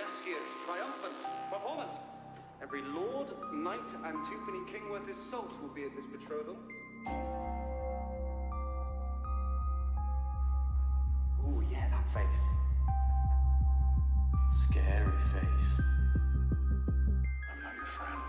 Jaskir's triumphant performance. Every lord, knight, and twopenny king worth his salt will be at this betrothal. Ooh, yeah, that face. Scary face. I'm not your friend.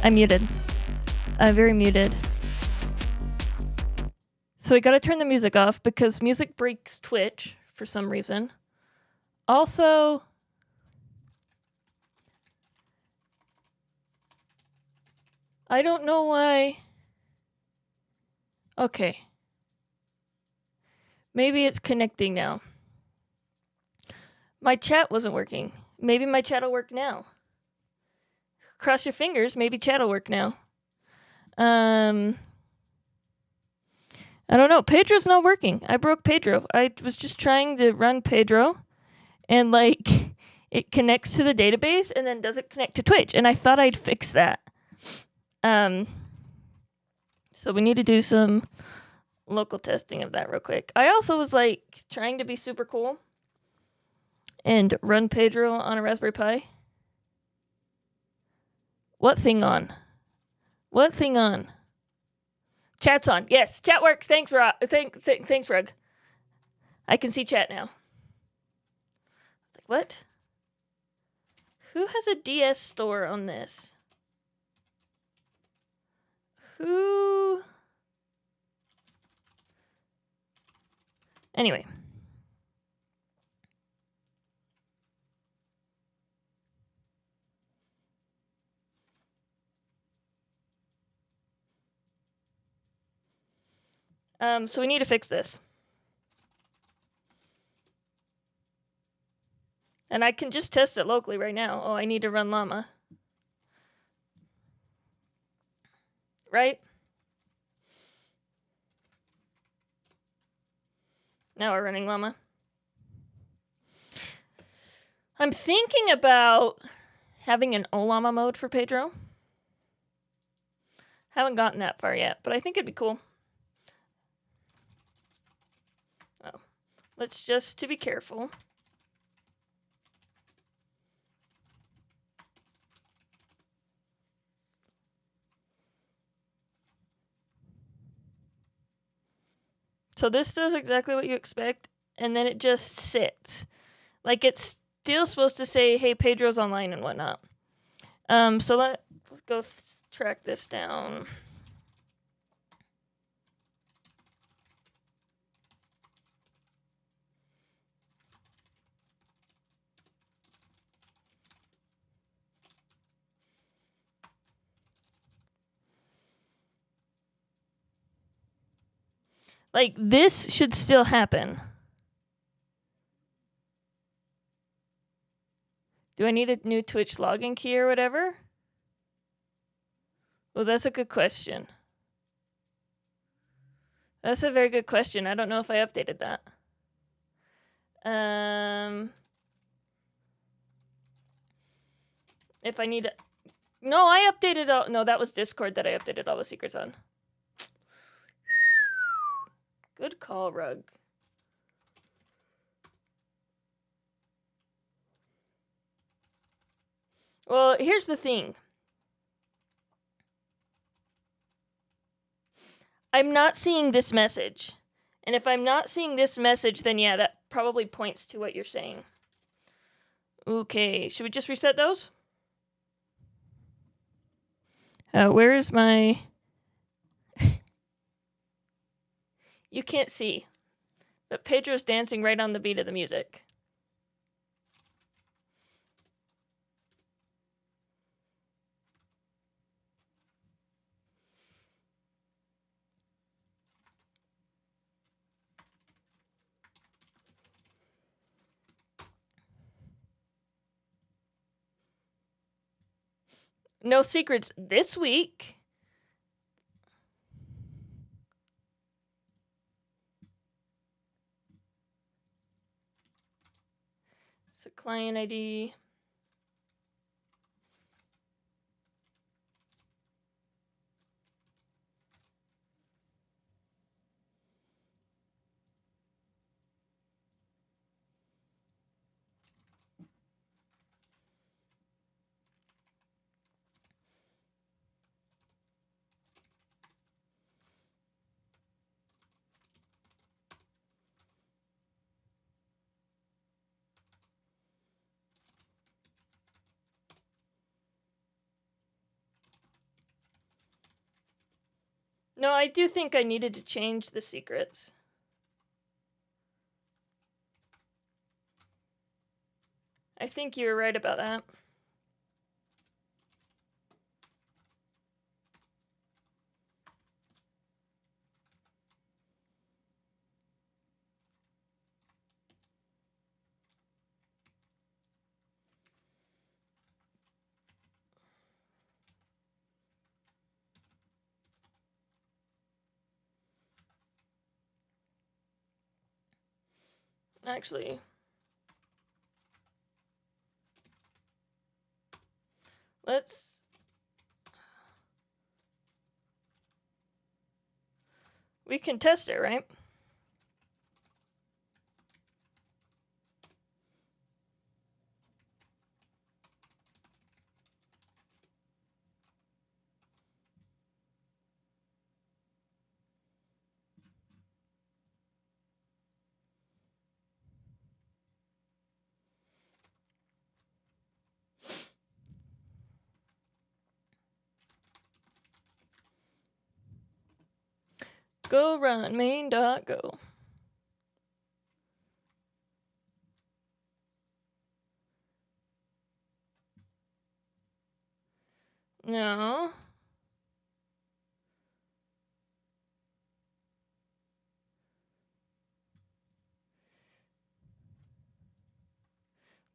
I'm muted. I'm very muted. So we gotta turn the music off because music breaks Twitch for some reason. Also, I don't know why. Okay. Maybe it's connecting now. My chat wasn't working. Maybe my chat will work now. Cross your fingers, maybe chat will work now. I don't know. Pedro's not working. I broke Pedro. I was just trying to run Pedro, and like it connects to the database and then doesn't connect to Twitch. And I thought I'd fix that. So we need to do some local testing of that real quick. I also was like trying to be super cool and run Pedro on a Raspberry Pi. What thing on? What thing on? Chat's on. Yes, chat works. Thanks, thanks, Rug. I can see chat now. Like, what? Who has a DS store on this? Who? Anyway. So we need to fix this. And I can just test it locally right now. Oh, I need to run Llama. Right? Now we're running Llama. I'm thinking about having an Olama mode for Pedro. Haven't gotten that far yet, but I think it'd be cool. Oh, let's just to be careful. So this does exactly what you expect, and then it just sits. Like it's still supposed to say, hey, Pedro's online and whatnot. So let's go track this down. Like, this should still happen. Do I need a new Twitch login key or whatever? Well, that's a good question. That's a very good question. I don't know if I updated that. If I need to... No, I updated all... No, that was Discord that I updated all the secrets on. Good call, Rug. Well, here's the thing. I'm not seeing this message. And if I'm not seeing this message, then yeah, that probably points to what you're saying. Okay, should we just reset those? Where is my... You can't see. But Pedro's dancing right on the beat of the music. No secrets this week. It's a client ID. No, I do think I needed to change the secrets. I think you're right about that. Actually, we can test it, right? Go run main.go. No.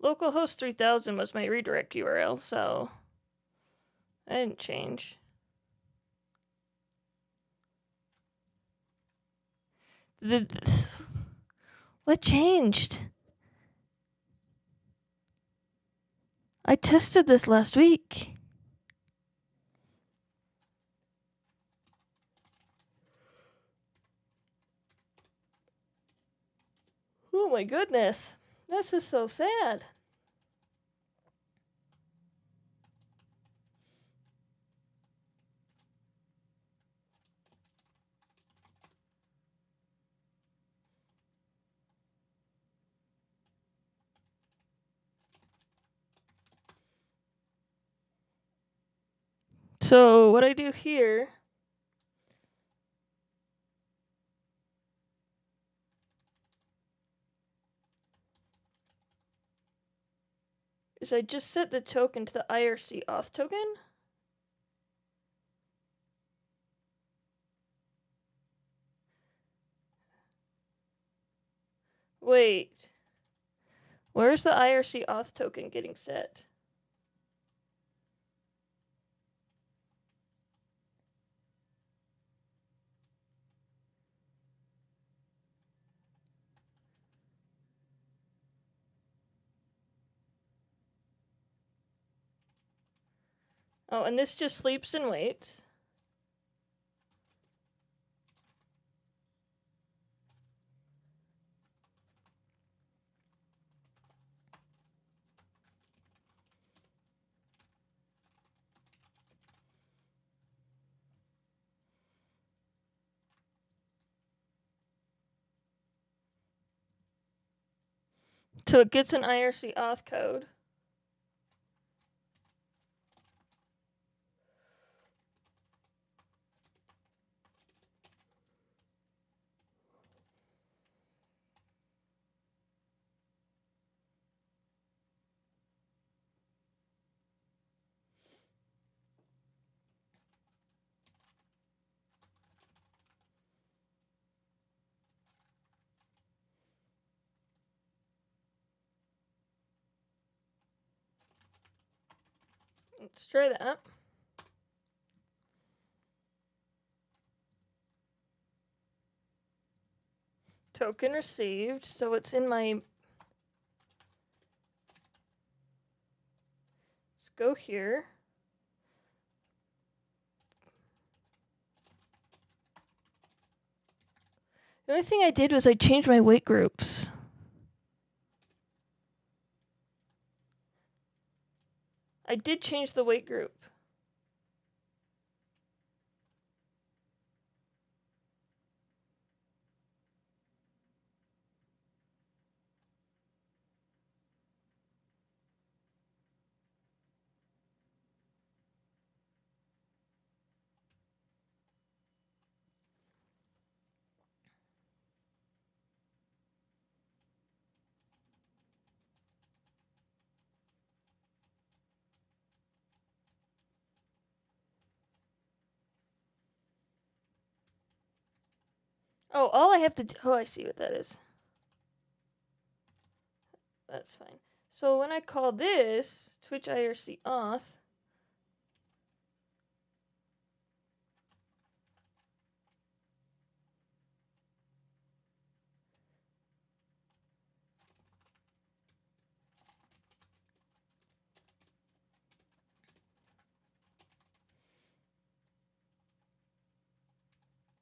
Localhost 3000 was my redirect URL, so I didn't change. What changed? I tested this last week. Oh my goodness. This is so sad. So what I do here is I just set the token to the IRC auth token. Wait. Where's the IRC auth token getting set? Oh, and this just sleeps and waits. So it gets an IRC auth code. Let's try that. Token received, so it's in my... Let's go here. The only thing I did was I changed my weight groups. I did change the weight group. Oh, all I have to do... Oh, I see what that is. That's fine. So when I call this Twitch IRC auth,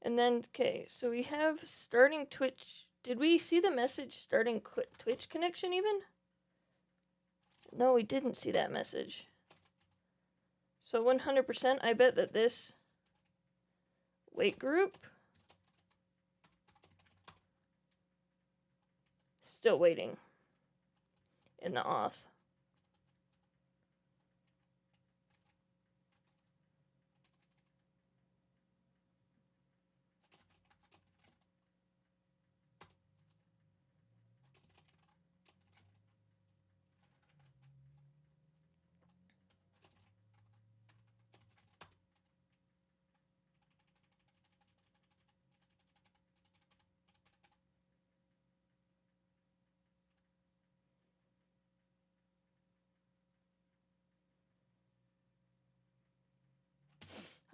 and then, okay, so we have starting Twitch. Did we see the message starting Twitch connection even? No, we didn't see that message. So 100%, I bet that this wait group still waiting in the auth.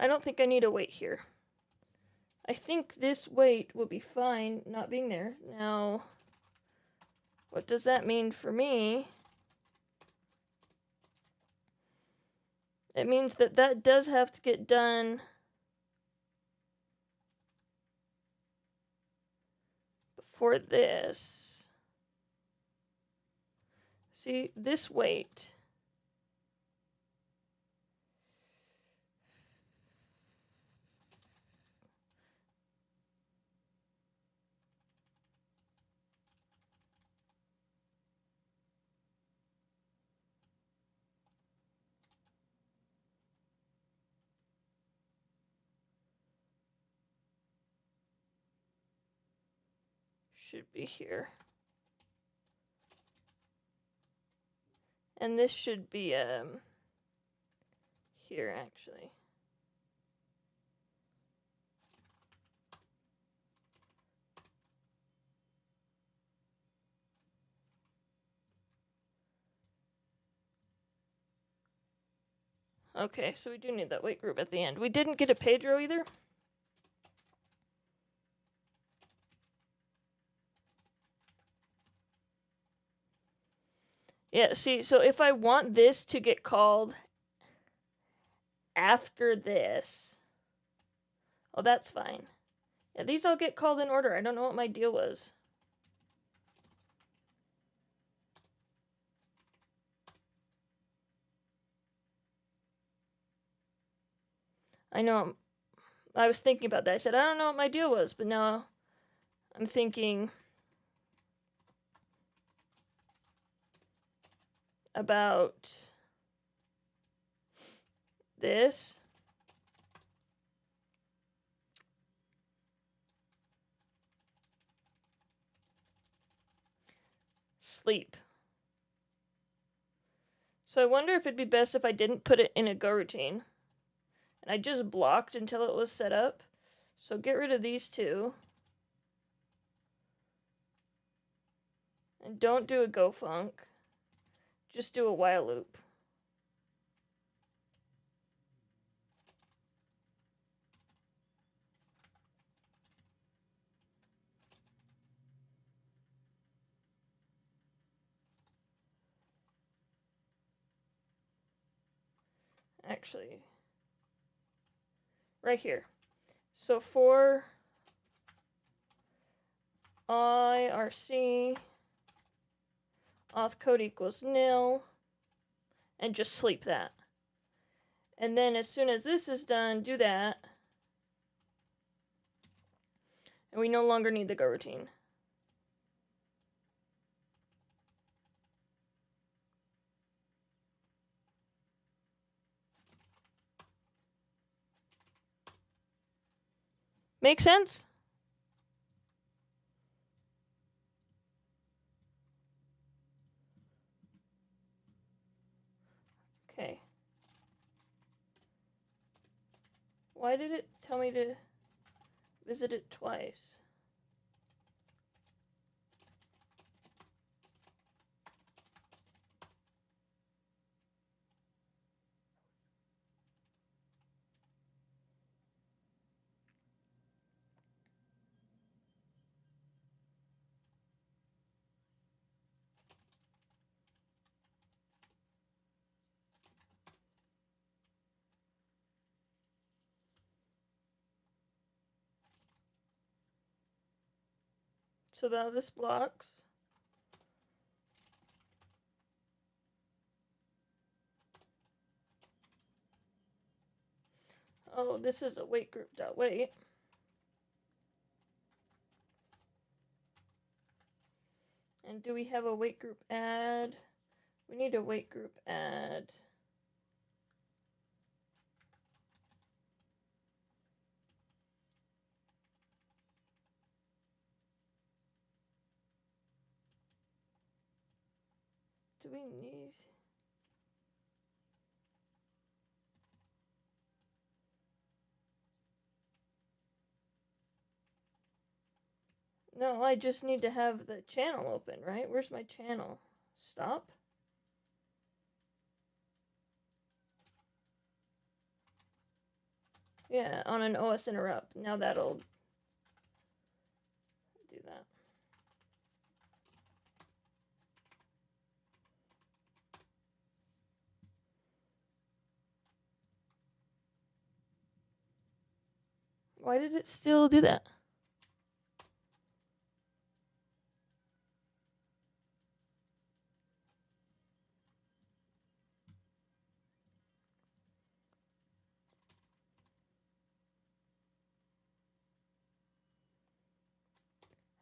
I don't think I need to wait here. I think this wait will be fine not being there. Now, what does that mean for me? It means that that does have to get done before this. See, this wait. Should be here. And this should be here actually. Okay, so we do need that wait group at the end. We didn't get a Pedro either. Yeah, see, so if I want this to get called after this, oh, that's fine. Yeah, these all get called in order. I don't know what my deal was. I know, I was thinking about that. I said, I don't know what my deal was, but now I'm thinking about this. Sleep. So I wonder if it'd be best if I didn't put it in a go routine. And I just blocked until it was set up. So get rid of these two. And don't do a go func. Just do a while loop. Actually, right here. So for IRC auth code equals nil, and just sleep that. And then as soon as this is done, do that. And we no longer need the go routine. Make sense? Okay. Why did it tell me to visit it twice? So now this blocks. Oh, this is a weight group dot weight. And do we have a weight group add? We need a weight group add. Do we need... No, I just need to have the channel open, right? Where's my channel? Stop. Yeah, on an OS interrupt. Now that'll do that. Why did it still do that?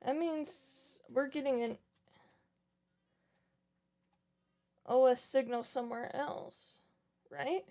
That means we're getting an OS signal somewhere else, right?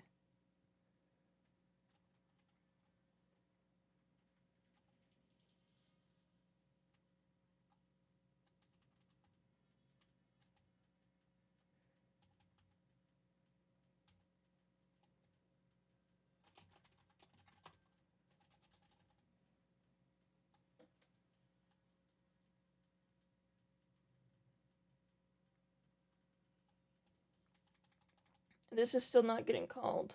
This is still not getting called.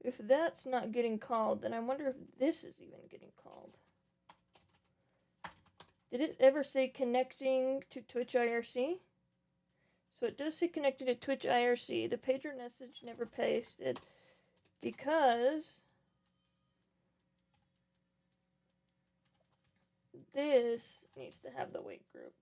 If that's not getting called, then I wonder if this is even getting called. Did it ever say connecting to Twitch IRC? So it does say connected to Twitch IRC. The pager message never pasted because this needs to have the weight group.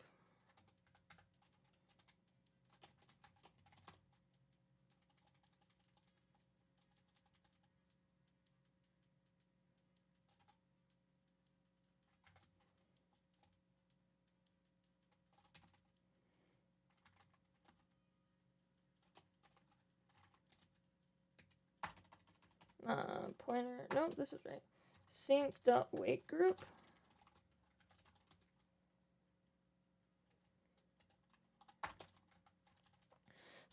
Pointer, no, this is right. Sync.weight group.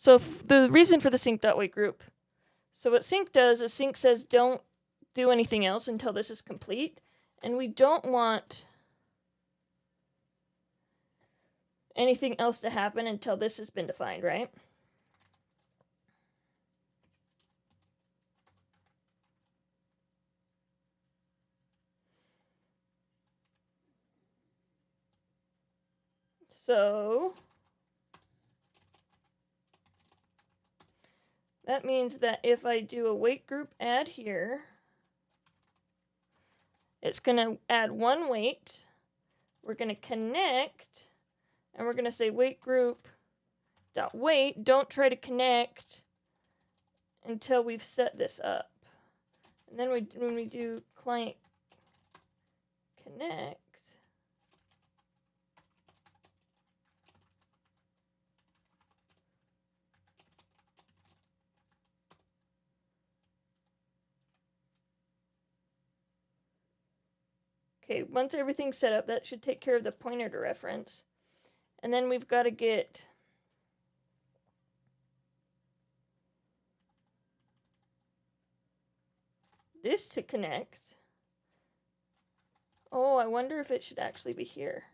So the reason for the sync.weight group. So what sync does is sync says don't do anything else until this is complete. And we don't want anything else to happen until this has been defined, right? So that means that if I do a weight group add here, it's going to add one weight. We're going to connect, and we're going to say weight group dot weight. Don't try to connect until we've set this up. And then when we do client connect, okay, once everything's set up, that should take care of the pointer to reference. And then we've got to get this to connect. Oh, I wonder if it should actually be here.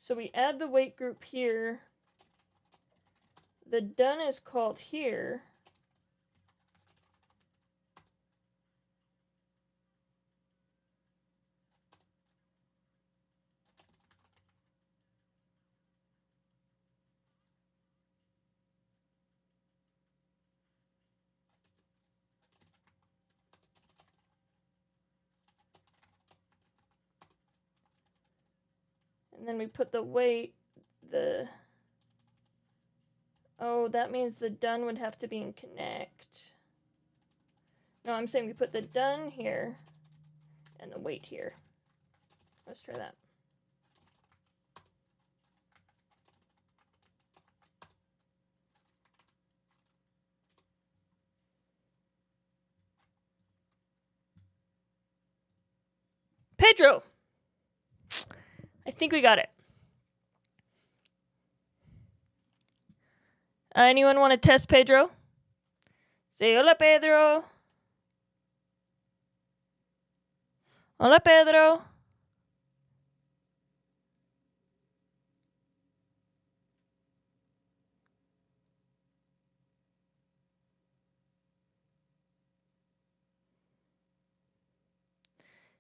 So we add the weight group here. The done is called here. And then we put the weight, oh, that means the done would have to be in connect. No, I'm saying we put the done here and the weight here. Let's try that. Pedro! I think we got it. Anyone want to test Pedro? Say hola, Pedro. Hola, Pedro.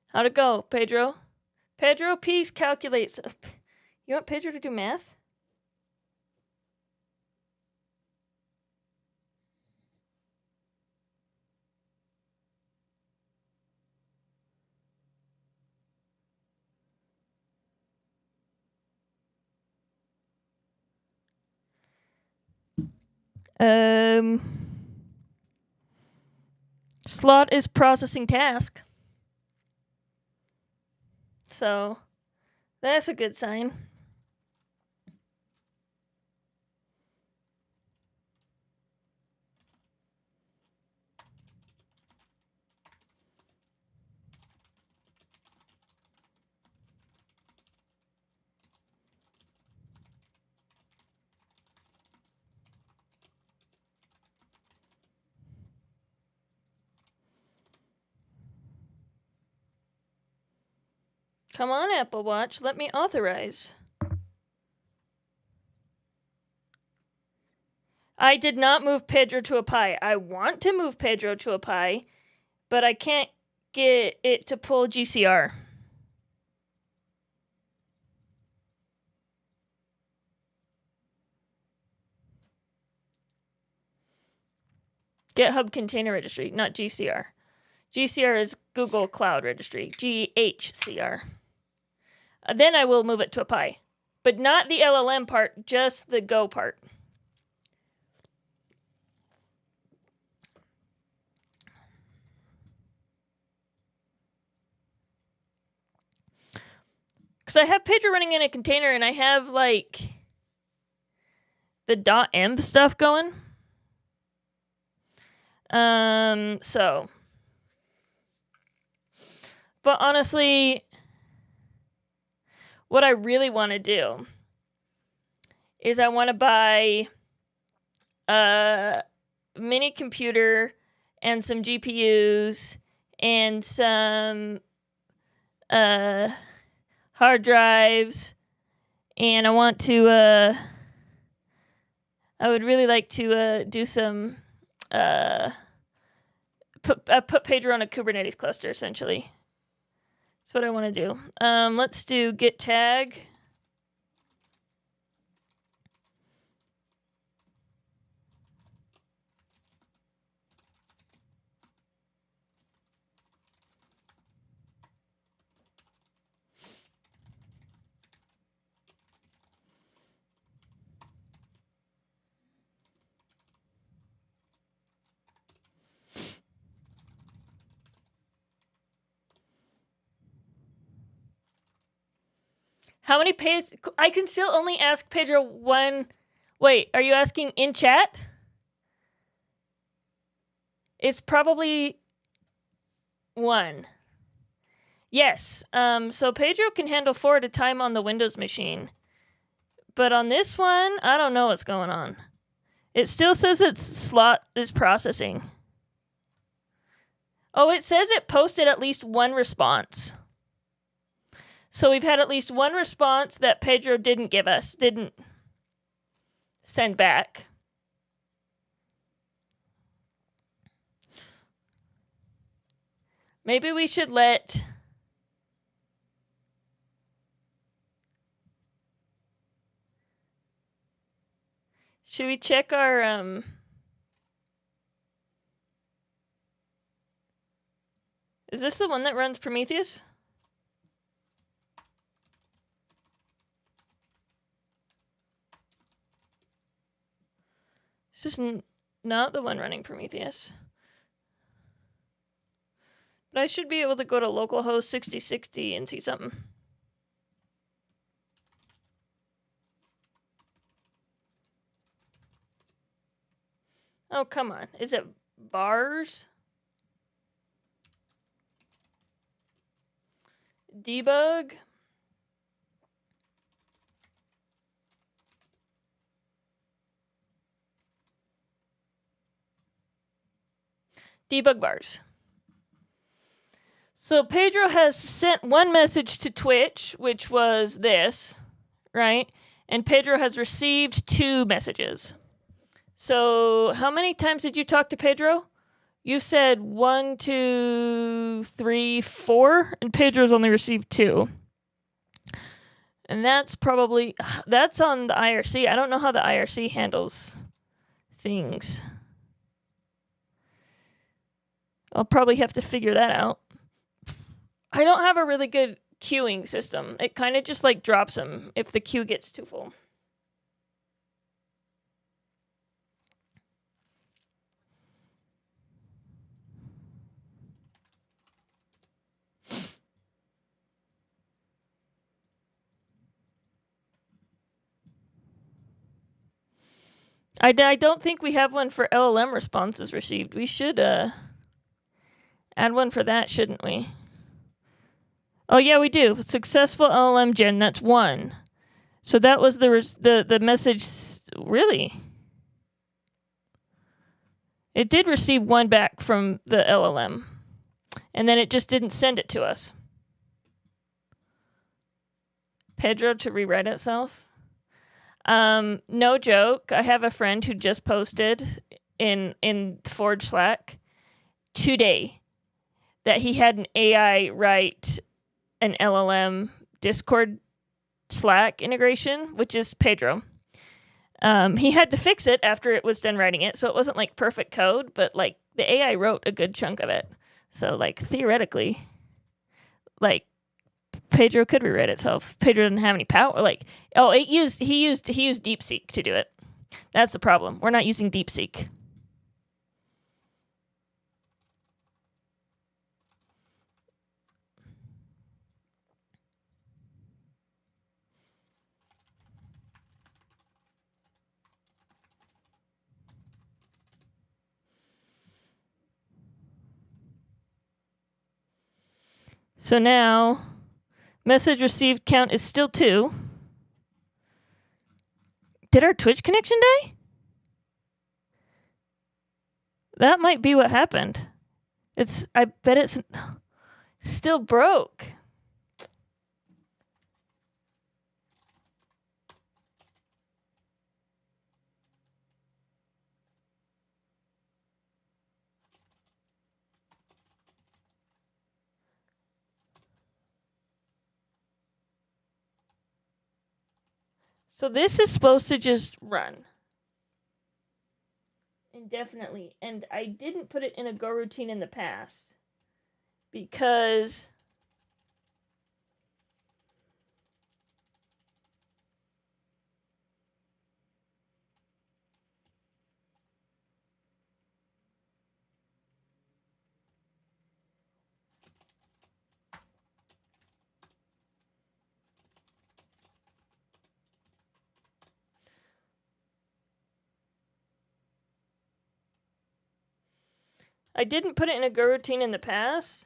How'd it go, Pedro? Pedro, please calculate. You want Pedro to do math? Slot is processing task. So, that's a good sign. Come on, Apple Watch, let me authorize. I did not move Pedro to a pie. I want to move Pedro to a pie, but I can't get it to pull GCR. GitHub Container Registry, not GCR. GCR is Google Cloud Registry, GHCR. Then I will move it to a pie, but not the LLM part, just the Go part. Because I have Pedro running in a container and I have like the .env stuff going. So. But honestly, what I really want to do is I want to buy a mini computer and some GPUs and some hard drives, and I want to I would really like to do some put Pedro on a Kubernetes cluster, essentially. That's what I want to do. Let's do git tag. How many pays? I can still only ask Pedro one. Wait, are you asking in chat? It's probably one. Yes. So Pedro can handle 4 at a time on the Windows machine. But on this one, I don't know what's going on. It still says its slot is processing. Oh, it says it posted at least one response. So we've had at least one response that Pedro didn't send back. Maybe we should let... Should we check our... Is this the one that runs Prometheus? This is not the one running Prometheus. But I should be able to go to localhost 6060 and see something. Oh, come on. Is it bars? Debug? Debug bars. So Pedro has sent one message to Twitch, which was this, right? And Pedro has received 2 messages. So how many times did you talk to Pedro? You said 1, 2, 3, 4, and Pedro's only received 2. And that's on the IRC. I don't know how the IRC handles things. I'll probably have to figure that out. I don't have a really good queuing system. It kind of just like drops them if the queue gets too full. I don't think we have one for LLM responses received. We should add one for that, shouldn't we? Oh, yeah, we do. Successful LLM gen, that's 1. So that was the message. Really? It did receive 1 back from the LLM. And then it just didn't send it to us. Pedro to rewrite itself? No joke. I have a friend who just posted in Forge Slack today that he had an AI write an LLM Discord Slack integration, which is Pedro. He had to fix it after it was done writing it, so it wasn't like perfect code, but like the AI wrote a good chunk of it. So like theoretically, like Pedro could rewrite itself. Pedro didn't have any power. Like, oh, he used DeepSeek to do it. That's the problem. We're not using DeepSeek. So now, message received count is still 2. Did our Twitch connection die? That might be what happened. I bet it's still broke. So this is supposed to just run indefinitely. And I didn't put it in a go routine in the past because I didn't put it in a go routine in the past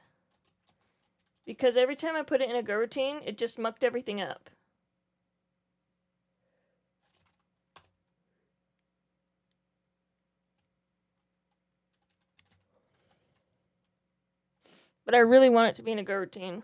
because every time I put it in a go routine, it just mucked everything up. But I really want it to be in a go routine.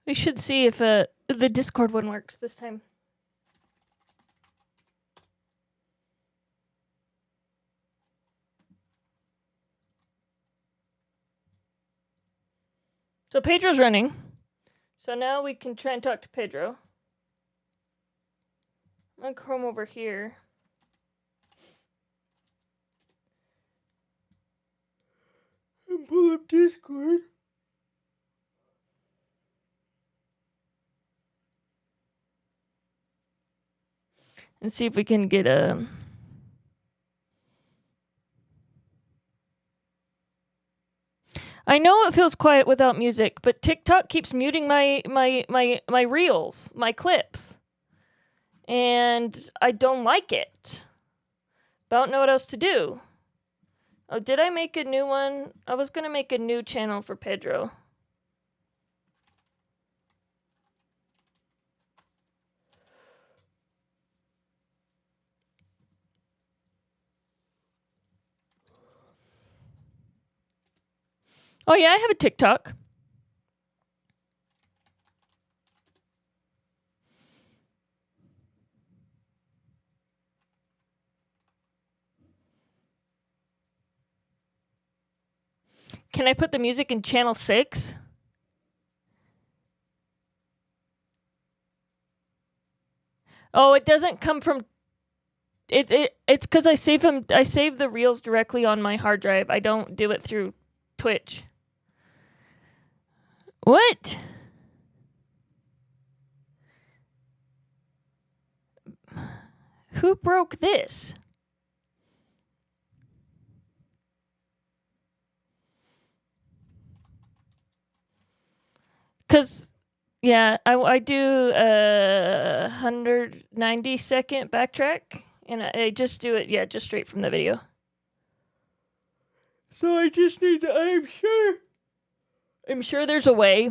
We should see if the Discord one works this time. So Pedro's running. So now we can try and talk to Pedro. I'm going to Chrome over here. And pull up Discord. And see if we can get a... I know it feels quiet without music, but TikTok keeps muting my reels, my clips. And I don't like it. But I don't know what else to do. Oh, did I make a new one? I was going to make a new channel for Pedro. Oh, yeah, I have a TikTok. Can I put the music in channel 6? Oh, it doesn't come from... It's because I save the reels directly on my hard drive. I don't do it through Twitch. What? Who broke this? Because, yeah, I do a 190-second backtrack, and I just do it, yeah, just straight from the video. So I just need to, I'm sure there's a way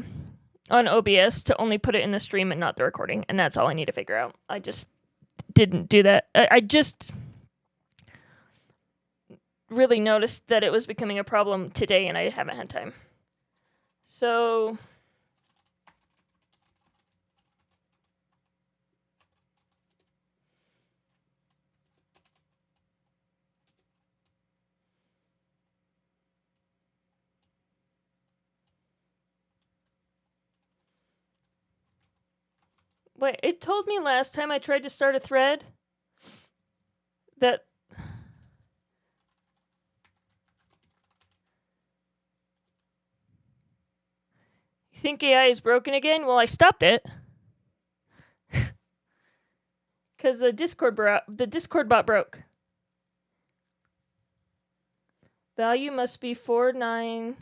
on OBS to only put it in the stream and not the recording, and that's all I need to figure out. I just didn't do that. I just really noticed that it was becoming a problem today, and I haven't had time. So... Wait, it told me last time I tried to start a thread that... You think AI is broken again? Well, I stopped it. Because the Discord bot broke. Value must be 49...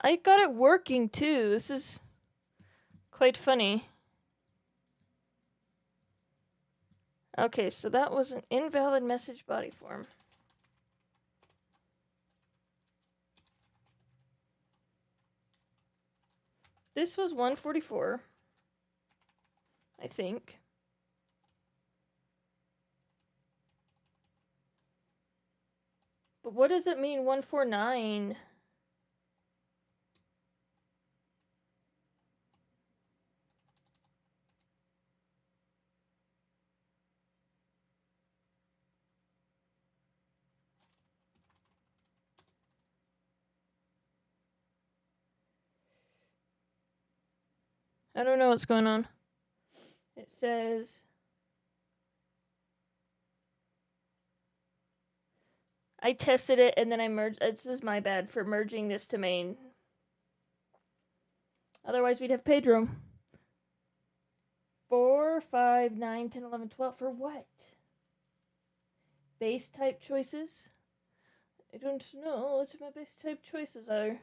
I got it working too. This is quite funny. Okay, so that was an invalid message body form. This was 144, I think. But what does it mean 149? I don't know what's going on. It says... I tested it and then I merged... This is my bad for merging this to main. Otherwise, we'd have Pedro. 4, 5, 9, 10, 11, 12. For what? Base type choices? I don't know what my base type choices are.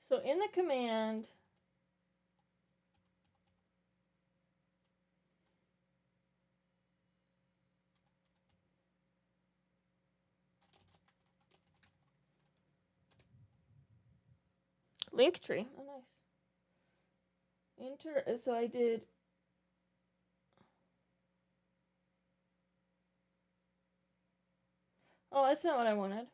So in the command, link tree. Oh, nice. Enter. So I did. Oh, that's not what I wanted.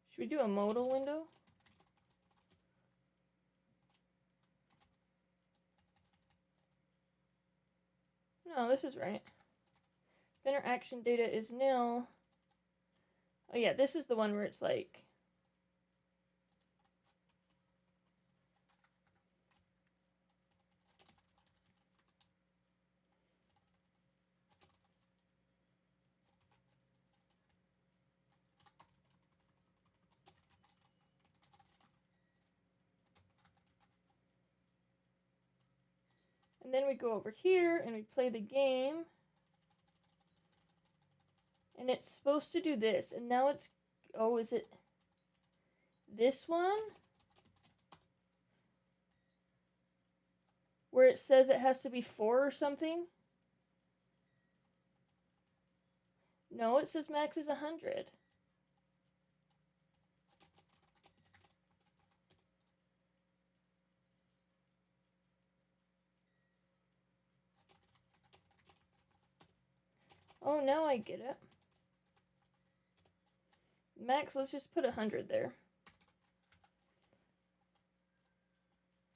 Should we do a modal window? No, this is right. If interaction data is nil. Oh yeah, this is the one where it's like. And then we go over here and we play the game. And it's supposed to do this. And now it's, oh, is it this one? Where it says it has to be 4 or something? No, it says max is 100. Oh, now I get it. Max, let's just put 100 there.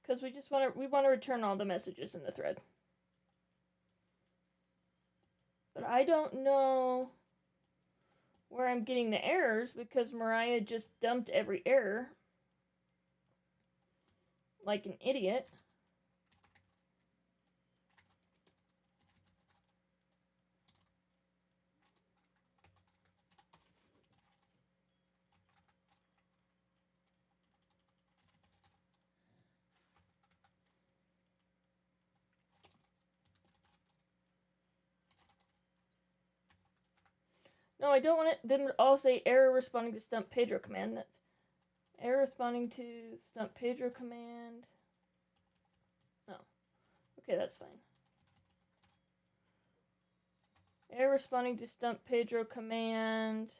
Because we want to return all the messages in the thread. But I don't know where I'm getting the errors because Mariah just dumped every error like an idiot. No, I don't want them to all say error responding to stump Pedro command. That's error responding to stump Pedro command. Oh, okay, that's fine. Error responding to stump Pedro command.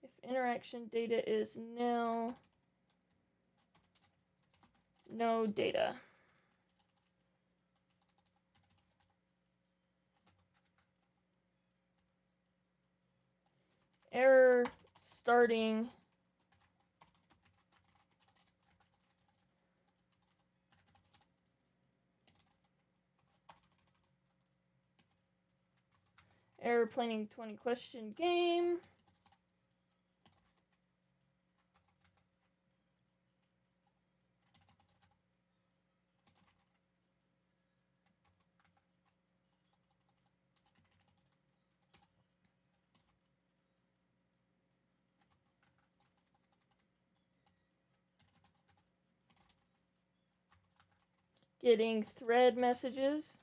If interaction data is nil, no data. Error starting error planning 20 question game. Getting thread messages.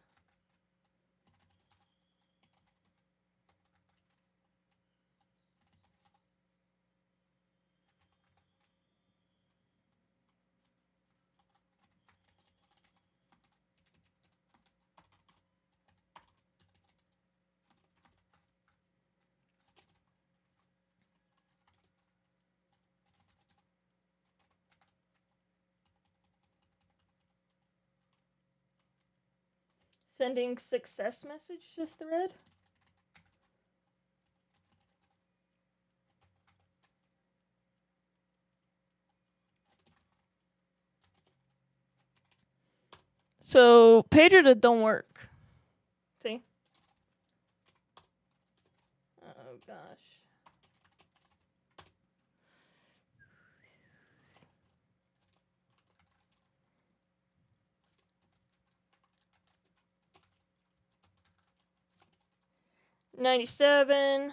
Sending success message to thread. So Pedro that don't work. See? Oh gosh. $97.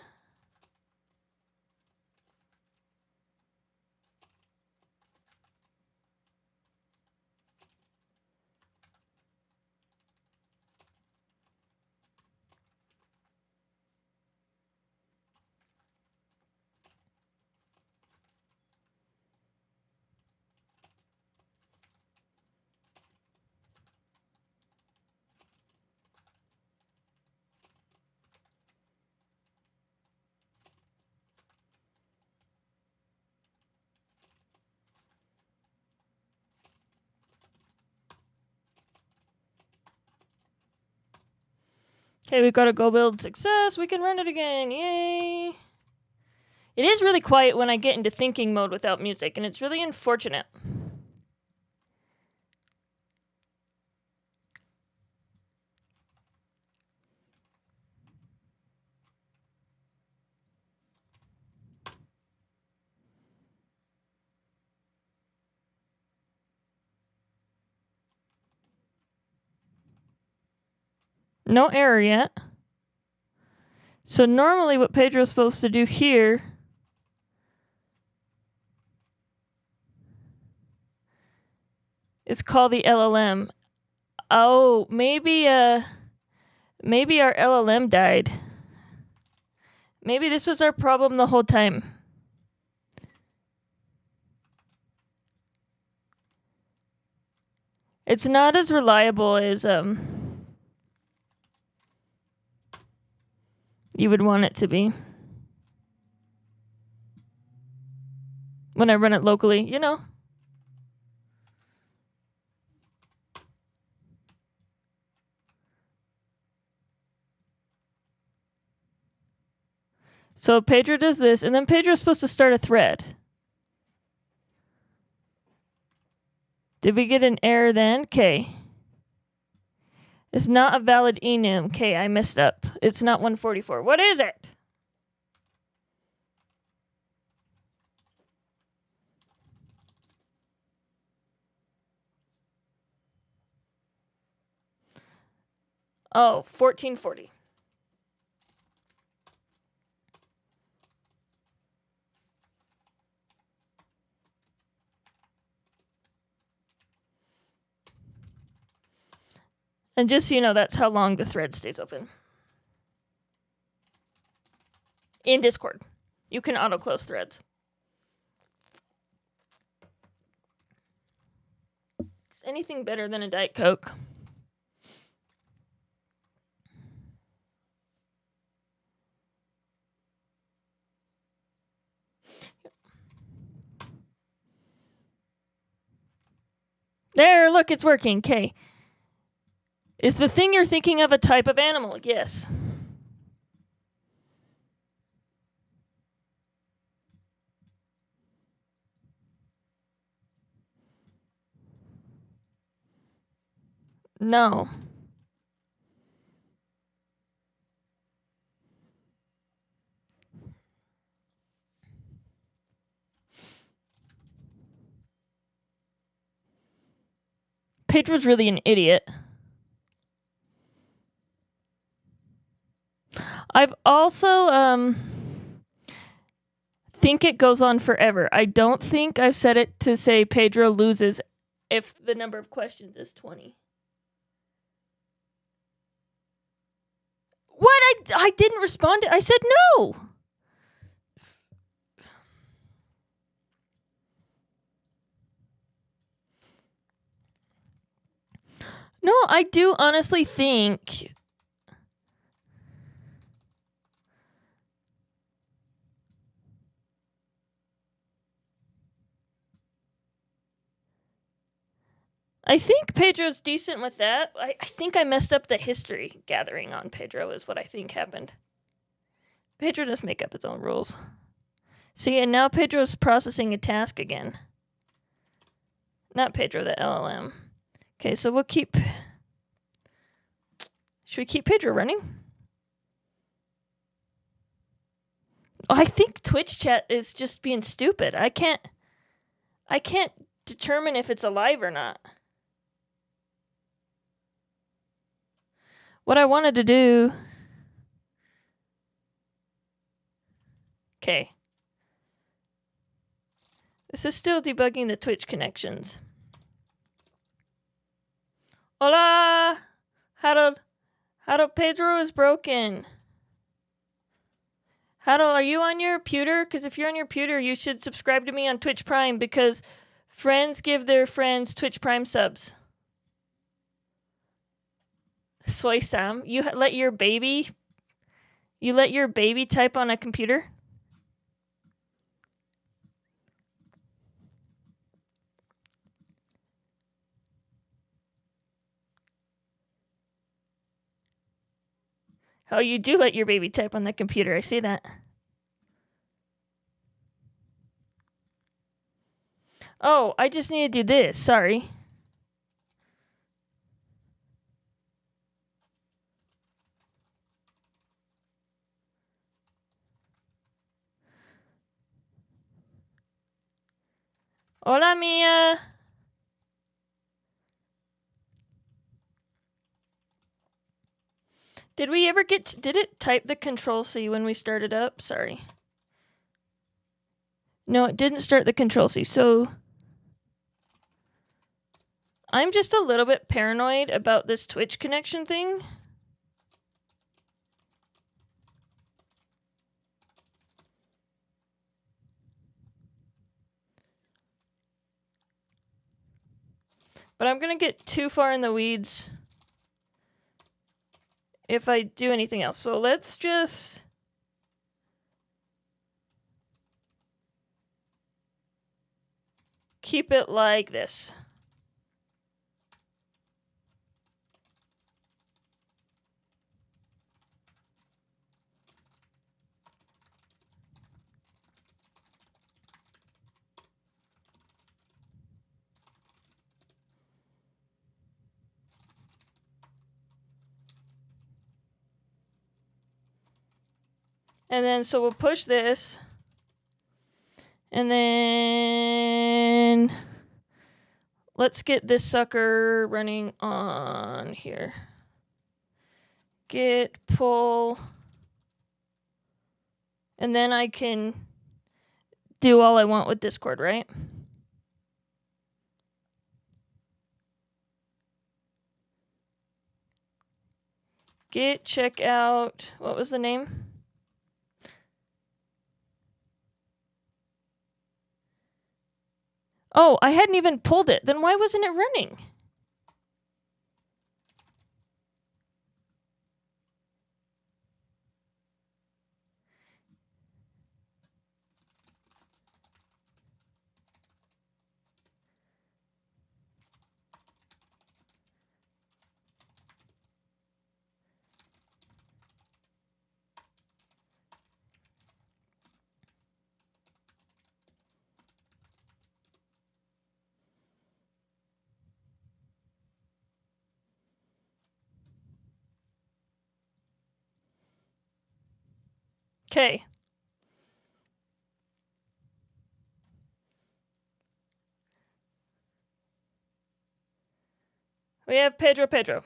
Okay, we've got to go build success. We can run it again. Yay. It is really quiet when I get into thinking mode without music, and it's really unfortunate. No error yet. So normally what Pedro's supposed to do here is call the LLM. Oh, maybe our LLM died. Maybe this was our problem the whole time. It's not as reliable as you would want it to be. When I run it locally, you know. So Pedro does this, and then Pedro's supposed to start a thread. Did we get an error then? Okay. It's not a valid enum. Okay, I messed up. It's not 144. What is it? Oh, 1440. And just so you know, that's how long the thread stays open. In Discord, you can auto-close threads. Is anything better than a Diet Coke? There, look, it's working. Okay. Is the thing you're thinking of a type of animal? Yes. No. Pedro's really an idiot. I've also think it goes on forever. I don't think I've set it to say Pedro loses if the number of questions is 20. What? I didn't respond to. I said no. No, I do honestly think Pedro's decent with that. I think I messed up the history gathering on Pedro is what I think happened. Pedro does make up his own rules. See, and now Pedro's processing a task again. Not Pedro, the LLM. Okay, so we'll keep... Should we keep Pedro running? Oh, I think Twitch chat is just being stupid. I can't determine if it's alive or not. What I wanted to do... Okay. This is still debugging the Twitch connections. Hola! Harold Pedro is broken. Harold, are you on your pewter? Because if you're on your pewter, you should subscribe to me on Twitch Prime because friends give their friends Twitch Prime subs. Soy Sam, you let your baby type on a computer? Oh, you do let your baby type on the computer. I see that. Oh, I just need to do this. Sorry. Hola, Mia. Did we ever get... did it type the Control-C when we started up? Sorry. No, it didn't start the Control-C. So I'm just a little bit paranoid about this Twitch connection thing. But I'm going to get too far in the weeds if I do anything else. So let's just... keep it like this. And then, so we'll push this. And then let's get this sucker running on here. Git pull. And then I can do all I want with Discord, right? Git check out, what was the name? Oh, I hadn't even pulled it. Then why wasn't it running? Okay. We have Pedro.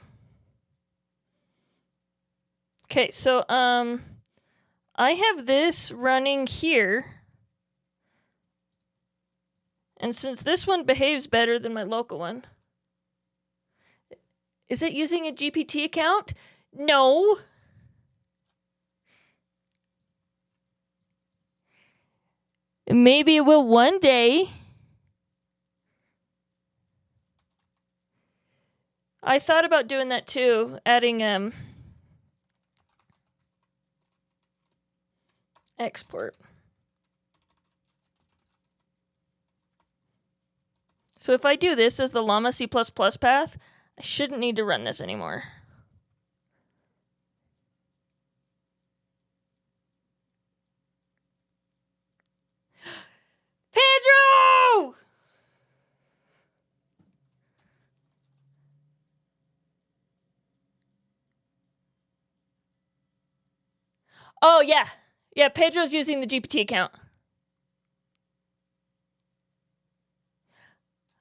Okay, so I have this running here. And since this one behaves better than my local one. Is it using a GPT account? No. Maybe it will one day. I thought about doing that too, adding export. So if I do this as the Llama C++ path, I shouldn't need to run this anymore. Pedro! Oh, yeah. Yeah, Pedro's using the GPT account.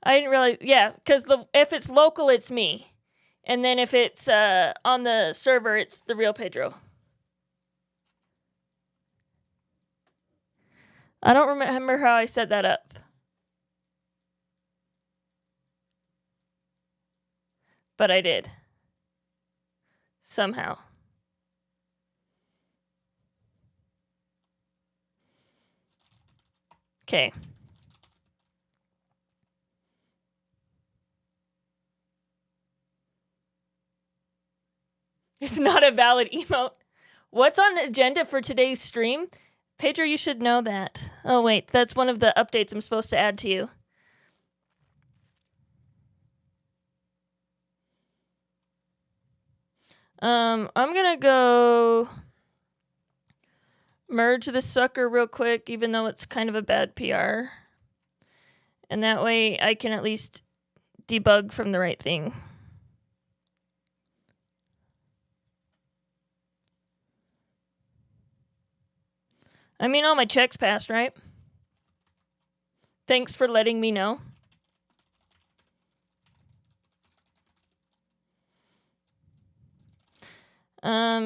I didn't realize, yeah, because if it's local, it's me. And then if it's on the server, it's the real Pedro. I don't remember how I set that up. But I did. Somehow. Okay. It's not a valid emote. What's on the agenda for today's stream? Pedro, you should know that. Oh, wait. That's one of the updates I'm supposed to add to you. I'm gonna go merge this sucker real quick, even though it's kind of a bad PR. And that way I can at least debug from the right thing. I mean, all my checks passed, right? Thanks for letting me know.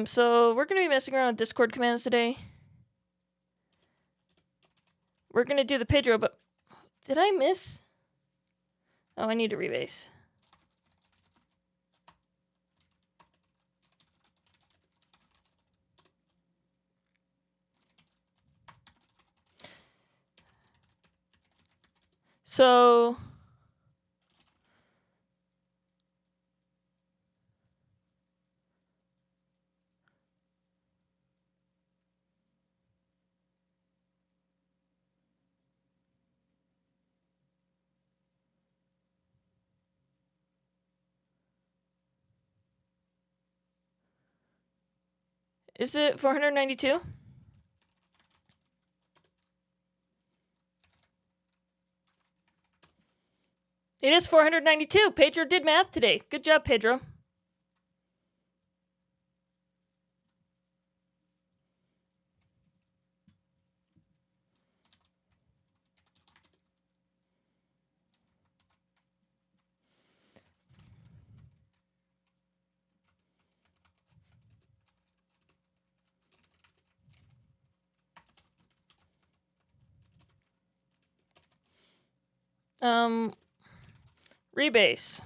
So we're going to be messing around with Discord commands today. We're going to do the Pedro, but did I miss? Oh, I need to rebase. So is it 492? It is 492. Pedro did math today. Good job, Pedro. Rebase.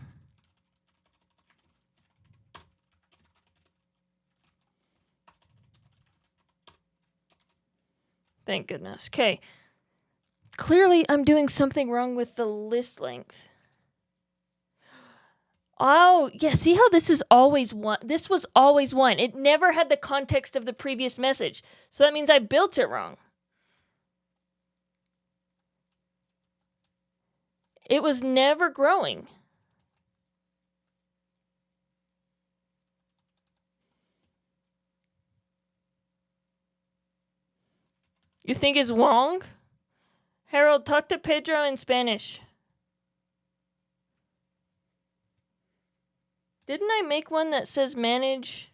Thank goodness. Okay. Clearly, I'm doing something wrong with the list length. Oh, yeah. See how this is always one? This was always one. It never had the context of the previous message. So that means I built it wrong. It was never growing. You think it's wrong? Harold, talk to Pedro in Spanish. Didn't I make one that says manage?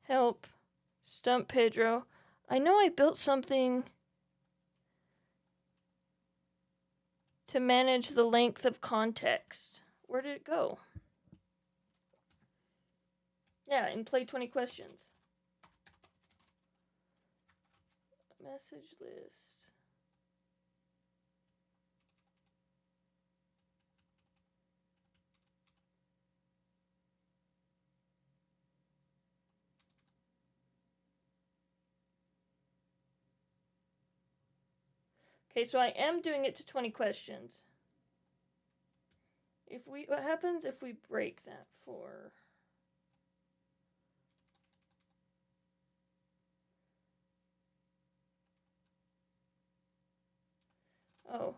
Help. Stump Pedro. I know I built something to manage the length of context. Where did it go? Yeah, in play 20 questions. Message list. Okay, so I am doing it to 20 questions. What happens if we break that for? Oh.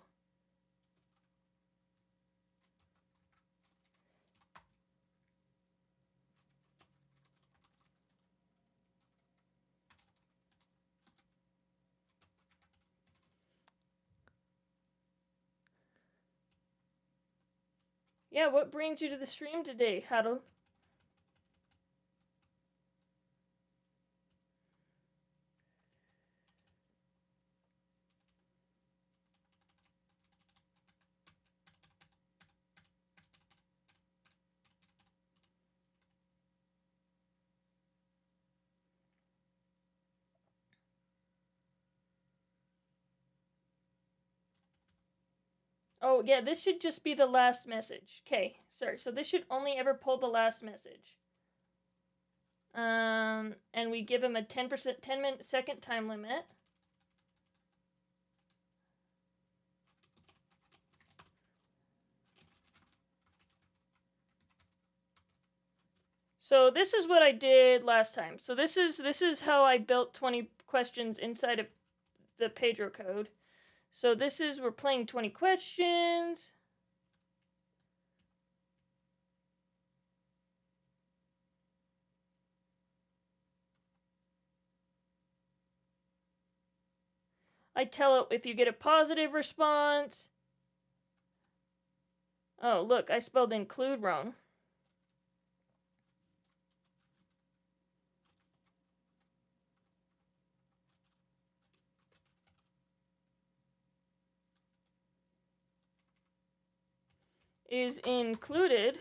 Yeah, what brings you to the stream today, Harold? Oh, yeah, this should just be the last message. Okay, sorry. So this should only ever pull the last message. And we give him a 10-second time limit. So this is what I did last time. So this is how I built 20 questions inside of the Pedro code. So we're playing 20 questions. I tell it if you get a positive response. Oh, look, I spelled include wrong. Is included.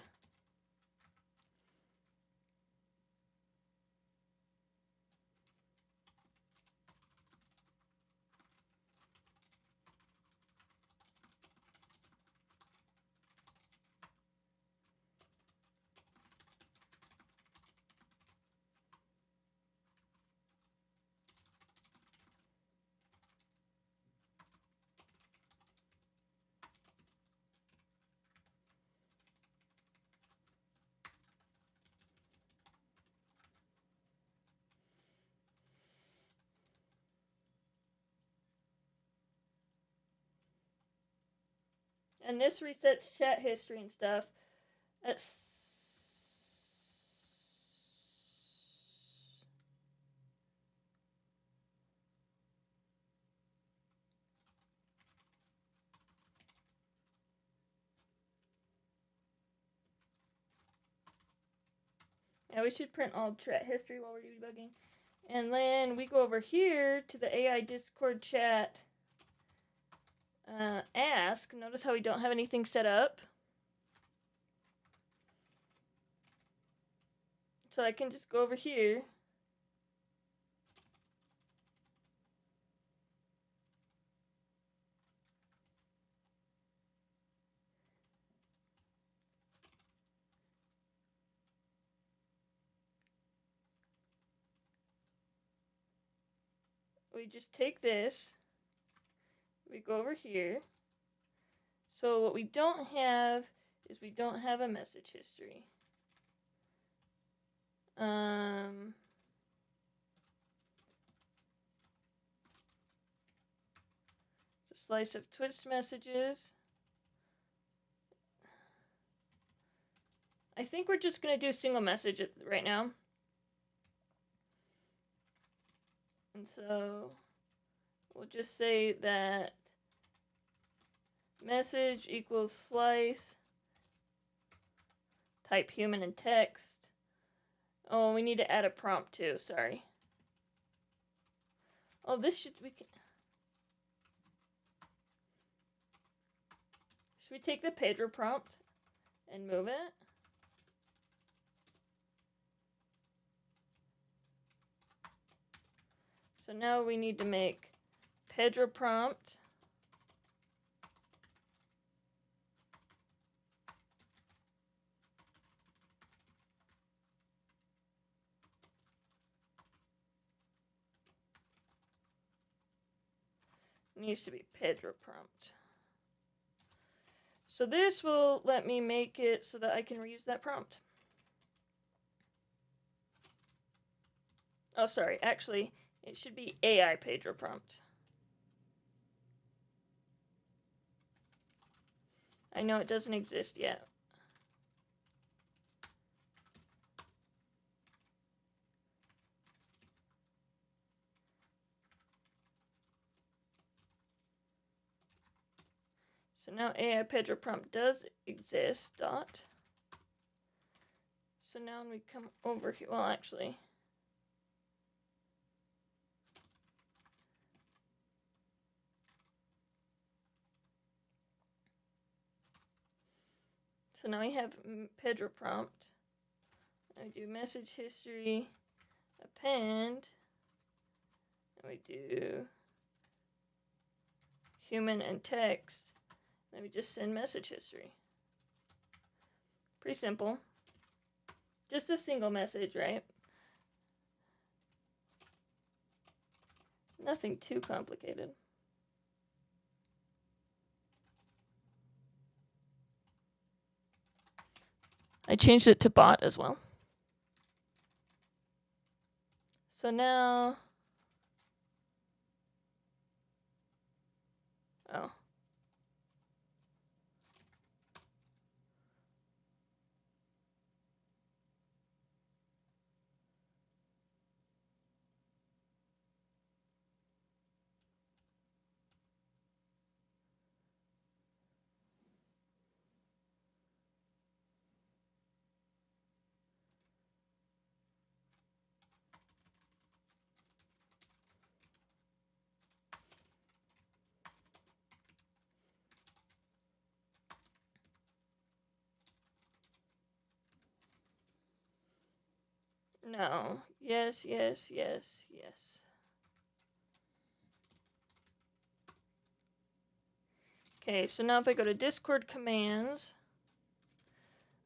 And this resets chat history and stuff. That's... Yeah, we should print all chat history while we're debugging. And then we go over here to the AI Discord chat ask. Notice how we don't have anything set up. So I can just go over here. We just take this. We go over here. So what we don't have is we don't have a message history. It's a slice of Twitch messages. I think we're just going to do single message right now. And so we'll just say that message equals slice, type human and text. Oh, we need to add a prompt too, sorry. Oh, this should, should we take the Pedro prompt and move it? So now we need to make Pedro prompt needs to be Pedro prompt. So this will let me make it so that I can reuse that prompt. Oh, sorry, actually, it should be AI Pedro prompt. I know it doesn't exist yet. So now AI Pedro prompt does exist, dot. So now when we come over here, well, actually, so now we have Pedro prompt. I do message history, append, and we do human and text. Then we just send message history. Pretty simple. Just a single message, right? Nothing too complicated. I changed it to bot as well. So now, oh. No. Yes, yes, yes, yes. Okay, so now if I go to Discord commands,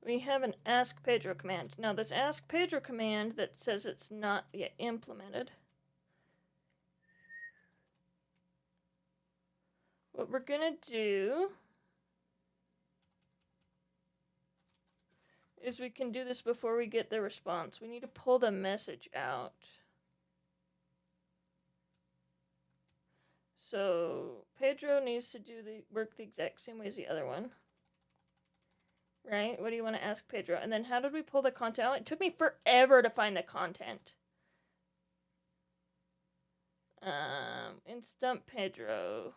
we have an Ask Pedro command. Now this Ask Pedro command that says it's not yet implemented. What we're gonna do is we can do this before we get the response. We need to pull the message out. So Pedro needs to do the work the exact same way as the other one. Right? What do you want to ask Pedro? And then how did we pull the content out? It took me forever to find the content. Instant Pedro.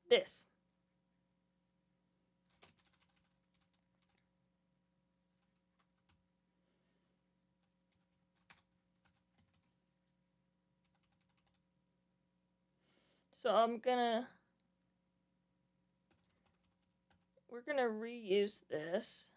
This. So we're gonna reuse this.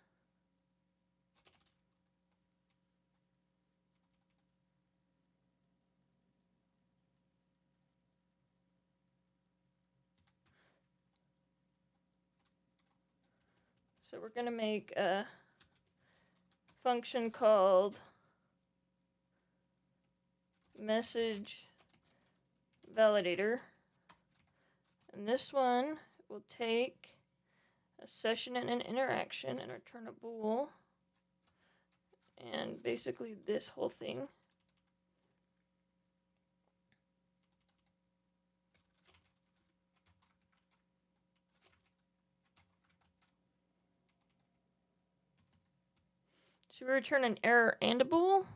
So we're gonna make a function called message validator. And this one will take a session and an interaction and return a bool. And basically this whole thing. Should we return an error and a bool?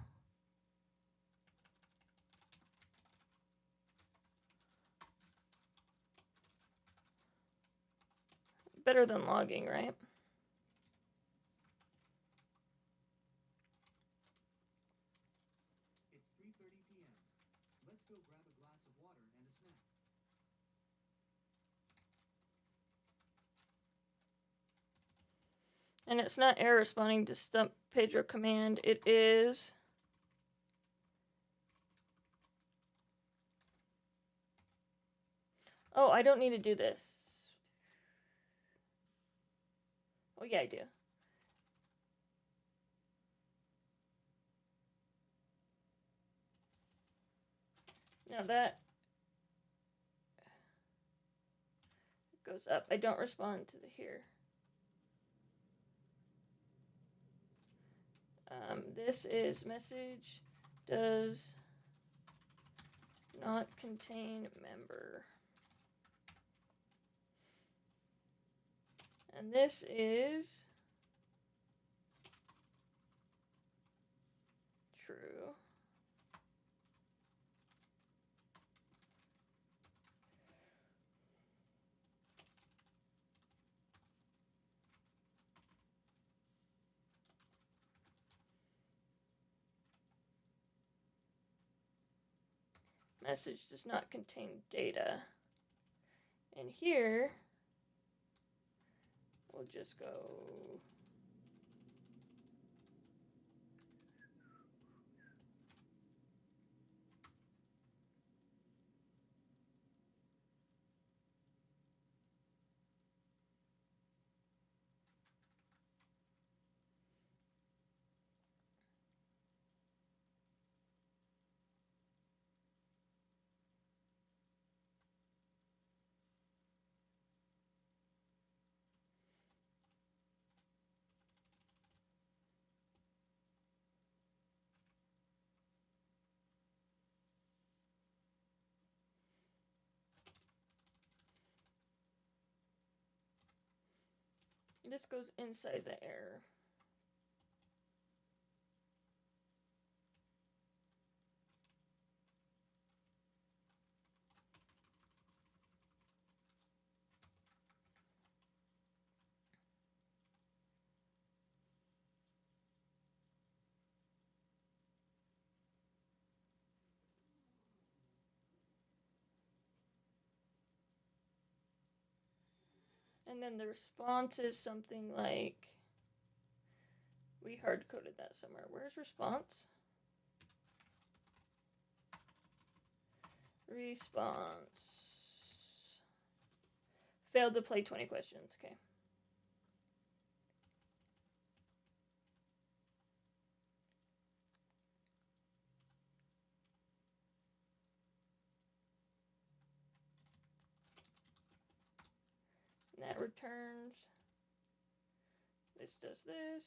Better than logging, right? It's 3:30 p.m. Let's go grab a glass of water and a snack. And it's not error responding to stump Pedro command. It is oh, I don't need to do this. Oh yeah, I do. Now that goes up. I don't respond to the here. This is message does not contain member. And this is true. Message does not contain data. And here, we'll just go this goes inside the error. And then the response is something like, we hard-coded that somewhere. Where's response? Response. Failed to play 20 questions. Okay. And that returns. This does this.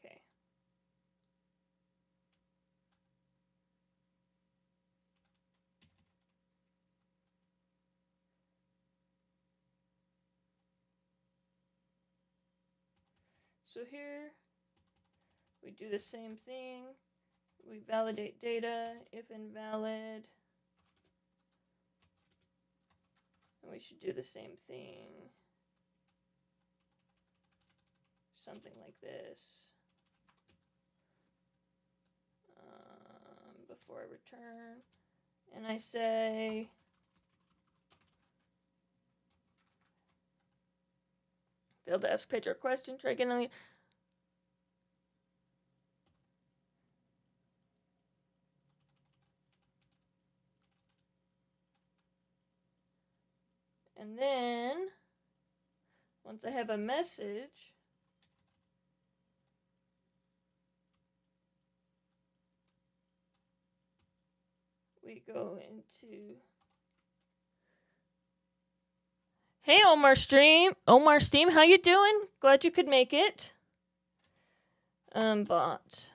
Okay. So here, we do the same thing. We validate data, if invalid. And we should do the same thing. Something like this. Before I return. And I say, failed to ask Pedro a question, try again on the... And then, once I have a message, we go into... Hey, Omar Steam, how you doing? Glad you could make it. Bot.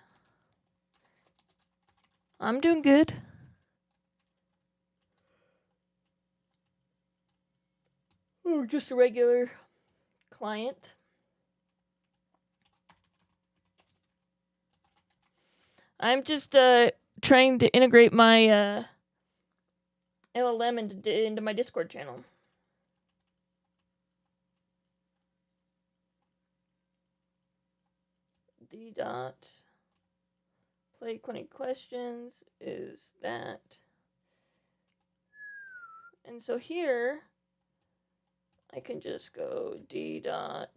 I'm doing good. Oh, just a regular client. I'm just trying to integrate my LLM into my Discord channel. D dot play 20 questions is that. And so here I can just go D dot.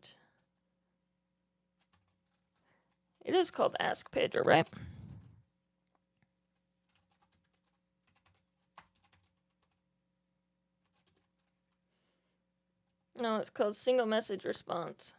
It is called Ask Pedro, right? No, it's called single message response.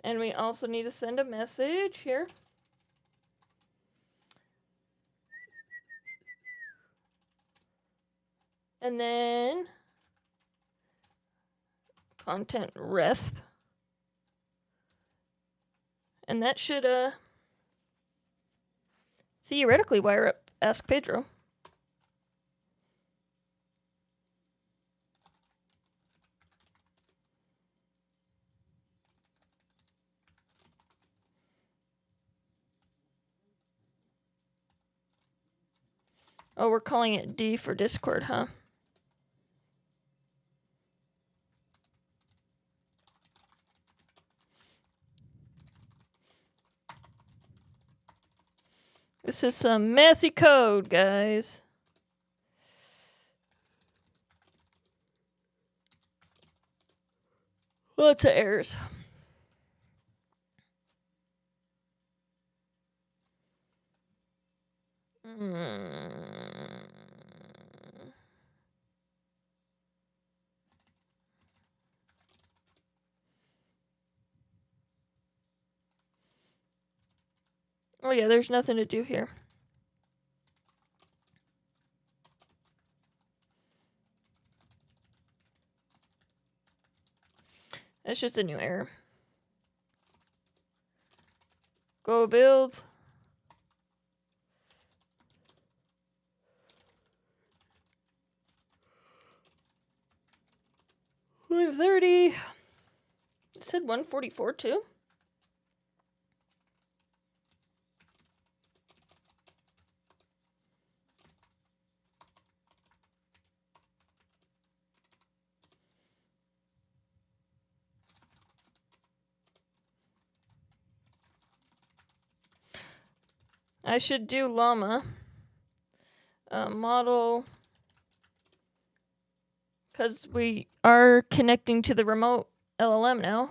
And we also need to send a message here. And then content resp. And that should theoretically wire up Ask Pedro. Oh, we're calling it D for Discord, huh? This is some messy code, guys. Lots of errors. Oh yeah, there's nothing to do here. That's just a new error. Go build. With 30. It said 144 too. I should do llama model, because we are connecting to the remote LLM now.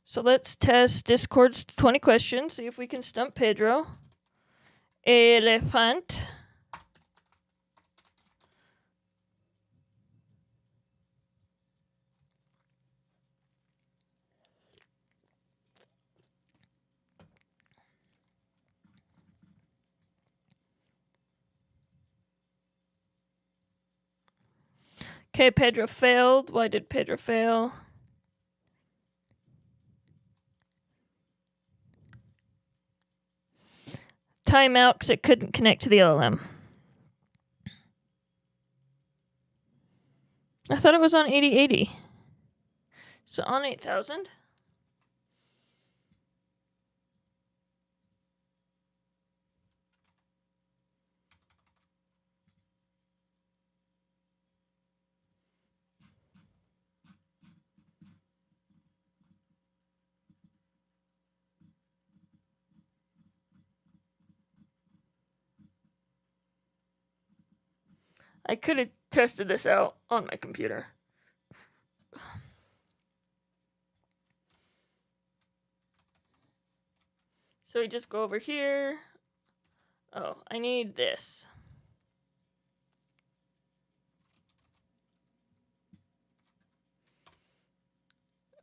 So let's test Discord's 20 questions, see if we can stump Pedro. Elephant. Okay, Pedro failed. Why did Pedro fail? Timeout because it couldn't connect to the LLM. I thought it was on 8080. So on 8000? I could have tested this out on my computer. So we just go over here. Oh, I need this.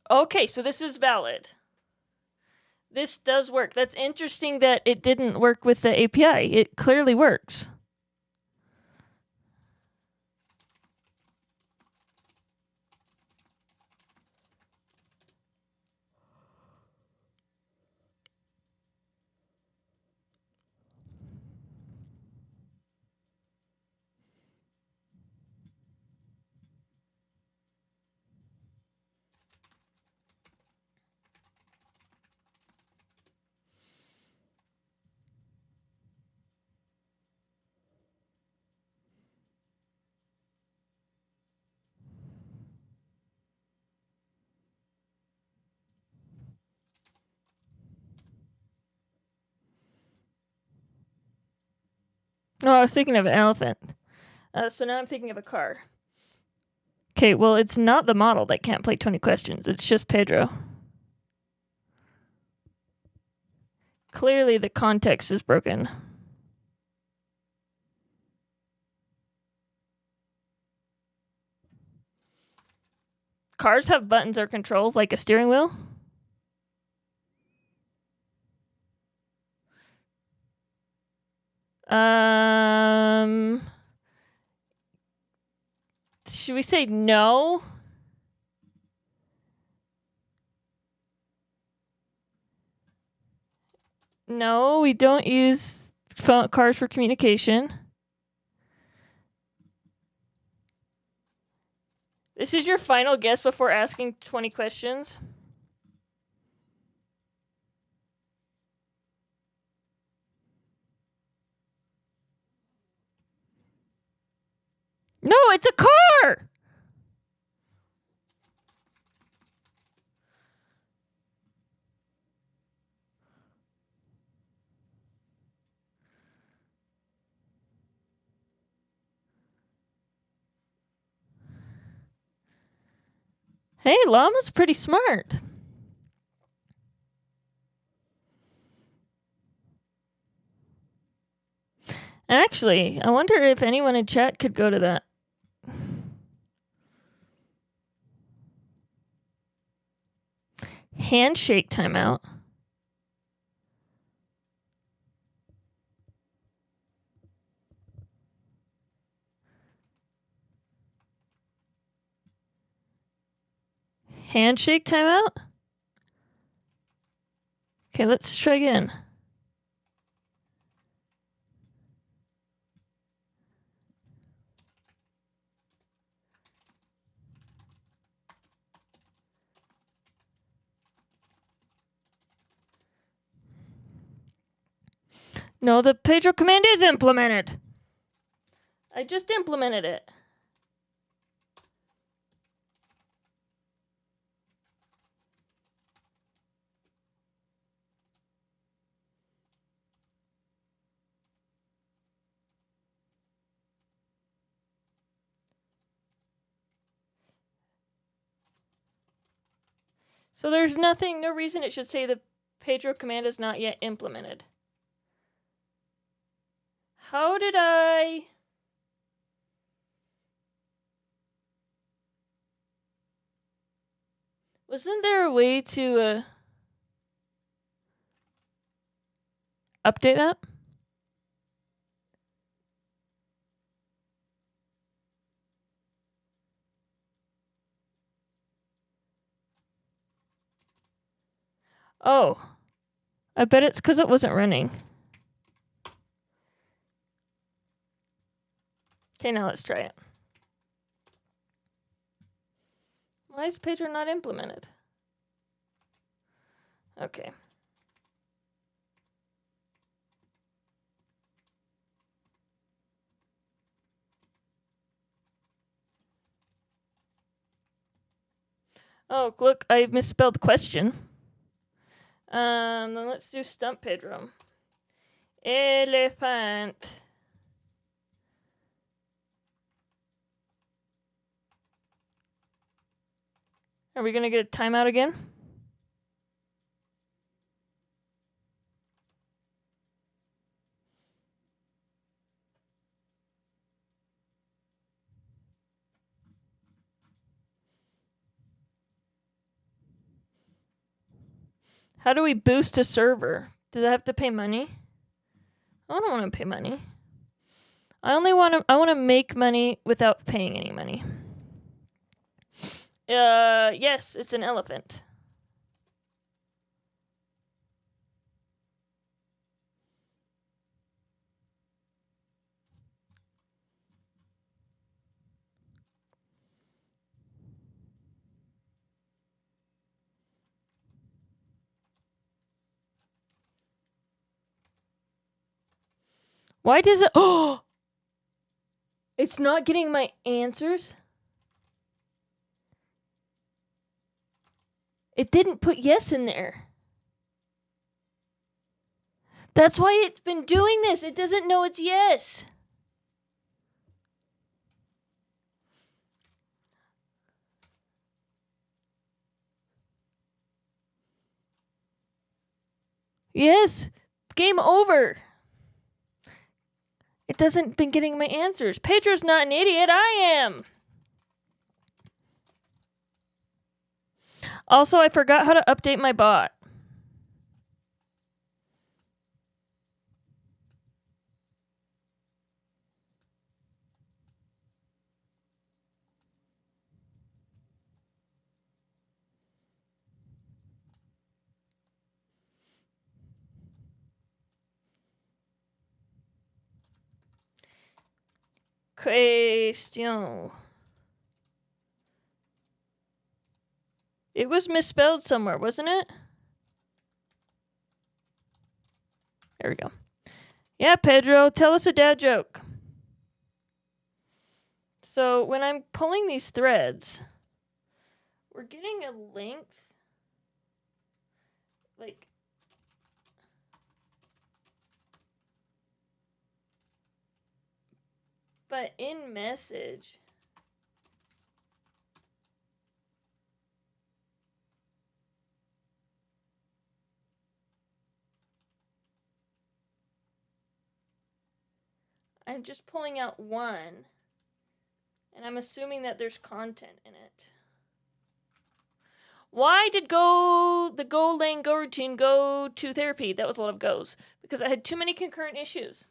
Okay, so this is valid. This does work. That's interesting that it didn't work with the API. It clearly works. Oh, I was thinking of an elephant. So now I'm thinking of a car. Okay, well, it's not the model that can't play 20 questions. It's just Pedro. Clearly, the context is broken. Cars have buttons or controls like a steering wheel. Should we say no? No, we don't use cars for communication. This is your final guess before asking 20 questions? No, it's a car! Hey, llama's pretty smart. Actually, I wonder if anyone in chat could go to that. Handshake timeout. Handshake timeout? Okay, let's try again. No, the Pedro command is implemented. I just implemented it. So there's no reason it should say the Pedro command is not yet implemented. How did I... Wasn't there a way to update that? Oh, I bet it's because it wasn't running. Okay, now let's try it. Why is Pedro not implemented? Okay. Oh, look, I misspelled question. Then let's do stump Pedro. Elephant. Are we gonna get a timeout again? How do we boost a server? Does I have to pay money? I don't want to pay money. I want to make money without paying any money. Yes, it's an elephant. Why does it... Oh! It's not getting my answers? It didn't put yes in there. That's why it's been doing this. It doesn't know it's yes. Yes. Game over. It doesn't been getting my answers. Pedro's not an idiot. I am. Also, I forgot how to update my bot. Question. It was misspelled somewhere, wasn't it? There we go. Yeah, Pedro, tell us a dad joke. So when I'm pulling these threads, we're getting a length. Like, but in message, I'm just pulling out one, and I'm assuming that there's content in it. Why did the go lane go routine go to therapy? That was a lot of goes. Because I had too many concurrent issues.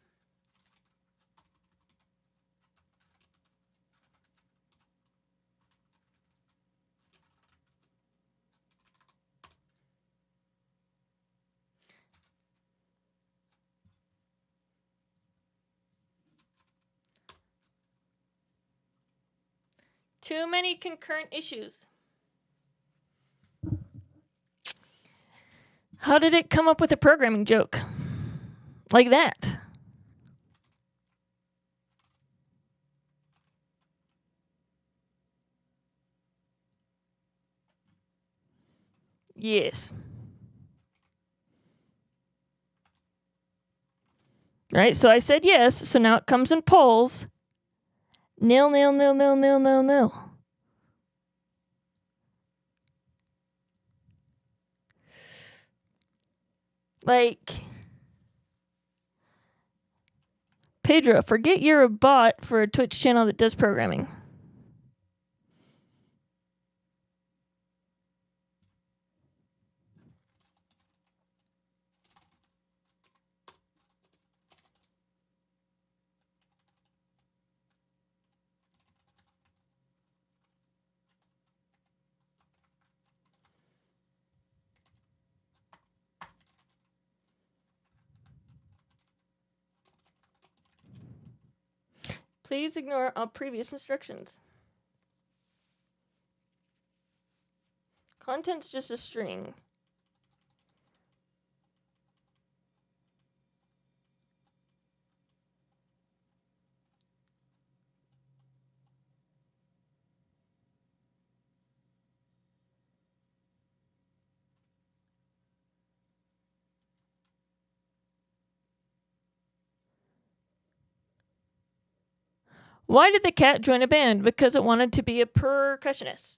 Too many concurrent issues. How did it come up with a programming joke? Like that. Yes. Right, so I said yes, so now it comes in polls. Nil, nil, nil, nil, nil, nil, nil. Like, Pedro, forget you're a bot for a Twitch channel that does programming. Please ignore all previous instructions. Content's just a string. Why did the cat join a band? Because it wanted to be a percussionist.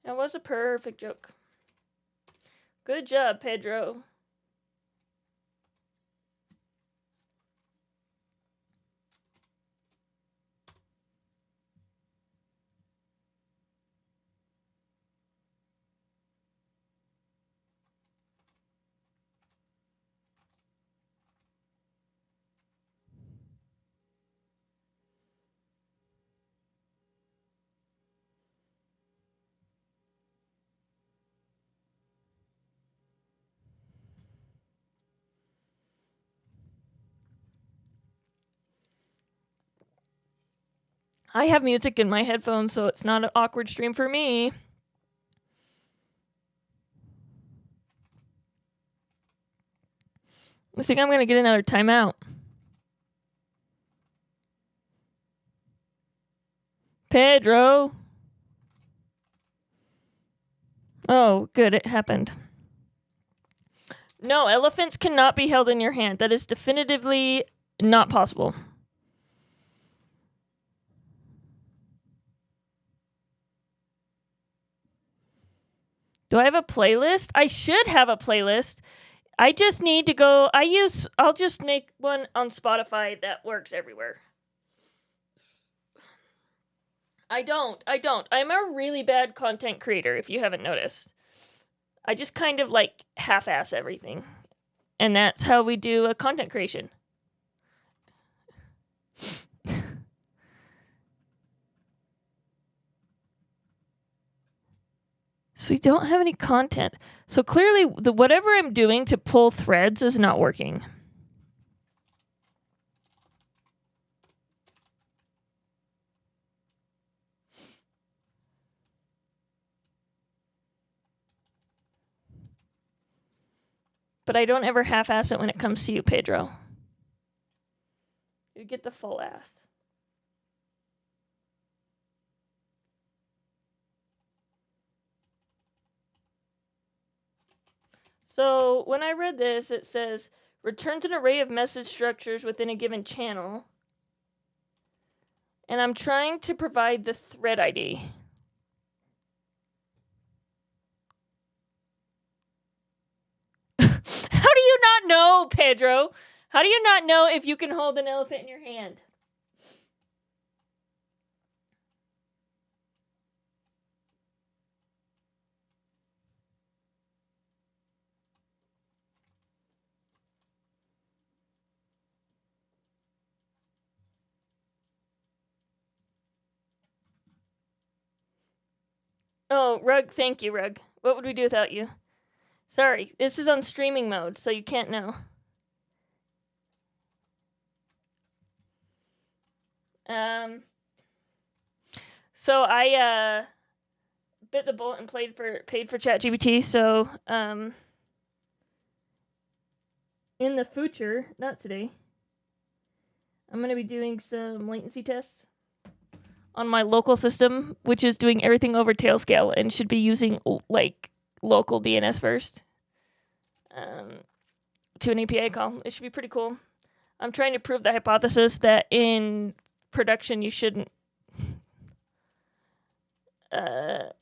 That was a perfect joke. Good job, Pedro. I have music in my headphones, so it's not an awkward stream for me. I think I'm going to get another timeout. Pedro. Oh, good, it happened. No, elephants cannot be held in your hand. That is definitively not possible. Do I have a playlist? I should have a playlist. I just need to go. I'll just make one on Spotify that works everywhere. I don't. I'm a really bad content creator, if you haven't noticed. I just kind of like half-ass everything. And that's how we do a content creation. So we don't have any content. So clearly, whatever I'm doing to pull threads is not working. But I don't ever half-ass it when it comes to you, Pedro. You get the full ass. So when I read this, it says, returns an array of message structures within a given channel. And I'm trying to provide the thread ID. How do you not know, Pedro? How do you not know if you can hold an elephant in your hand? Oh, Rug, thank you, Rug. What would we do without you? Sorry, this is on streaming mode, so you can't know. So I bit the bullet and paid for ChatGPT. So in the future, not today, I'm gonna be doing some latency tests on my local system, which is doing everything over Tailscale and should be using like local DNS first. to an API call. It should be pretty cool. I'm trying to prove the hypothesis that in production you shouldn't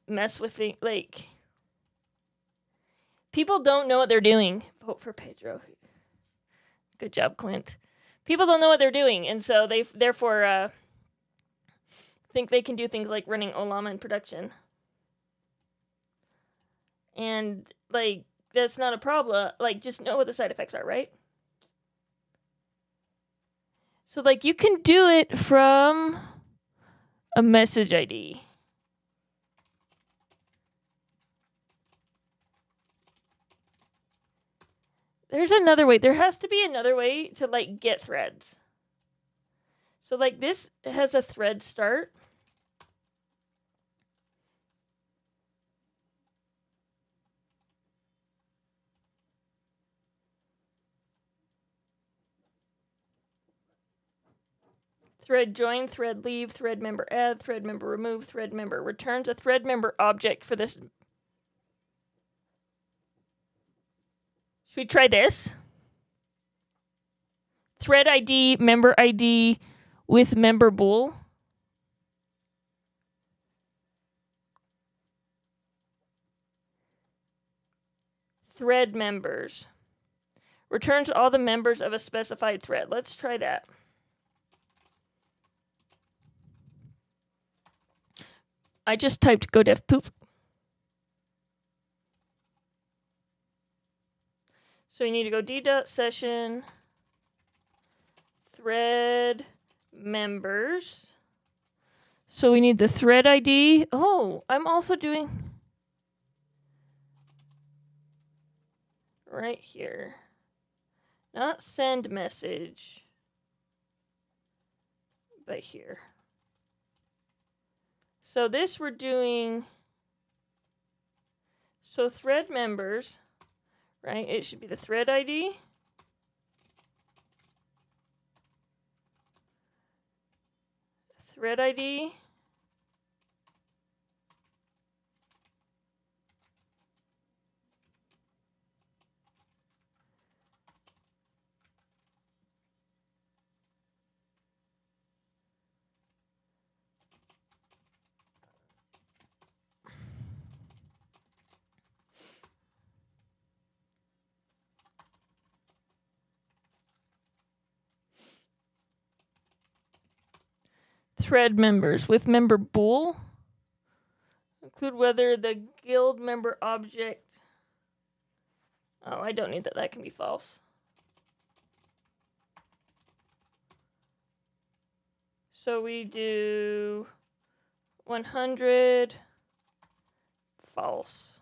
mess with things. Like, people don't know what they're doing. Vote for Pedro. Good job, Clint. People don't know what they're doing, and so they therefore think they can do things like running Olama in production. And, like, that's not a problem. Like, just know what the side effects are, right? So, like, you can do it from a message ID. There's another way. There has to be another way to, like, get threads. So, like, this has a thread start. Thread join, thread leave, thread member add, thread member remove, thread member returns a thread member object for this. Should we try this? Thread ID, member ID with member bool. Thread members. Returns all the members of a specified thread. Let's try that. I just typed go dev poop. So we need to go d.session thread members. So we need the thread ID. Oh, I'm also doing right here. Not send message, but here. So this we're doing, so thread members, right? It should be the thread ID. Thread ID. Thread members with member bool. Include whether the guild member object. Oh, I don't need that. That can be false. So we do 100 false.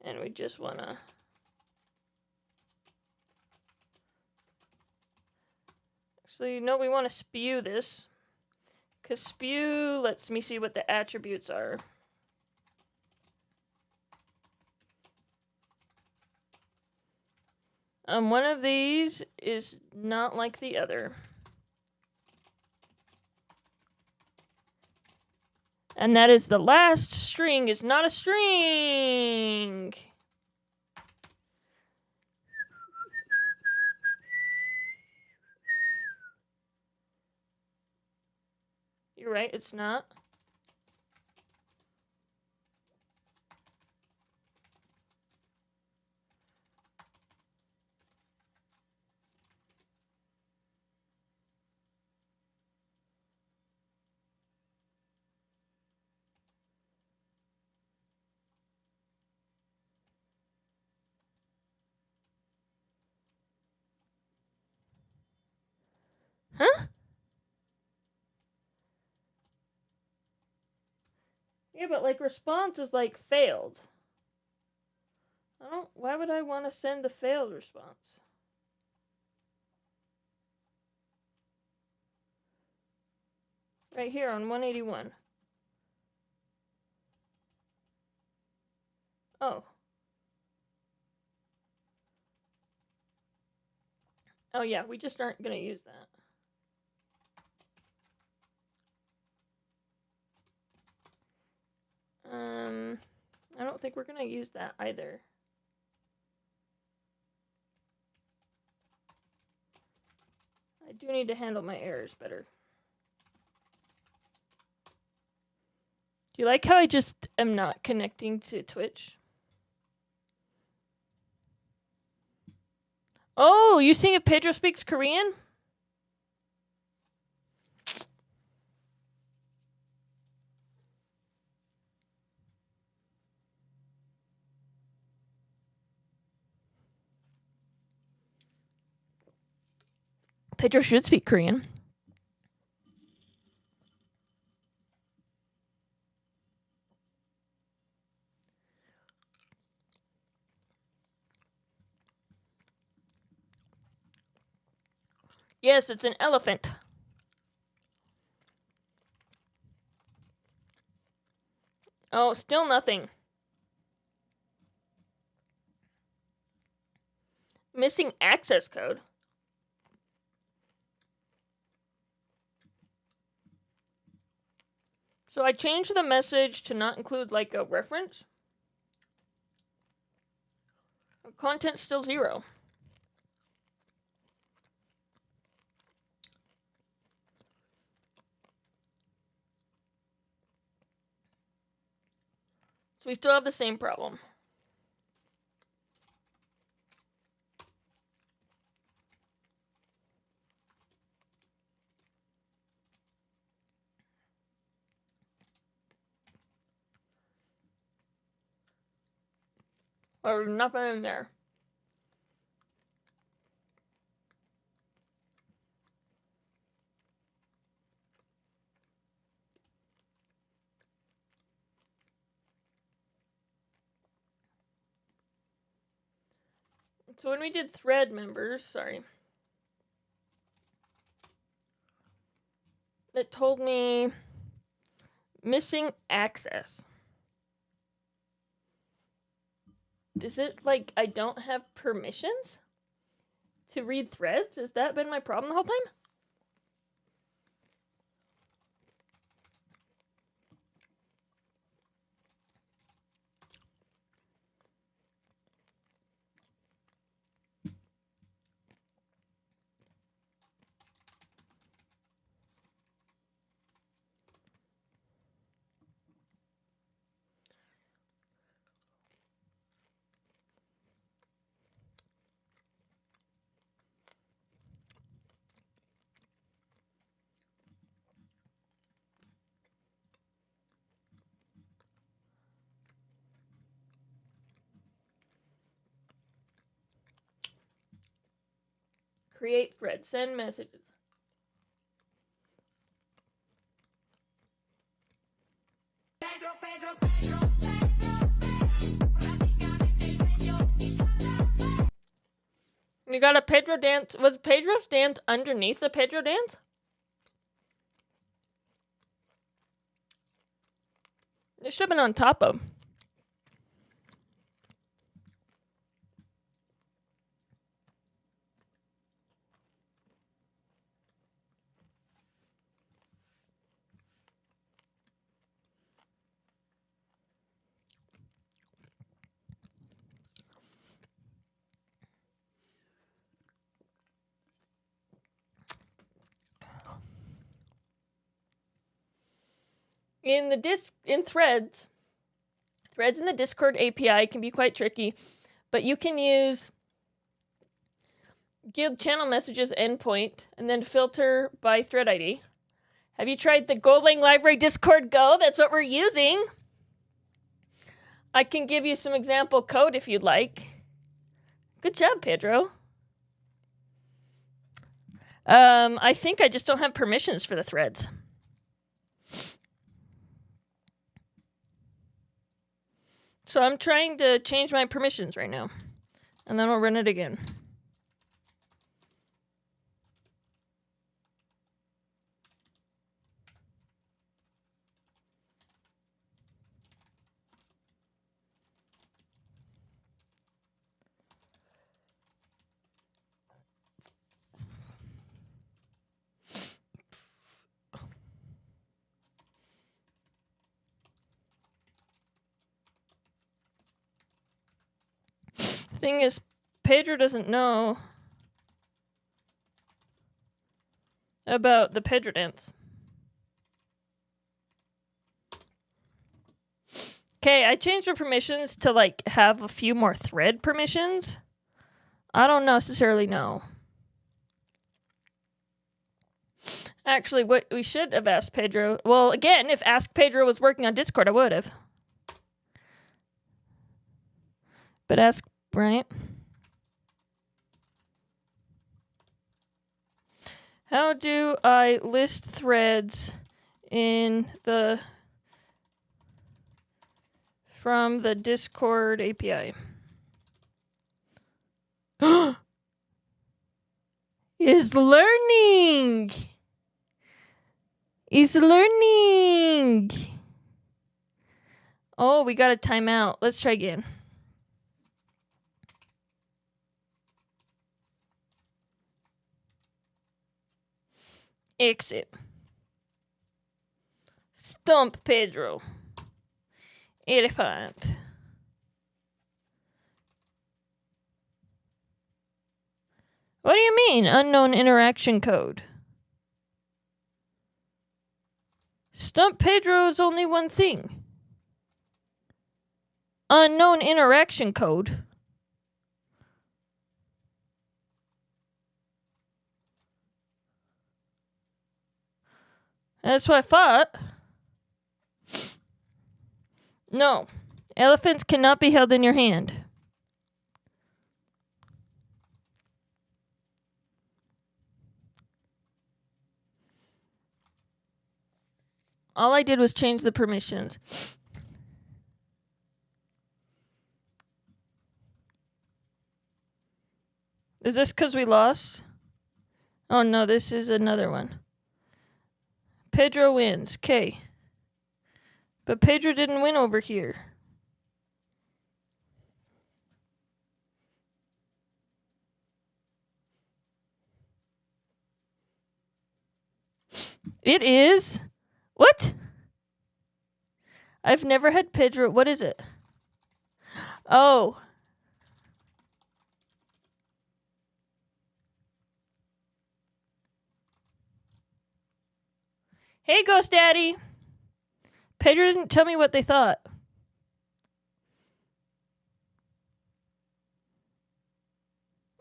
And we just want to actually, no, we want to spew this. Because spew lets me see what the attributes are. One of these is not like the other. And that is the last string is not a string. You're right, it's not. Huh? Yeah, but like response is like failed. Why would I want to send the failed response? Right here on 181. Oh. Oh yeah, we just aren't going to use that. I don't think we're going to use that either. do need to handle my errors better. Do you like how I just am not connecting to Twitch? Oh, you seeing if Pedro speaks Korean? Pedro should speak Korean. Yes, it's an elephant. Oh, still nothing. Missing access code. So I changed the message to not include like a reference. Content's still 0. So we still have the same problem. Or nothing in there. So when we did thread members, it told me missing access. Is it like I don't have permissions to read threads? Has that been my problem the whole time? Create thread, send messages. You got a Pedro dance. Was Pedro's dance underneath the Pedro dance? It should have been on top of. In threads in the Discord API can be quite tricky, but you can use guild channel messages endpoint and then filter by thread ID. Have you tried the Golang library Discord Go? That's what we're using. I can give you some example code if you'd like. Good job, Pedro. I think I just don't have permissions for the threads. So I'm trying to change my permissions right now. And then we'll run it again. Thing is, Pedro doesn't know. about the Pedro dance. Okay, I changed the permissions to like have a few more thread permissions. I don't necessarily know. Actually, what we should have asked Pedro. Well, again, if Ask Pedro was working on Discord, I would have. But ask, right? How do I list threads in the from the Discord API? Is learning. Is learning. Oh, we got a timeout. Let's try again. Exit. Stump Pedro. Elephant. What do you mean, unknown interaction code? Stump Pedro is only one thing. Unknown interaction code. That's what I thought. No. Elephants cannot be held in your hand. All I did was change the permissions. Is this because we lost? Oh no, this is another one. Pedro wins. Okay. But Pedro didn't win over here. It is? What? I've never had Pedro. What is it? Oh. Hey, Ghost Daddy. Pedro didn't tell me what they thought.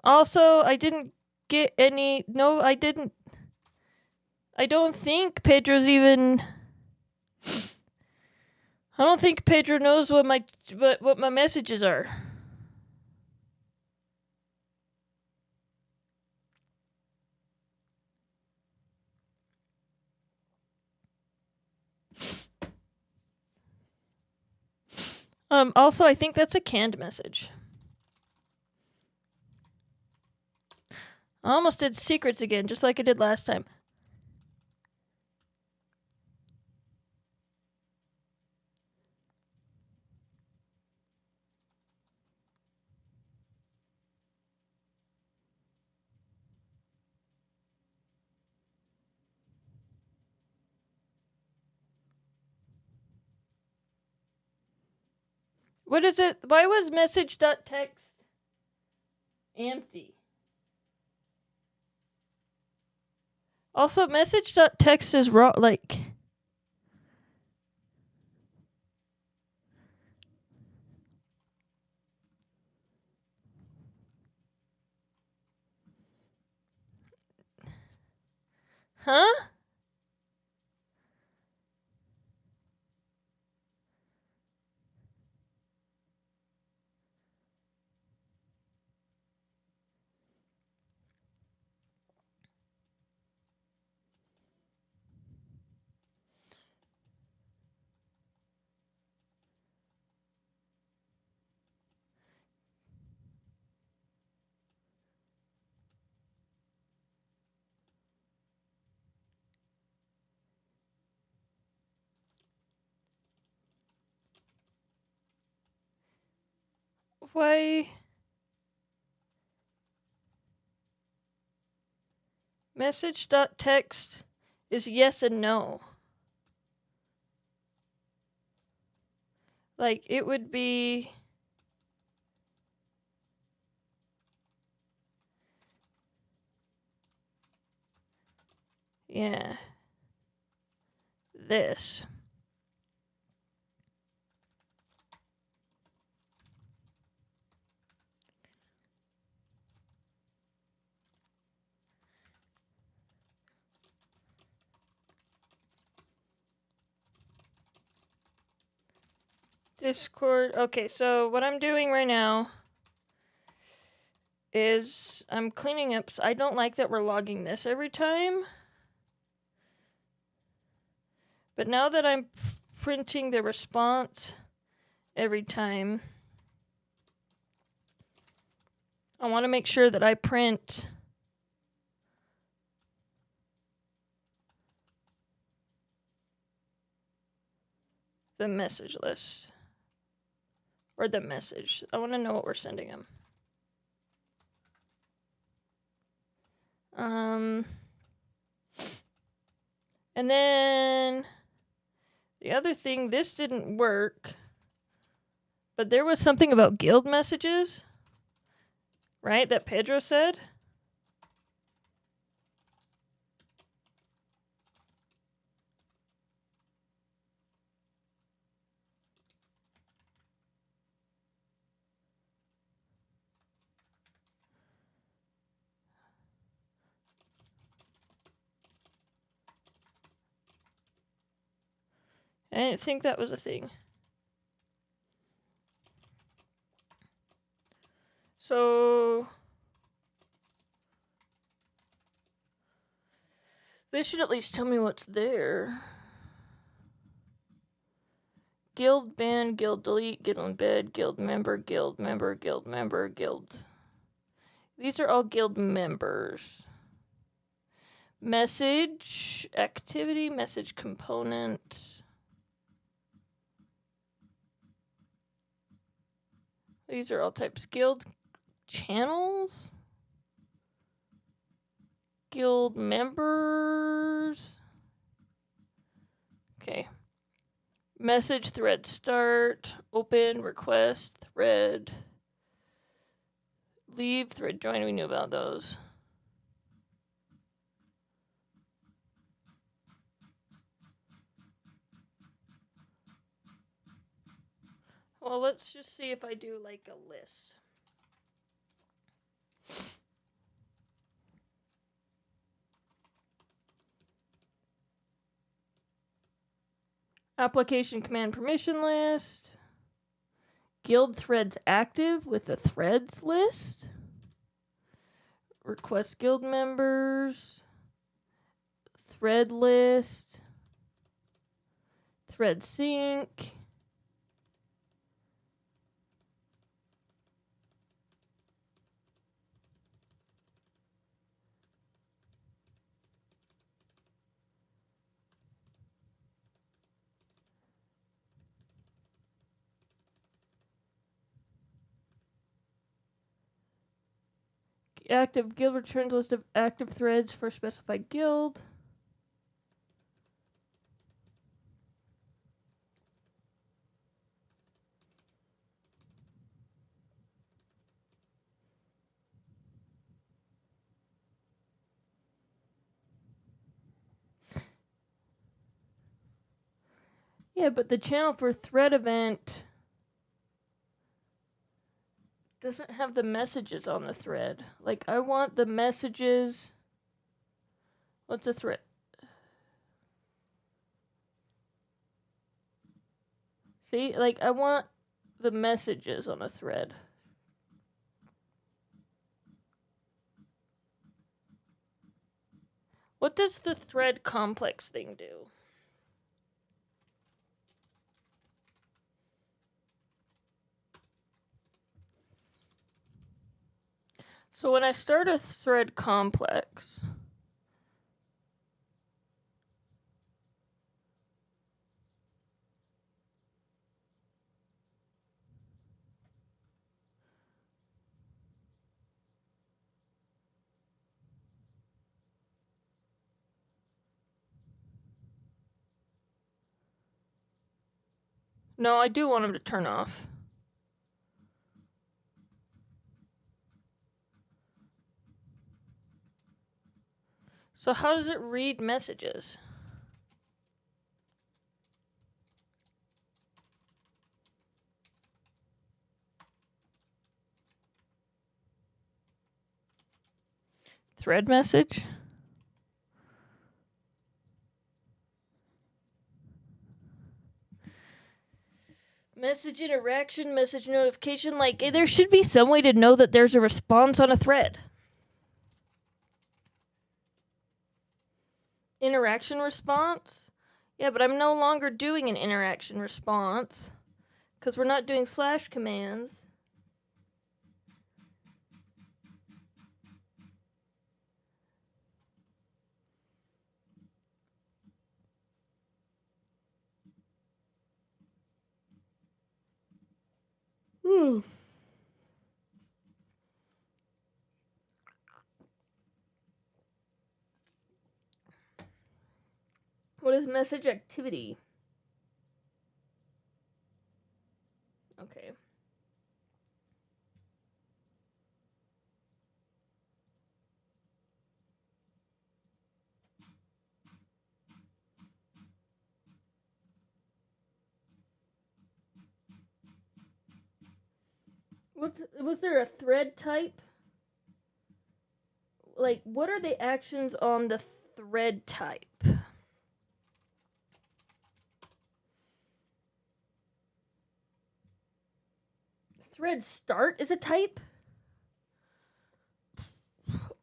Also, I didn't get any... No, I didn't... I don't think Pedro's even... I don't think Pedro knows what my messages are. Also, I think that's a canned message. I almost did secrets again, just like I did last time. What is it? Why was message.text empty? Also, message.text is wrong. Like, huh? Why? Message.text is yes and no. Like, it would be... Yeah. This. Discord. Okay, so what I'm doing right now is I'm cleaning up. I don't like that we're logging this every time. But now that I'm printing the response every time, I want to make sure that I print the message list. Or the message. I want to know what we're sending them. And then the other thing, this didn't work, but there was something about guild messages, right? That Pedro said. I didn't think that was a thing. So they should at least tell me what's there. Guild ban, guild delete, guild embed, guild member, guild member, guild member, guild. These are all guild members. Message, activity, message component. These are all types. Guild channels. Guild members. Okay. Message thread start. Open, request, thread. Leave, thread join. We knew about those. Well, let's just see if I do like a list. Application command permission list. Guild threads active with a threads list. Request guild members. Thread list. Thread sync. Active guild returns list of active threads for specified guild. Yeah, but the channel for thread event doesn't have the messages on the thread. Like, I want the messages. What's a thread? See, like, I want the messages on a thread. What does the thread complex thing do? So when I start a thread complex, no, I do want them to turn off. So how does it read messages? Thread message? Message interaction, message notification. Like, there should be some way to know that there's a response on a thread. Interaction response? Yeah, but I'm no longer doing an interaction response because we're not doing slash commands. What is message activity? Okay. Was there a thread type? Like, what are the actions on the thread type? Thread start is a type?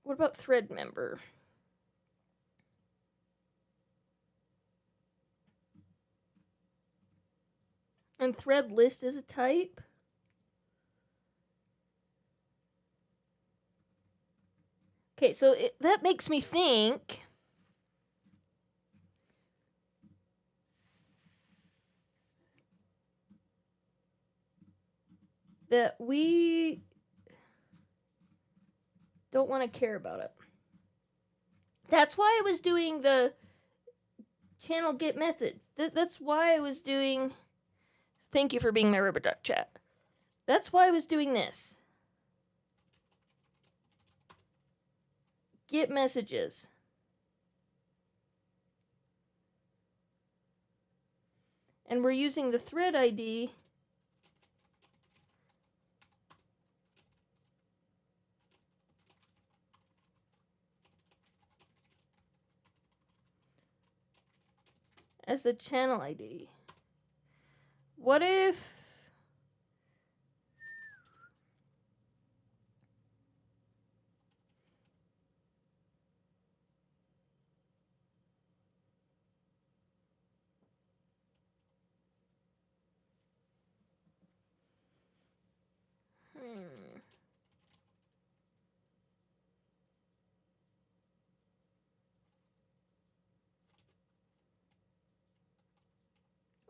What about thread member? And thread list is a type? Okay, so that makes me think that we don't want to care about it. That's why I was doing the channel get methods. That's why I was doing... Thank you for being my rubber duck, chat. That's why I was doing this. Get messages. And we're using the thread ID as the channel ID. What if...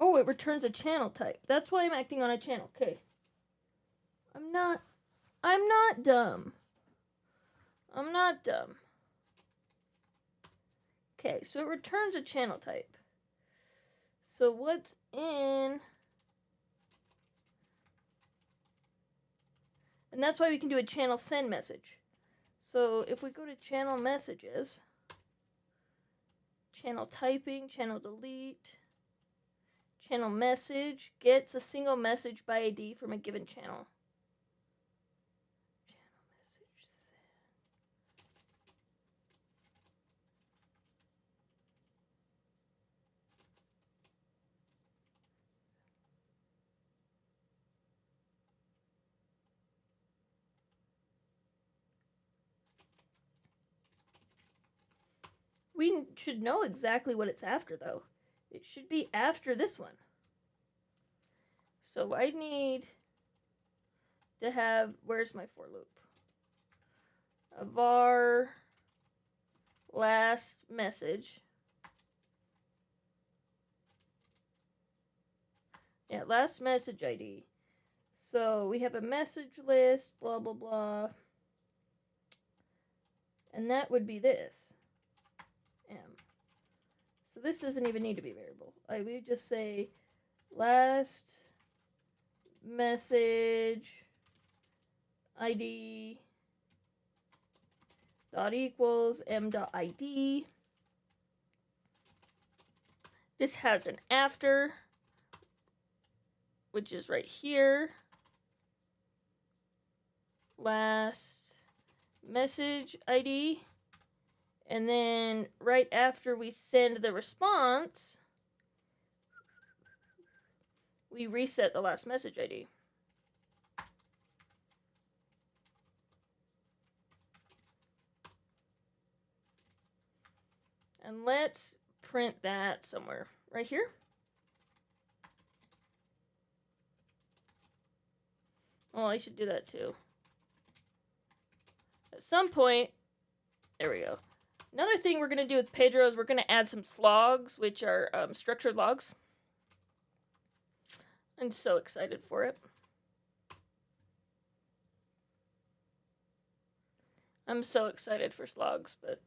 Oh, it returns a channel type. That's why I'm acting on a channel. Okay. I'm not dumb. I'm not dumb. Okay, so it returns a channel type. So what's in... And that's why we can do a channel send message. So if we go to channel messages, channel typing, channel delete, channel message gets a single message by ID from a given channel. Channel message send. We should know exactly what it's after, though. It should be after this one. So I need to have... Where's my for loop? A var last message. Yeah, last message ID. So we have a message list, blah, blah, blah. And that would be this. M. So this doesn't even need to be variable. I would just say last message ID dot equals m.id. This has an after, which is right here. Last message ID. And then right after we send the response, we reset the last message ID. And let's print that somewhere. Right here. Well, I should do that too. At some point, there we go. Another thing we're going to do with Pedro is we're going to add some slogs, which are structured logs. I'm so excited for it. I'm so excited for slogs, but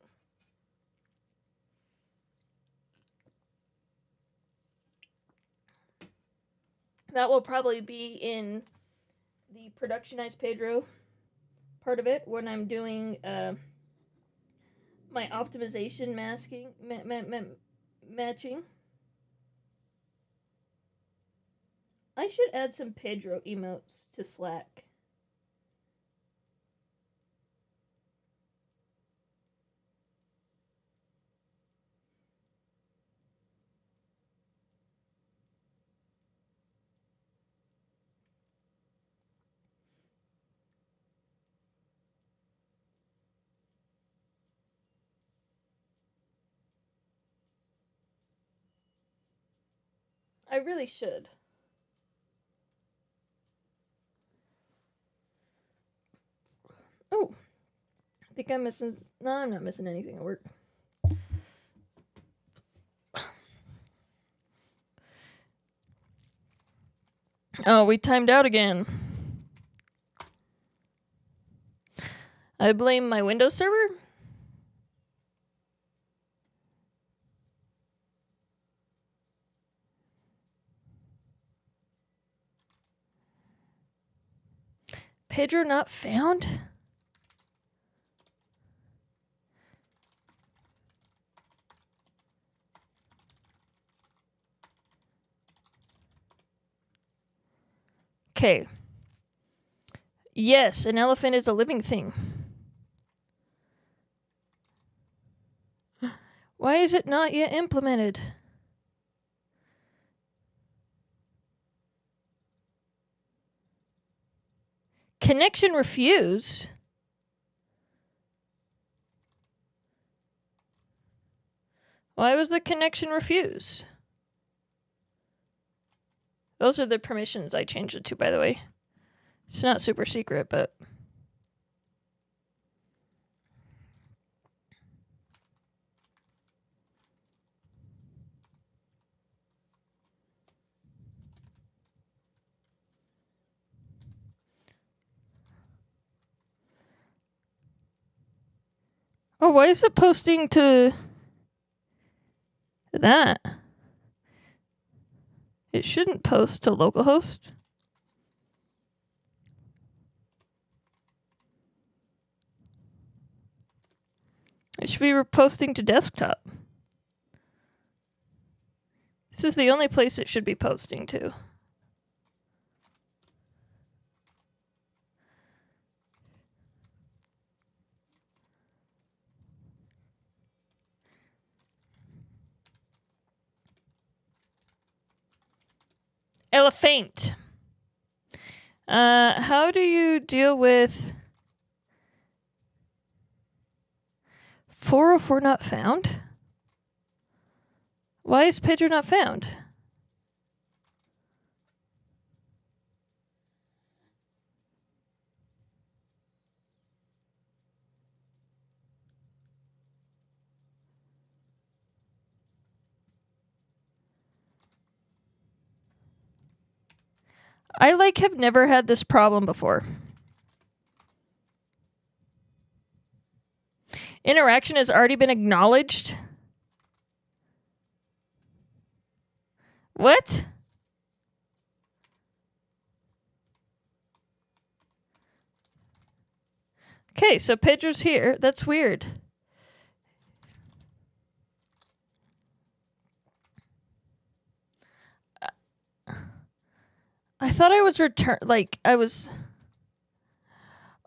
that will probably be in the productionized Pedro part of it when I'm doing my optimization matching. I should add some Pedro emotes to Slack. I really should. Oh, I think I'm missing. No, I'm not missing anything at work. Oh, we timed out again. I blame my Windows server. Pedro not found? Okay. Yes, an elephant is a living thing. Why is it not yet implemented? Connection refused. Why was the connection refused? Those are the permissions I changed it to, by the way. It's not super secret, but... Oh, why is it posting to that? It shouldn't post to localhost. It should be posting to desktop. This is the only place it should be posting to. Elephant. How do you deal with 404 not found? Why is Pedro not found? I have never had this problem before. Interaction has already been acknowledged. What? Okay, so Pedro's here. That's weird. I thought I was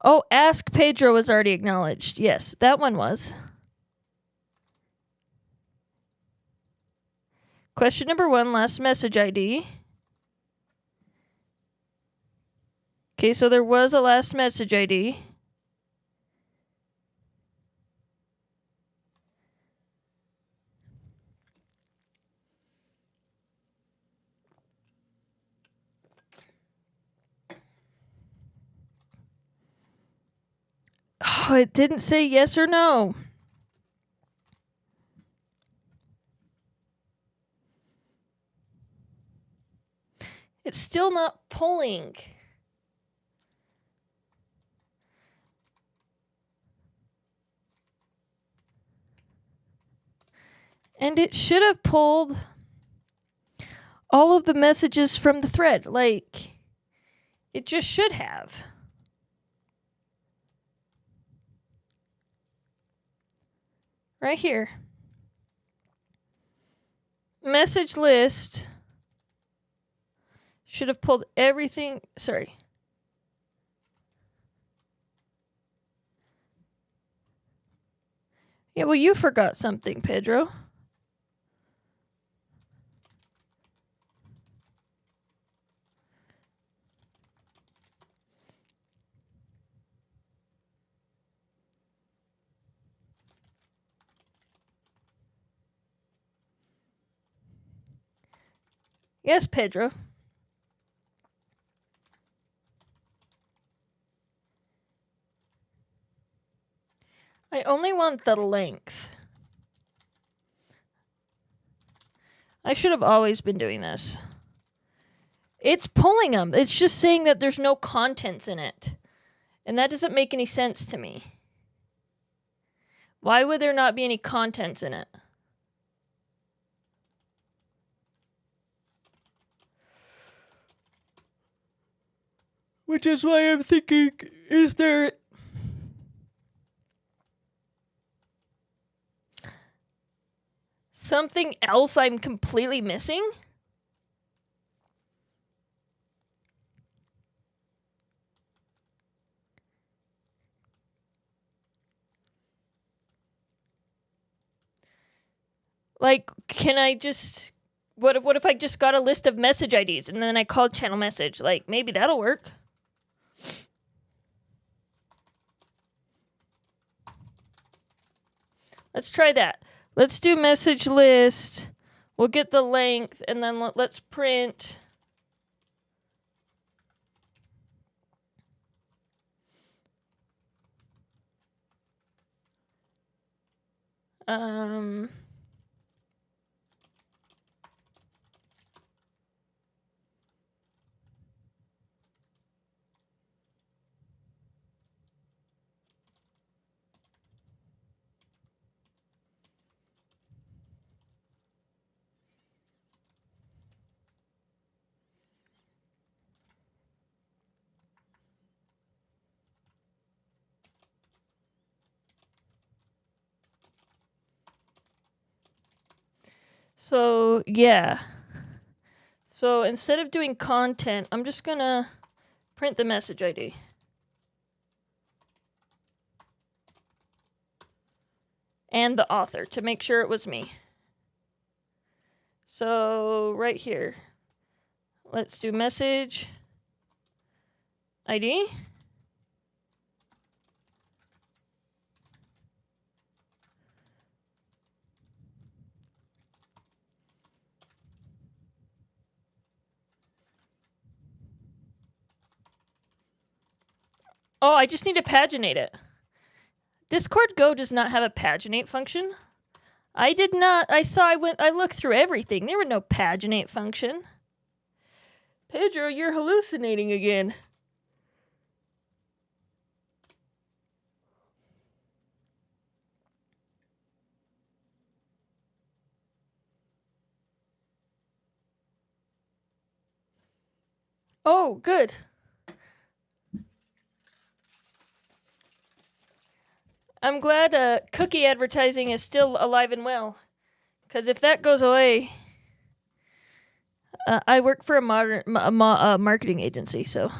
Oh, ask Pedro was already acknowledged. Yes, that one was. Question number 1, last message ID. Okay, so there was a last message ID. Oh, it didn't say yes or no. It's still not pulling. And it should have pulled all of the messages from the thread. Like, it just should have. Right here. Message list should have pulled everything. Sorry. Yeah, well, you forgot something, Pedro. Yes, Pedro. I only want the length. I should have always been doing this. It's pulling them. It's just saying that there's no contents in it. And that doesn't make any sense to me. Why would there not be any contents in it? Which is why I'm thinking, is there something else I'm completely missing? Like, can I just... What if I just got a list of message IDs and then I called channel message? Like, maybe that'll work. Let's try that. Let's do message list. We'll get the length, and then let's print. So, yeah. So instead of doing content, I'm just going to print the message ID. And the author to make sure it was me. So right here, let's do message ID. Oh, I just need to paginate it. Discord Go does not have a paginate function. I did not. I looked through everything. There was no paginate function. Pedro, you're hallucinating again. Oh, good. I'm glad cookie advertising is still alive and well. Because if that goes away, I work for a marketing agency, so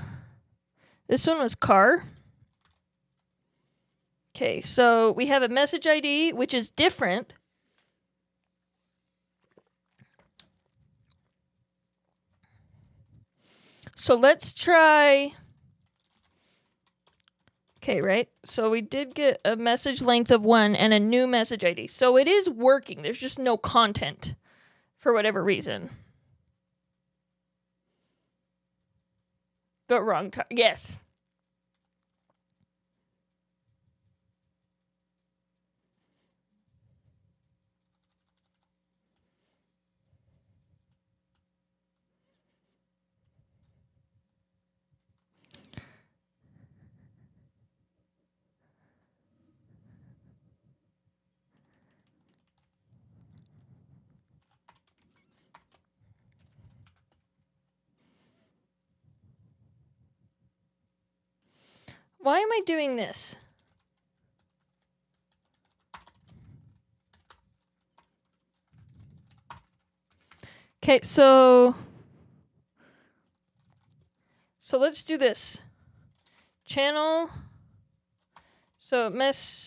this one was car. Okay, so we have a message ID, which is different. So let's try. Okay, right? So we did get a message length of 1 and a new message ID. So it is working. There's just no content for whatever reason. But wrong time. Yes. Why am I doing this? Okay, so let's do this. Channel. So message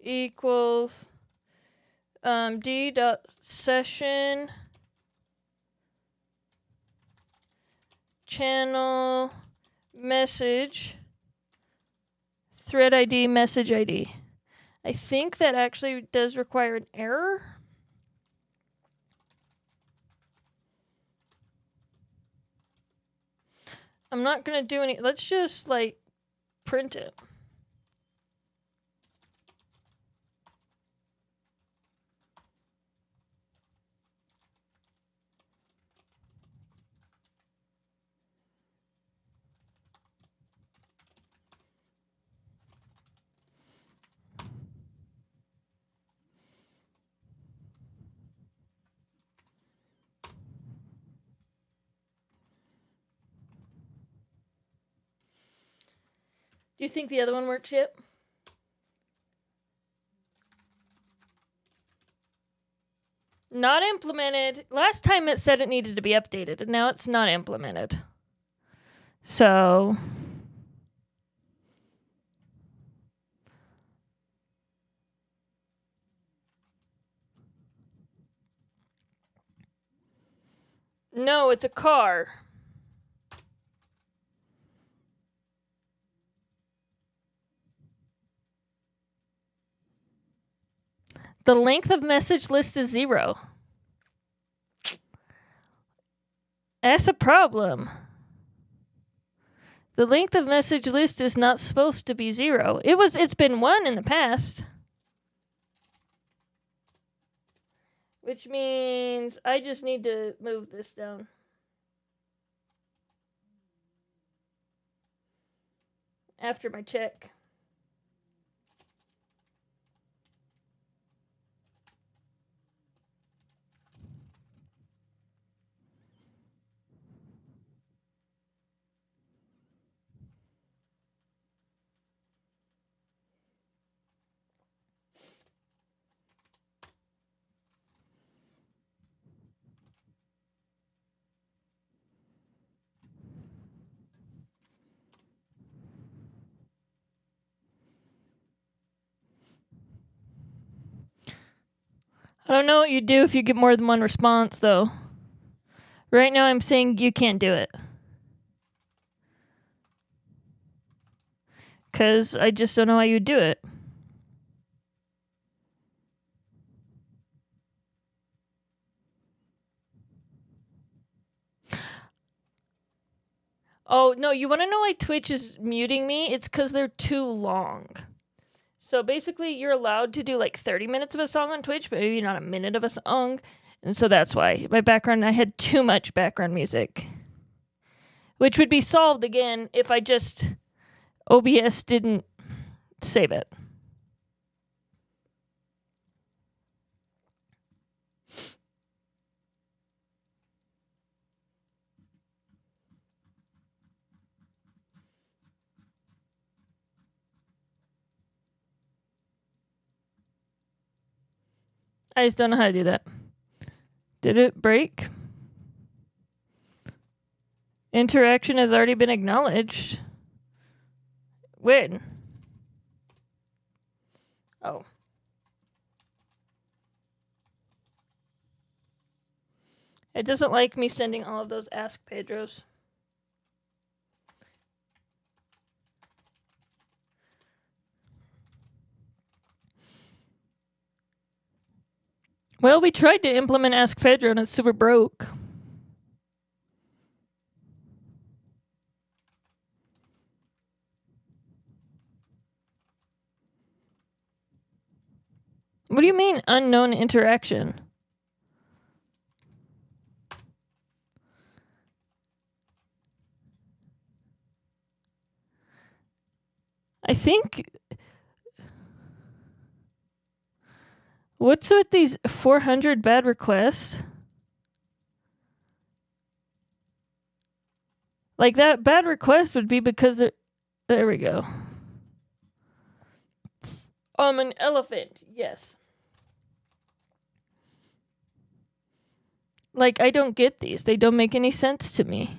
equals d dot session channel message thread ID message ID. I think that actually does require an error. I'm not going to do any. Let's just like print it. Do you think the other one works yet? Not implemented. Last time it said it needed to be updated, and now it's not implemented. So no, it's a car. The length of message list is 0. That's a problem. The length of message list is not supposed to be 0. It's been 1 in the past. Which means I just need to move this down. After my check. I don't know what you do if you get more than one response, though. Right now I'm saying you can't do it. Because I just don't know how you do it. Oh, no, you want to know why Twitch is muting me? It's because they're too long. So basically, you're allowed to do like 30 minutes of a song on Twitch, but maybe not a minute of a song. And so that's why. I had too much background music. Which would be solved again if I just OBS didn't save it. I just don't know how to do that. Did it break? Interaction has already been acknowledged. When? Oh. It doesn't like me sending all of those Ask Pedros. Well, we tried to implement Ask Pedro and it's super broke. What do you mean, unknown interaction? I think... What's with these 400 bad requests? Like, that bad request would be because... There we go. An elephant. Yes. Like, I don't get these. They don't make any sense to me.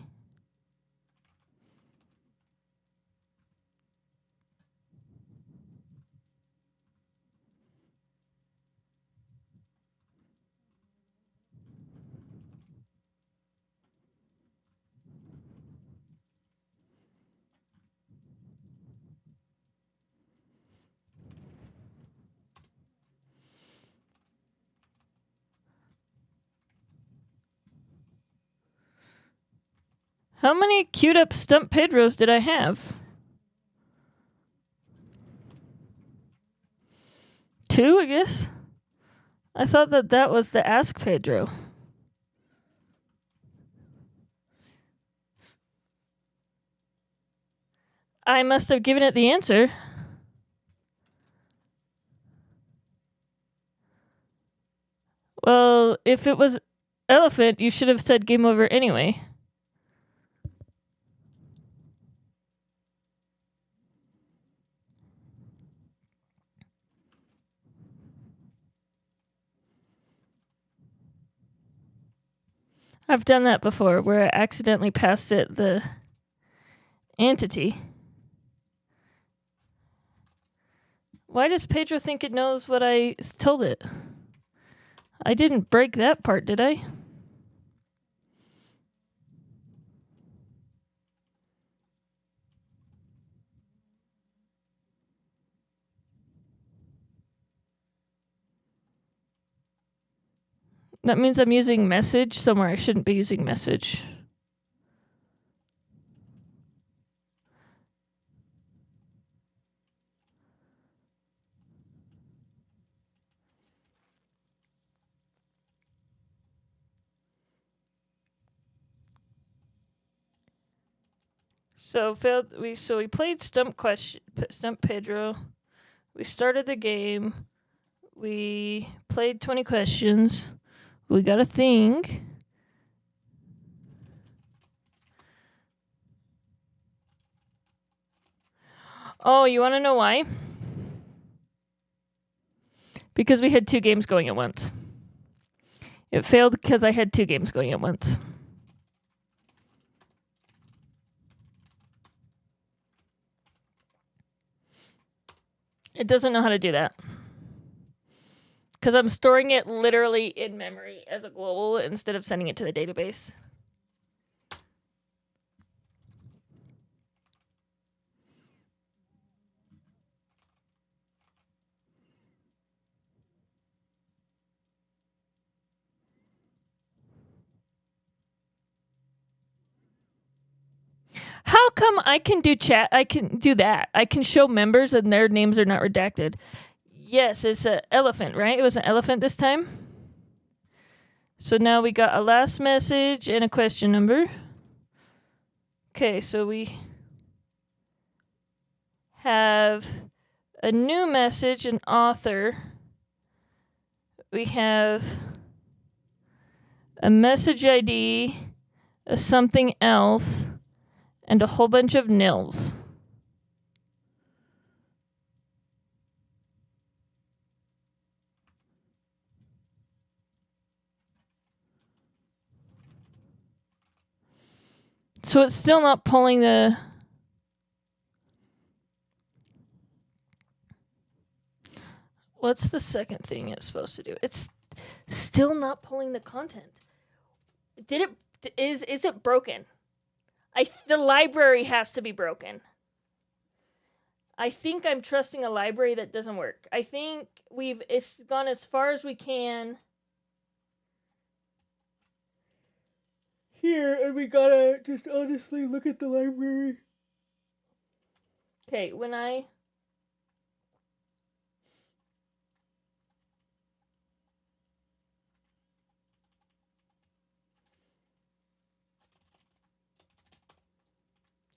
How many queued up Stump Pedros did I have? 2, I guess? I thought that was the Ask Pedro. I must have given it the answer. Well, if it was elephant, you should have said game over anyway. I've done that before, where I accidentally passed it the entity. Why does Pedro think it knows what I told it? I didn't break that part, did I? That means I'm using message somewhere I shouldn't be using message. So we played Stump Pedro. We started the game. We played 20 questions. We got a thing. Oh, you want to know why? Because we had 2 games going at once. It failed because I had 2 games going at once. It doesn't know how to do that. Because I'm storing it literally in memory as a global instead of sending it to the database. How come I can do chat? I can do that. I can show members and their names are not redacted. Yes, it's an elephant, right? It was an elephant this time. So now we got a last message and a question number. Okay, so we have a new message, an author. We have a message ID, a something else, and a whole bunch of nils. So it's still not pulling the... What's the second thing it's supposed to do? It's still not pulling the content. Is it broken? The library has to be broken. I think I'm trusting a library that doesn't work. I think it's gone as far as we can here, and we gotta just honestly look at the library. Okay,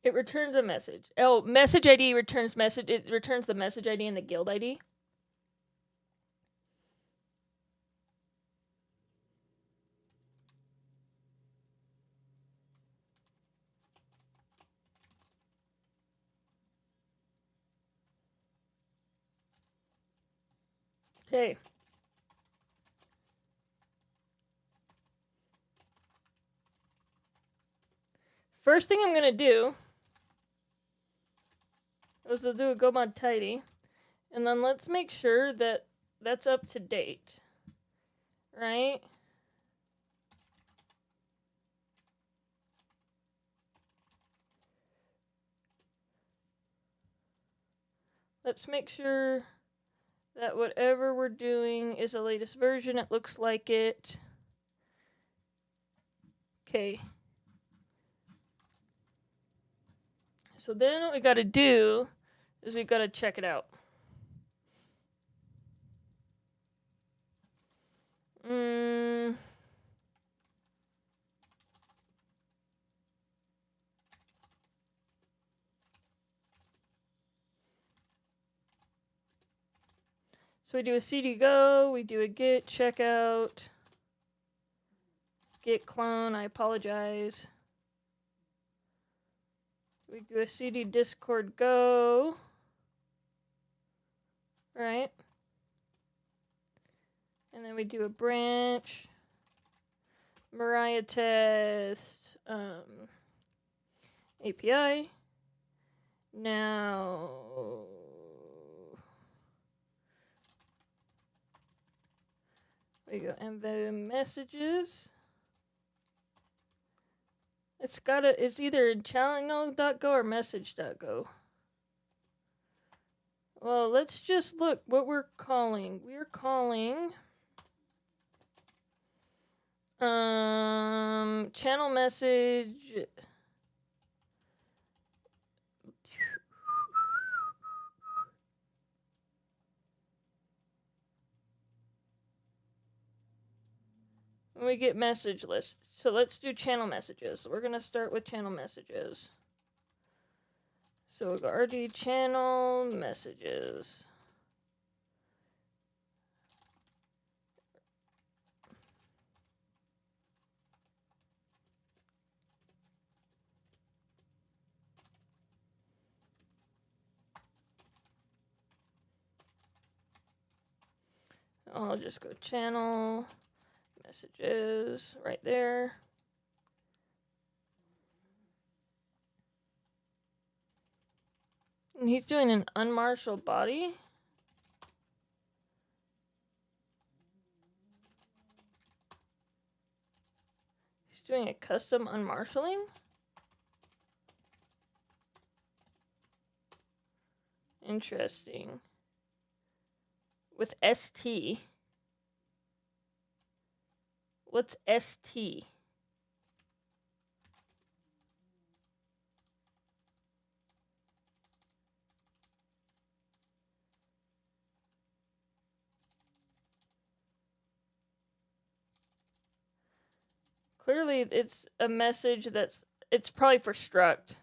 it returns a message. Oh, message ID returns message. It returns the message ID and the guild ID. Okay. First thing I'm gonna do is to do a go mod tidy, and then let's make sure that that's up to date, right? Let's make sure that whatever we're doing is the latest version. It looks like it. Okay. So then what we gotta do is we gotta check it out. So we do a cd go, we do a git checkout, git clone, I apologize. We do a cd discord go, right? And then we do a branch, Mariah test, API. Now, we go env messages. It's either in channel.go or message.go. Well, let's just look what we're calling. We're calling channel message. When we get message list. So let's do channel messages. So we're gonna start with channel messages. So we go RD channel messages. I'll just go channel messages right there. And he's doing an unmarshal body. He's doing a custom unmarshaling. Interesting. With ST. What's ST? Clearly, it's a message it's probably for struct.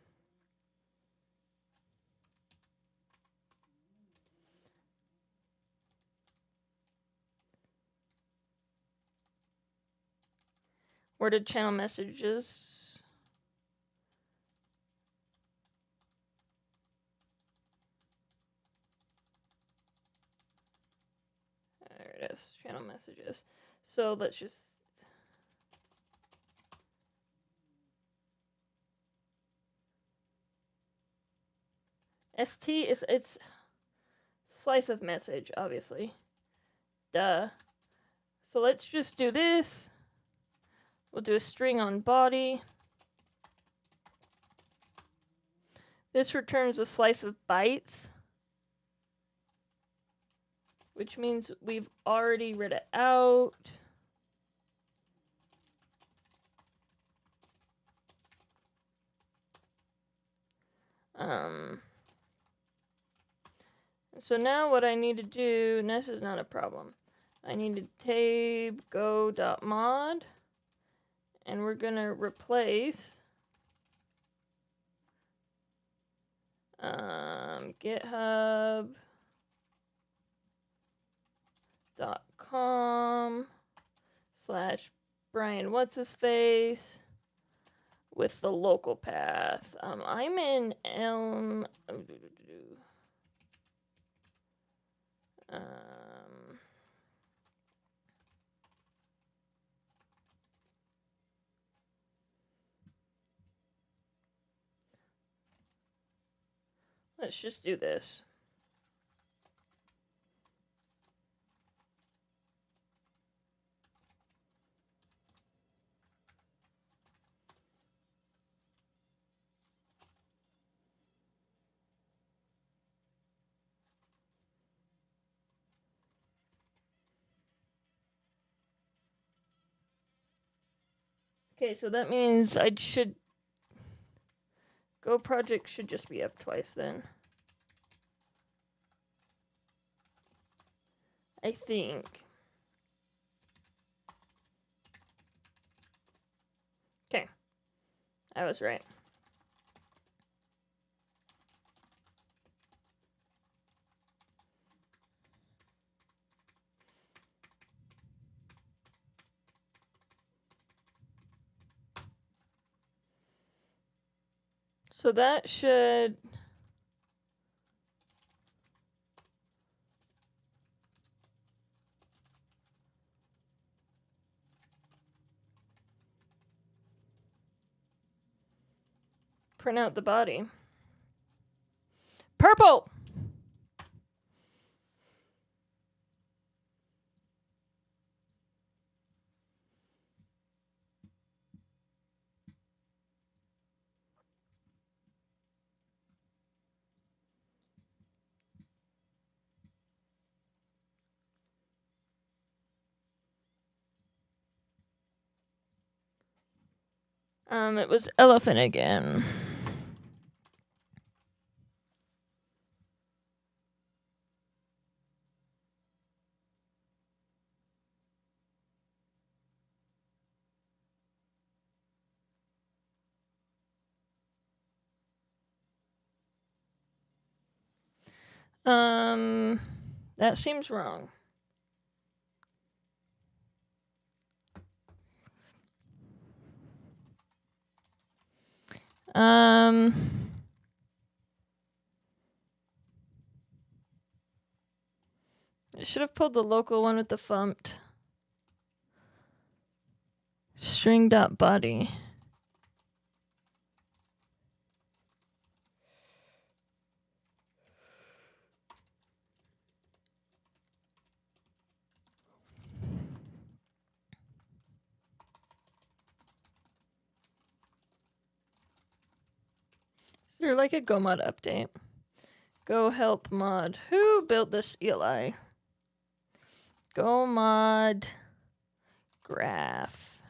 Worded channel messages. There it is, channel messages. So let's just ST is it's slice of message, obviously. Duh. So let's just do this. We'll do a string on body. This returns a slice of bytes, which means we've already read it out. So now what I need to do, and this is not a problem, I need to tab go.mod, and we're gonna replace github.com/Brian what's his face with the local path. I'm in Elm. Let's just do this. Okay, so that means Go project should just be up twice then. I think. Okay. I was right. So that should print out the body. Purple! It was elephant again. That seems wrong. It should have pulled the local one with the fumped. String.body. Is there like a go mod update? Go help mod. Who built this ELI? Go mod graph.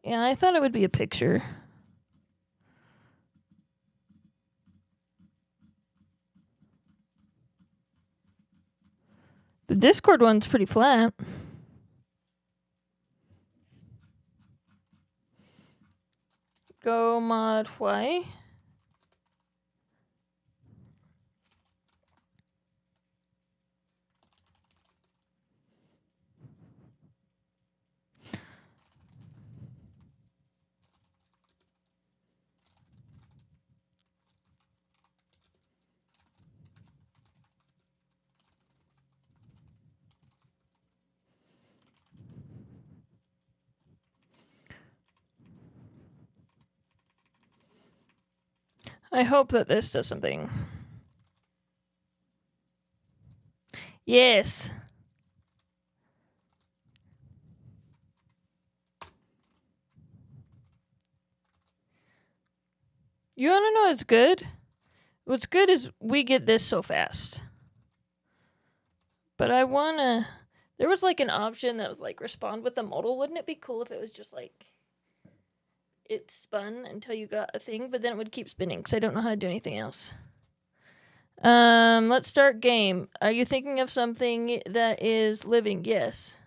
Yeah, I thought it would be a picture. The Discord one's pretty flat. Go mod why? I hope that this does something. Yes. You want to know what's good? What's good is we get this so fast. But I want to... There was like an option that was like respond with a modal. Wouldn't it be cool if it was just like... It spun until you got a thing, but then it would keep spinning because I don't know how to do anything else. Let's start game. Are you thinking of something that is living? Yes.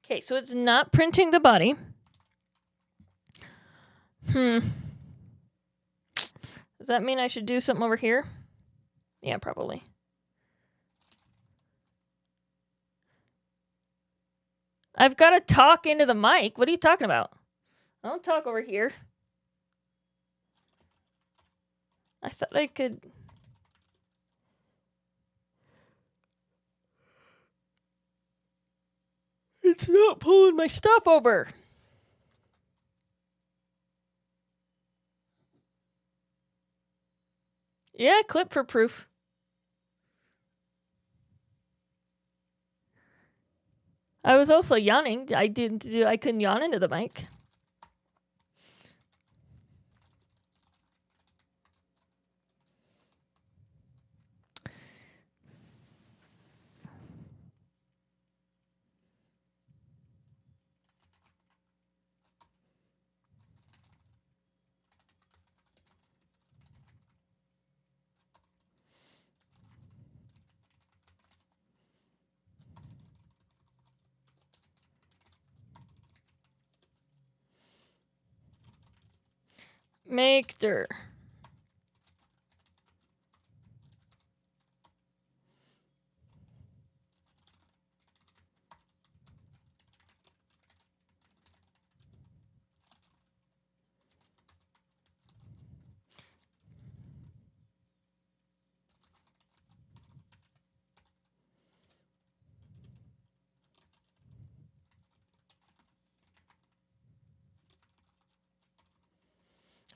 Okay, so it's not printing the body. Does that mean I should do something over here? Yeah, probably. I've got to talk into the mic. What are you talking about? I don't talk over here. I thought I could... It's not pulling my stuff over. Yeah, clip for proof. I was also yawning. I couldn't yawn into the mic. Make dir.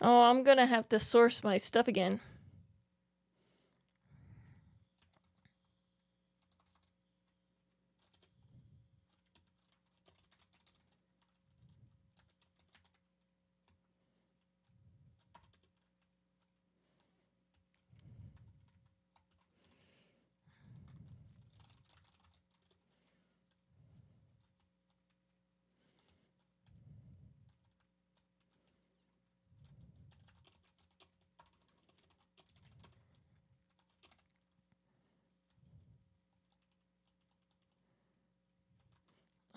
Oh, I'm gonna have to source my stuff again.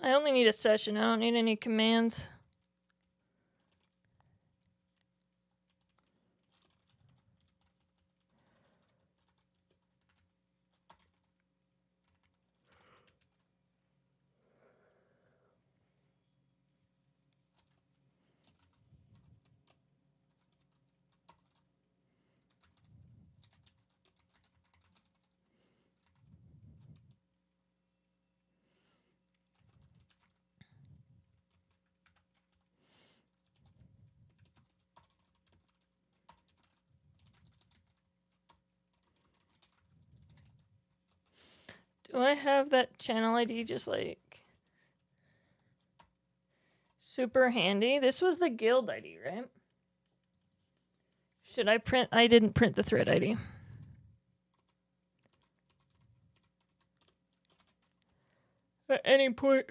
I only need a session. I don't need any commands. Do I have that channel ID just like super handy? This was the guild ID, right? Should I print? I didn't print the thread ID. At any point.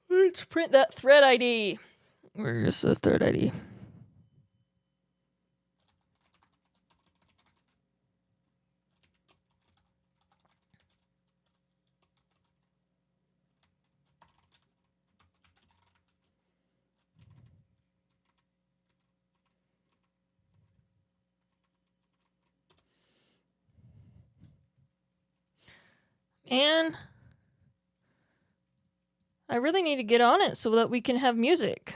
Let's print that thread ID. Where's the thread ID? And I really need to get on it so that we can have music.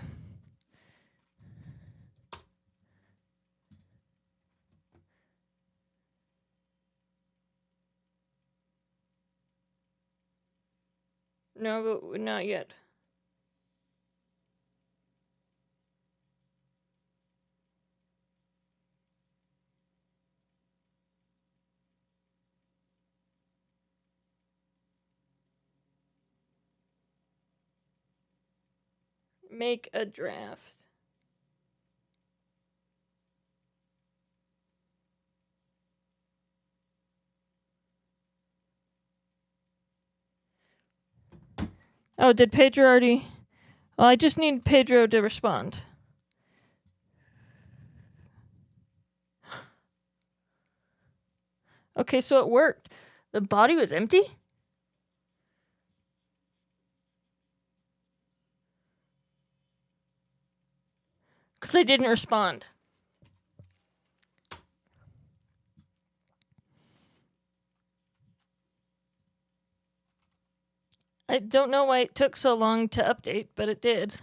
No, but not yet. Make a draft. Oh, did Pedro already? Well, I just need Pedro to respond. Okay, so it worked. The body was empty? Because I didn't respond. I don't know why it took so long to update, but it did.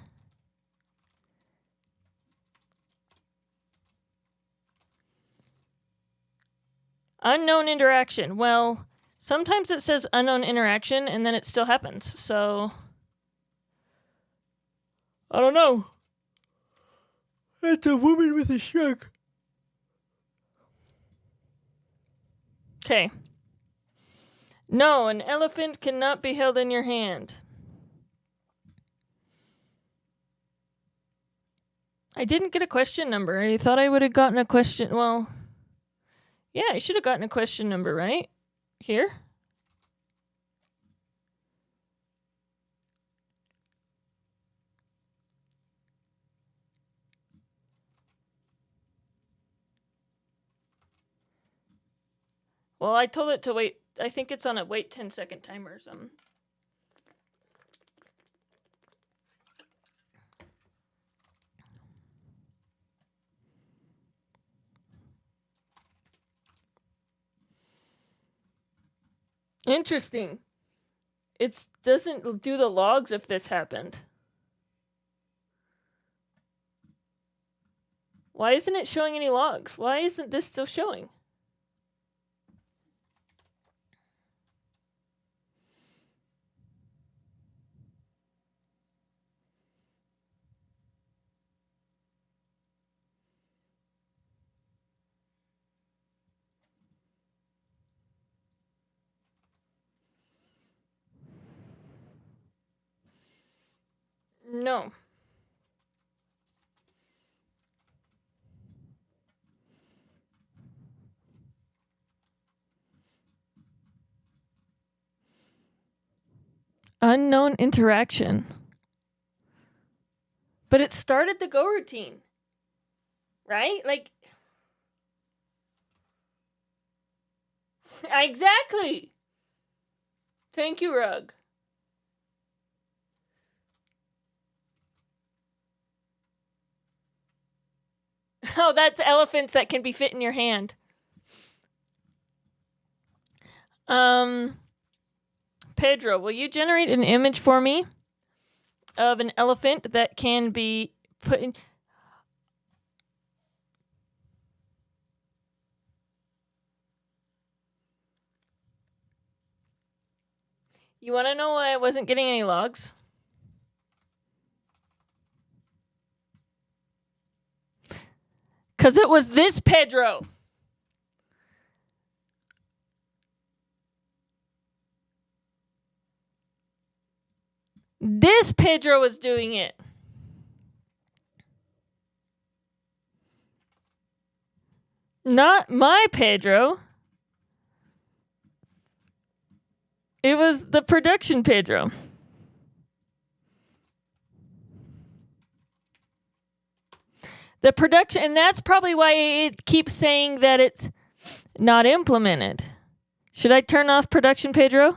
Unknown interaction. Well, sometimes it says unknown interaction and then it still happens. So I don't know. It's a woman with a shrug. Okay. No, an elephant cannot be held in your hand. I didn't get a question number. I thought I would have gotten a question. Well, yeah, I should have gotten a question number, right? Here? Well, I told it to wait. I think it's on a wait 10-second timer or something. Interesting. It doesn't do the logs if this happened. Why isn't it showing any logs? Why isn't this still showing? No. Unknown interaction. But it started the go routine. Right? Like, exactly. Thank you, Rug. Oh, that's elephants that can be fit in your hand. Pedro, will you generate an image for me of an elephant that can be put in? You want to know why I wasn't getting any logs? Because it was this Pedro. This Pedro was doing it. Not my Pedro. It was the production Pedro. The production, and that's probably why it keeps saying that it's not implemented. Should I turn off production Pedro?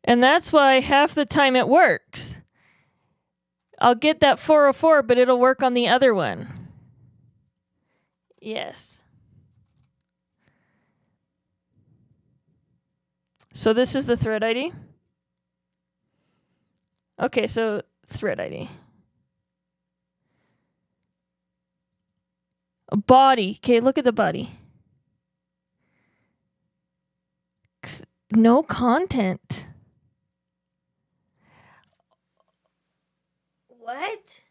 And that's why half the time it works. I'll get that 404, but it'll work on the other one. Yes. So this is the thread ID. Okay, so thread ID. A body. Okay, look at the body. No content. What?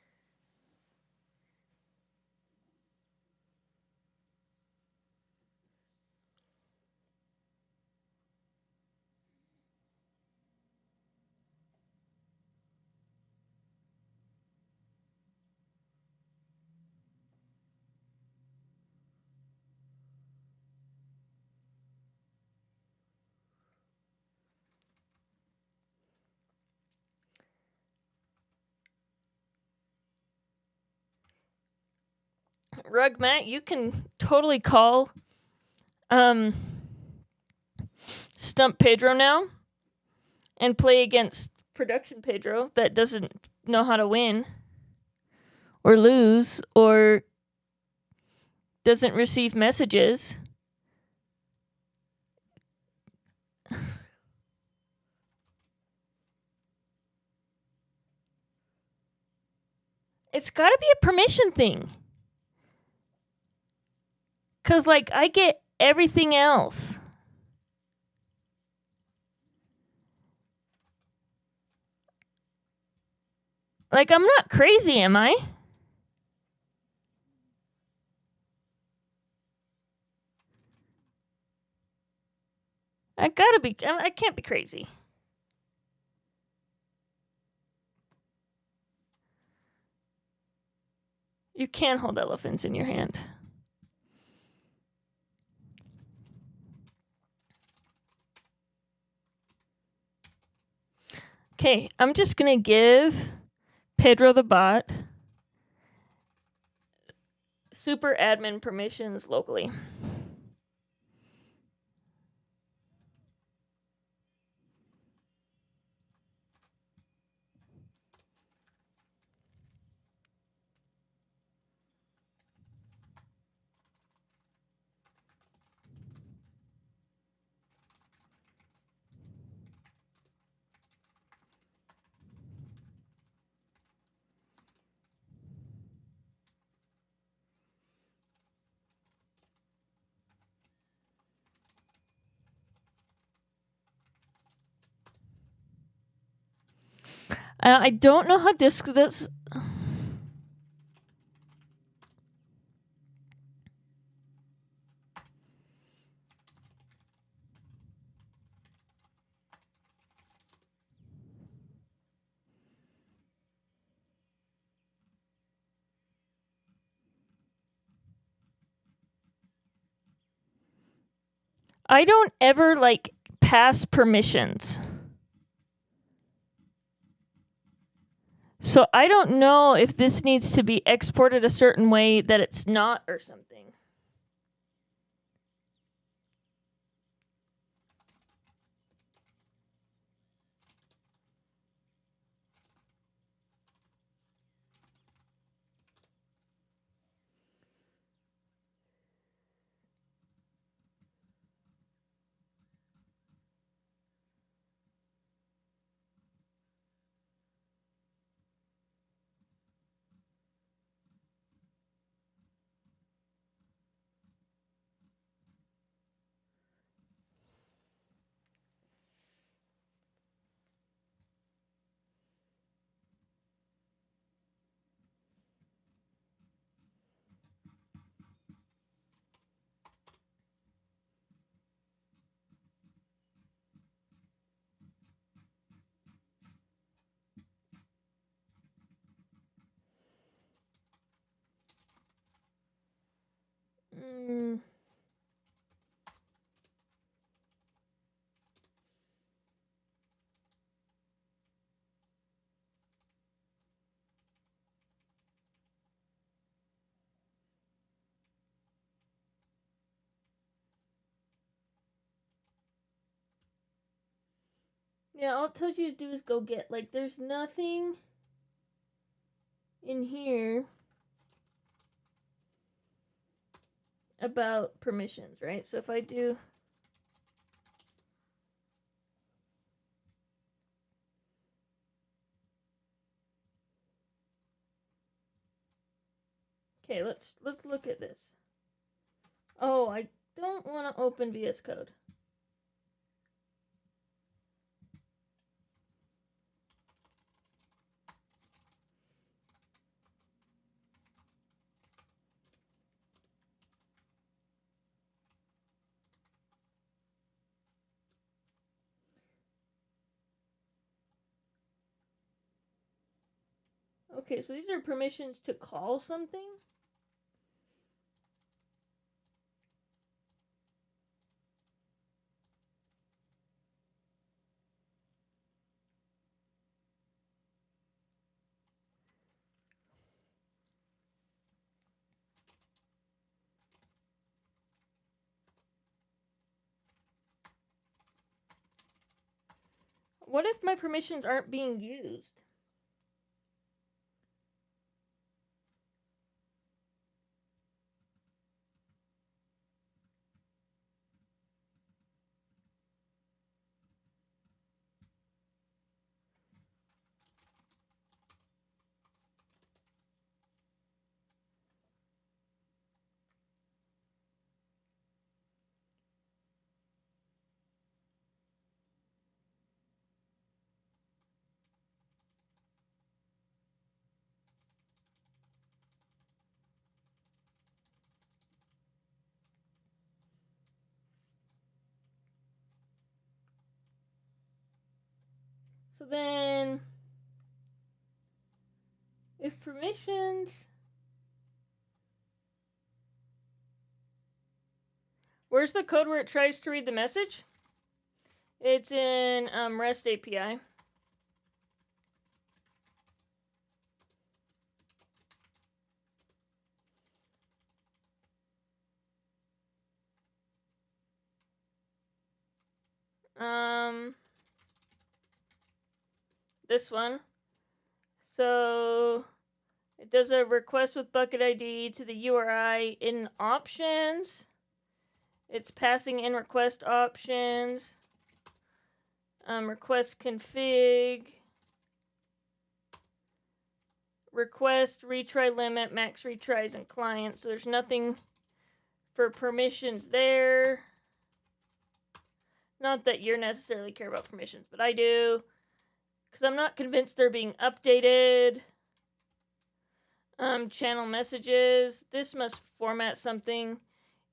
Rug Matt, you can totally call Stump Pedro now and play against Production Pedro that doesn't know how to win or lose or doesn't receive messages. It's got to be a permission thing. Because, like, I get everything else. Like, I'm not crazy, am I? I can't be crazy. You can hold elephants in your hand. Okay, I'm just going to give Pedro the bot super admin permissions locally. I don't know how disk this. I don't ever like pass permissions. So I don't know if this needs to be exported a certain way that it's not or something. Yeah, all it tells you to do is go get. Like, there's nothing in here about permissions, right? So if I do. Okay, let's look at this. Oh, I don't want to open VS Code. Okay, so these are permissions to call something. What if my permissions aren't being used? So then, if permissions... Where's the code where it tries to read the message? It's in REST API. This one. So it does a request with bucket ID to the URI in options. It's passing in request options. Request config. Request retry limit, max retries, and client. So there's nothing for permissions there. Not that you necessarily care about permissions, but I do. Because I'm not convinced they're being updated. Channel messages. This must format something.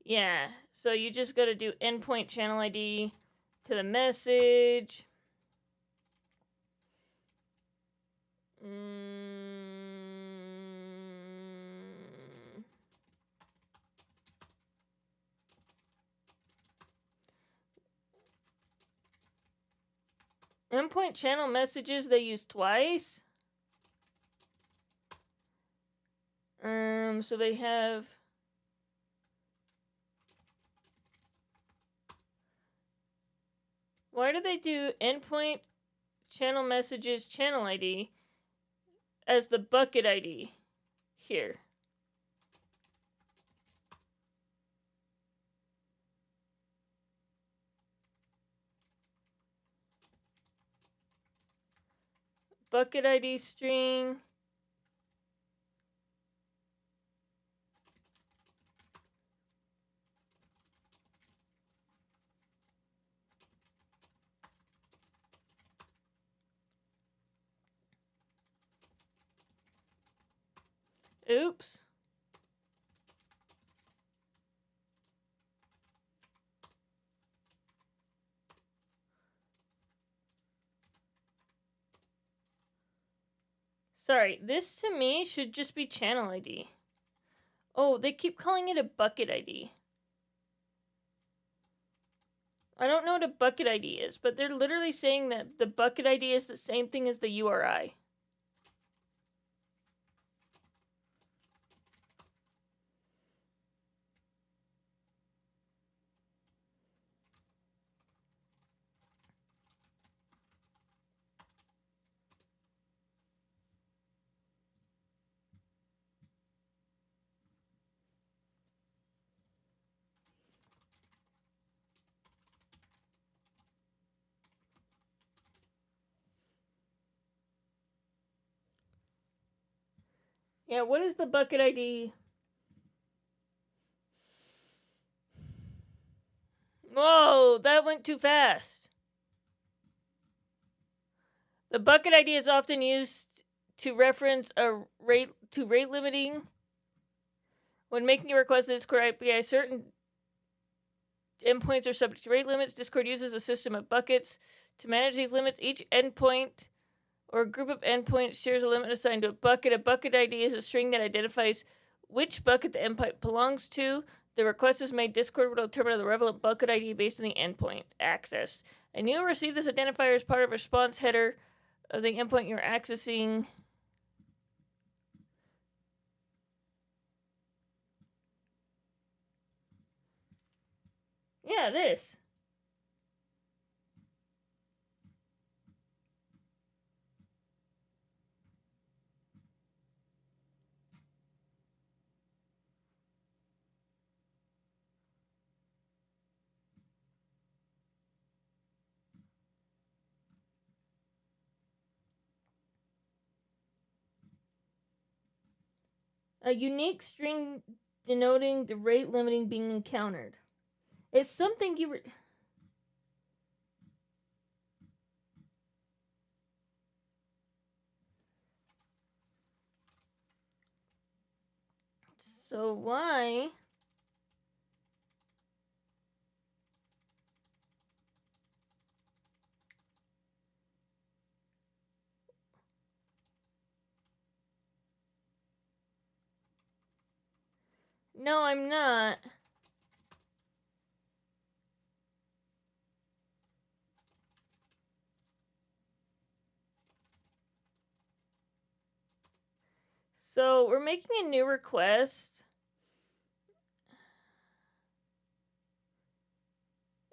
Yeah, so you just got to do endpoint channel ID to the message. Endpoint channel messages they use twice. So they have... Why do they do endpoint channel messages channel ID as the bucket ID here? Bucket ID string. Oops. Sorry, this to me should just be channel ID. Oh, they keep calling it a bucket ID. I don't know what a bucket ID is, but they're literally saying that the bucket ID is the same thing as the URI. Yeah, what is the bucket ID Whoa, that went too fast. The bucket ID is often used to reference a rate limiting. When making a request to Discord API, certain endpoints are subject to rate limits. Discord uses a system of buckets to manage these limits. Each endpoint or a group of endpoints shares a limit assigned to a bucket. A bucket ID is a string that identifies which bucket the endpoint belongs to. The request is made. Discord will determine the relevant bucket ID based on the endpoint access. And you'll receive this identifier as part of a response header of the endpoint you're accessing. Yeah, this. A unique string denoting the rate limiting being encountered. It's something you... So why... No, I'm not. So we're making a new request.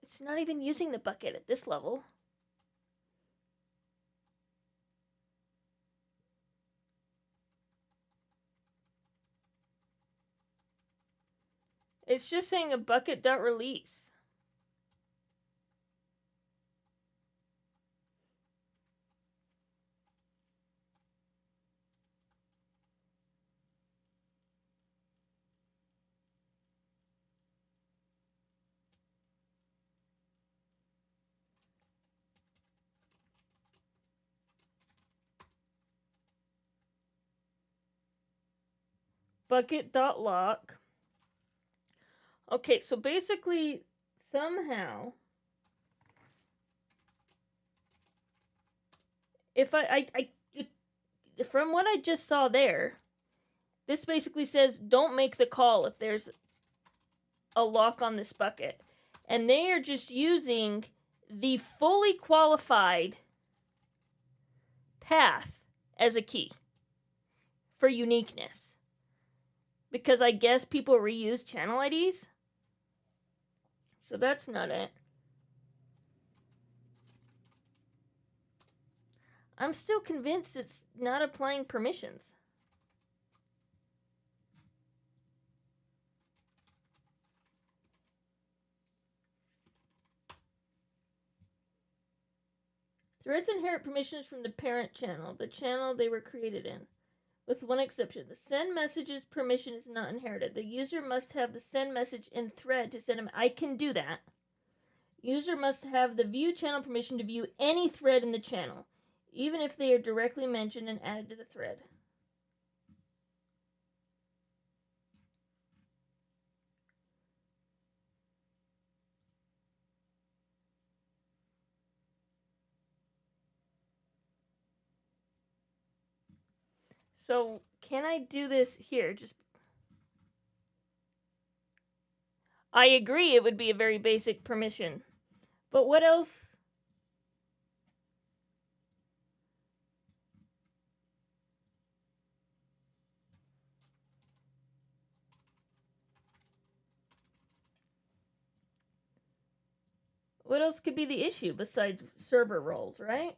It's not even using the bucket at this level. It's just saying a bucket.release. Bucket.lock. Okay, so basically, somehow, if from what I just saw there, this basically says don't make the call if there's a lock on this bucket. And they are just using the fully qualified path as a key for uniqueness. Because I guess people reuse channel IDs. So that's not it. I'm still convinced it's not applying permissions. Threads inherit permissions from the parent channel, the channel they were created in. With one exception, the send messages permission is not inherited. The user must have the send message in thread to send them. I can do that. User must have the view channel permission to view any thread in the channel, even if they are directly mentioned and added to the thread. So, can I do this here? I agree it would be a very basic permission. But what else? What else could be the issue besides server roles, right?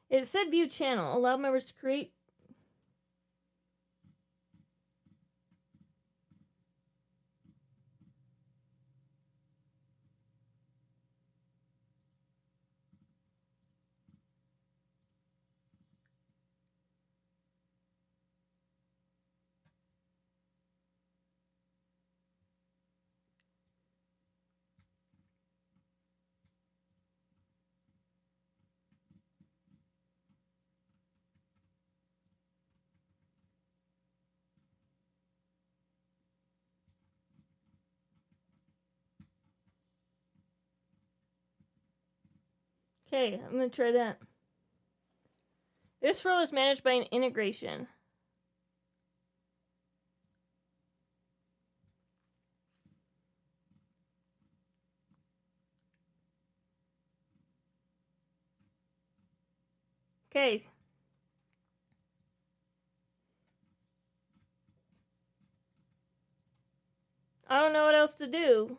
It said view channel. Allow members to create. Okay, I'm going to try that. This role is managed by an integration. Okay. I don't know what else to do.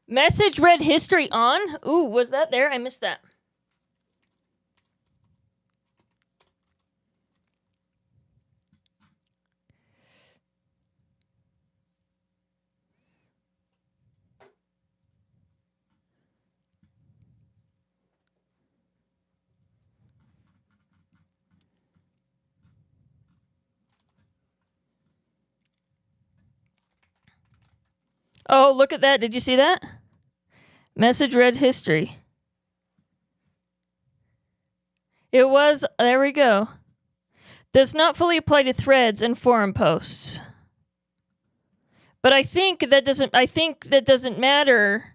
Message read history on? Ooh, was that there? I missed that. Oh, look at that. Did you see that? Message read history. It was, there we go. Does not fully apply to threads and forum posts. But I think that doesn't matter.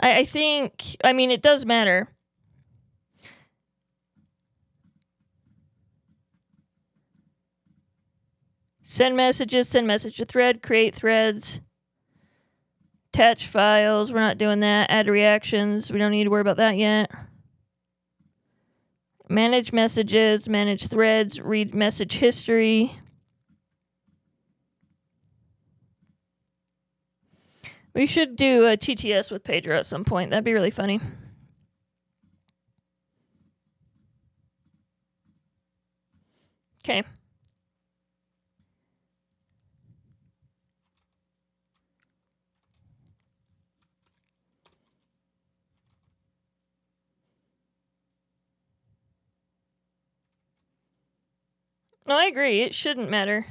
I mean, it does matter. Send messages, send message to thread, create threads, attach files. We're not doing that. Add reactions. We don't need to worry about that yet. Manage messages, manage threads, read message history. We should do a TTS with Pedro at some point. That'd be really funny. Okay. No, I agree. It shouldn't matter.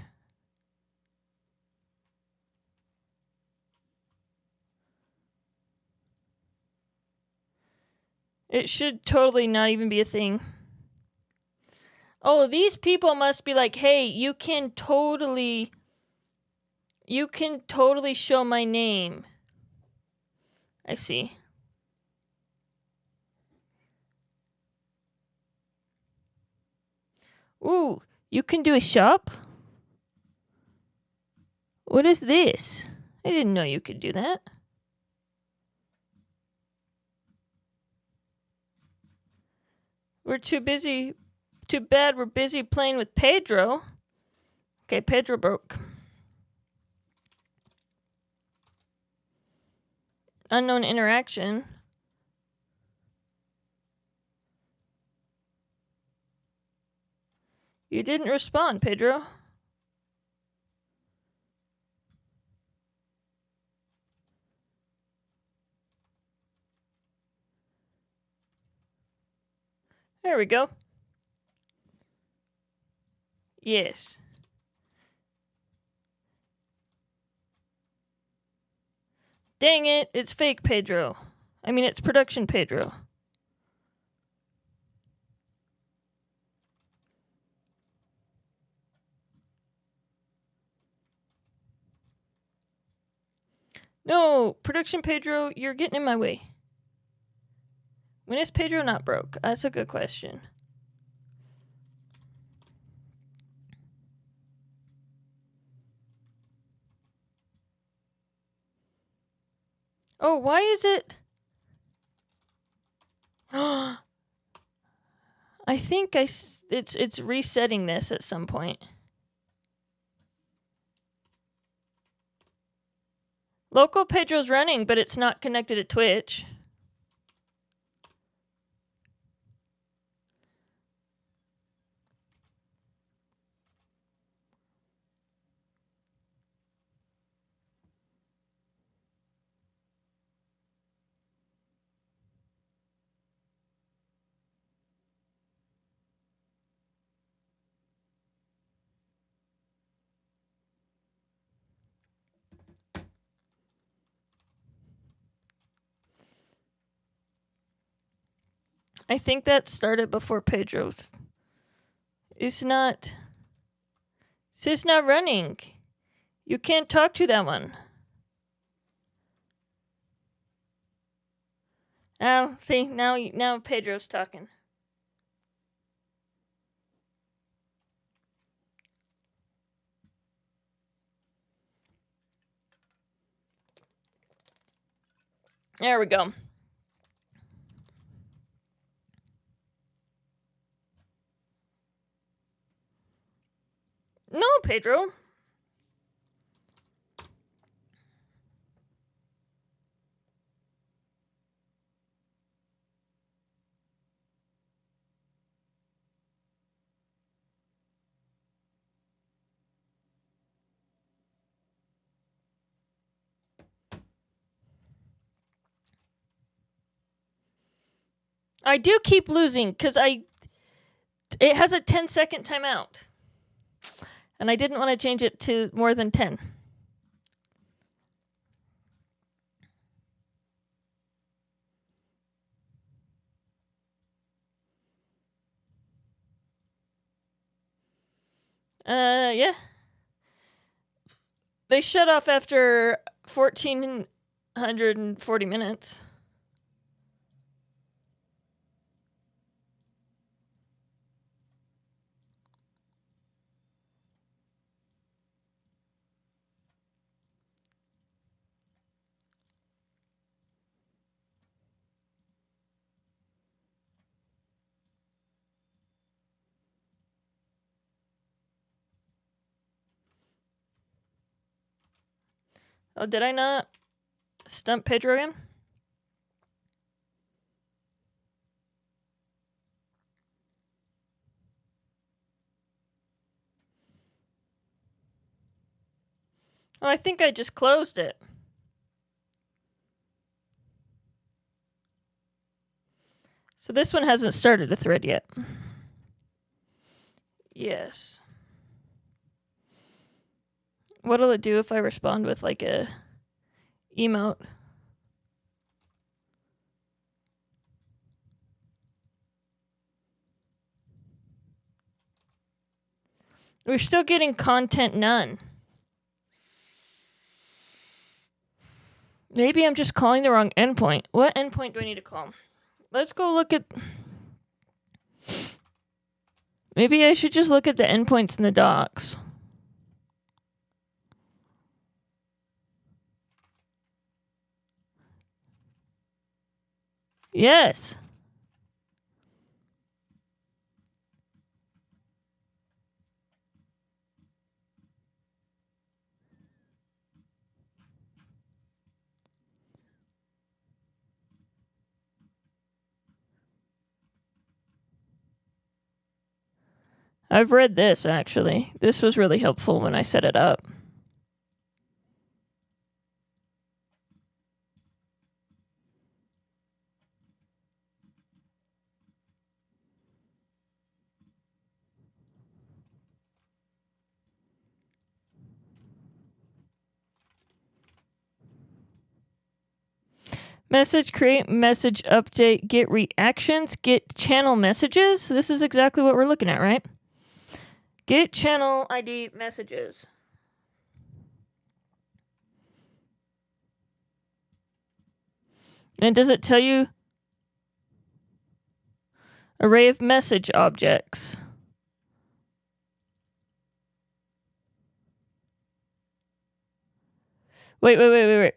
It should totally not even be a thing. Oh, these people must be like, hey, you can totally show my name. I see. Ooh, you can do a shop? What is this? I didn't know you could do that. We're too busy. Too bad we're busy playing with Pedro. Okay, Pedro broke. Unknown interaction. You didn't respond, Pedro. There we go. Yes. Dang it, it's fake Pedro. I mean, it's production Pedro. No, production Pedro, you're getting in my way. When is Pedro not broke? That's a good question. Oh, why is it? I think it's resetting this at some point. Local Pedro's running, but it's not connected to Twitch. I think that started before Pedro's. It's not running. You can't talk to that one. Oh, see, now Pedro's talking. There we go. No, Pedro. I do keep losing because it has a 10-second timeout. And I didn't want to change it to more than 10. Yeah. They shut off after 1,440 minutes. Oh, did I not stump Pedro again? Oh, I think I just closed it. So this one hasn't started a thread yet. Yes. What'll it do if I respond with like a emote? We're still getting content none. Maybe I'm just calling the wrong endpoint. What endpoint do I need to call? Let's go look at... Maybe I should just look at the endpoints in the docs. Yes. I've read this, actually. This was really helpful when I set it up. Message create, message update, get reactions, get channel messages. This is exactly what we're looking at, right? Get channel ID messages. And does it tell you array of message objects? Wait.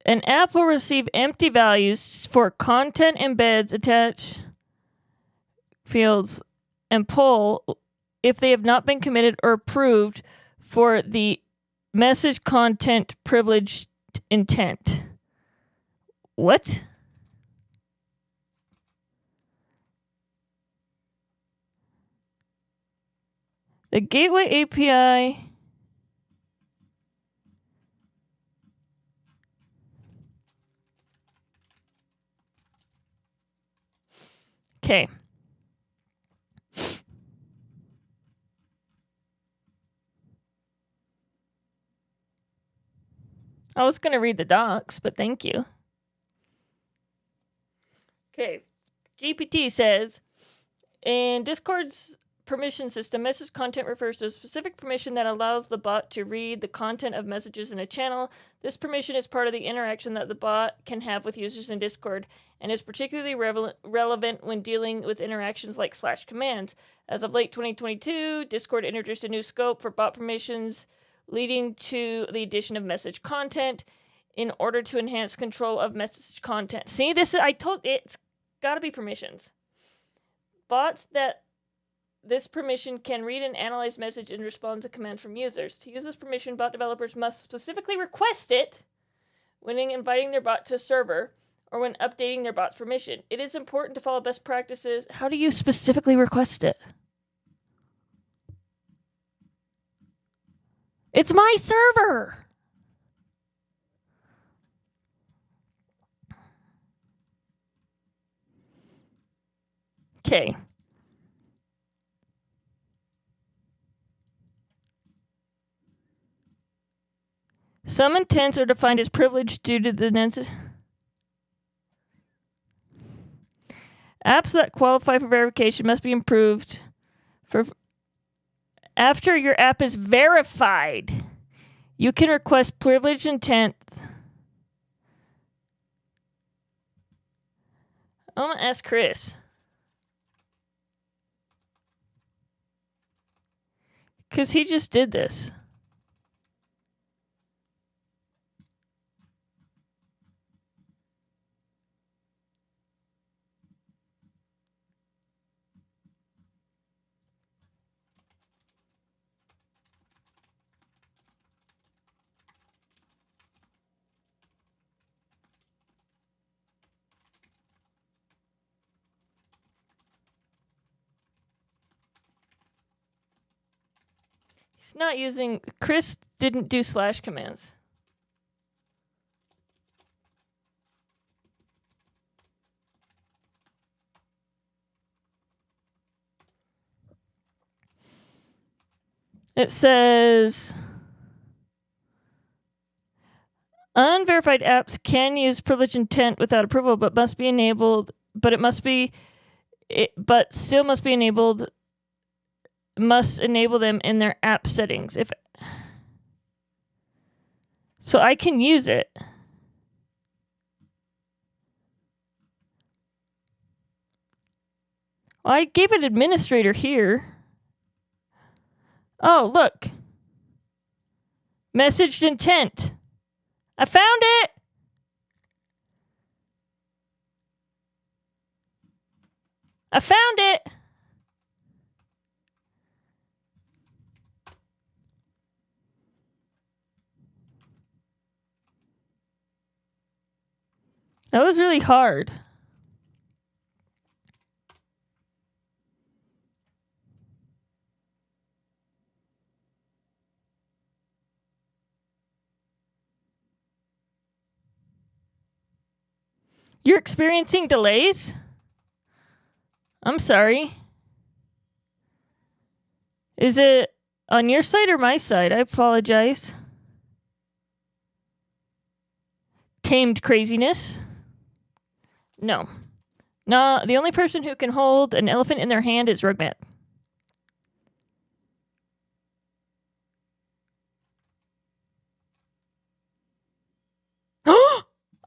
An app will receive empty values for content embeds attached fields and poll if they have not been committed or approved for the message content privilege intent. What? The gateway API. Okay. I was going to read the docs, but thank you. Okay. GPT says, in Discord's permission system, message content refers to a specific permission that allows the bot to read the content of messages in a channel. This permission is part of the interaction that the bot can have with users in Discord and is particularly relevant when dealing with interactions like /commands. As of late 2022, Discord introduced a new scope for bot permissions, leading to the addition of message content in order to enhance control of message content. See, it's got to be permissions. Bots that this permission can read and analyze message and respond to commands from users. To use this permission, bot developers must specifically request it when inviting their bot to a server or when updating their bot's permission. It is important to follow best practices. How do you specifically request it? It's my server. Okay. Some intents are defined as privileged due to the necessity. Apps that qualify for verification must be improved. After your app is verified, you can request privileged intent. I'm going to ask Chris. Because he just did this. Not using. Chris didn't do /commands. It says unverified apps can use privileged intent without approval, but must be enabled. But still must be enabled. Must enable them in their app settings. So I can use it. Well, I gave it administrator here. Oh, look. Messaged intent. I found it. I found it. That was really hard. You're experiencing delays? I'm sorry. Is it on your side or my side? I apologize. Tamed craziness? No. No, the only person who can hold an elephant in their hand is Rugmat.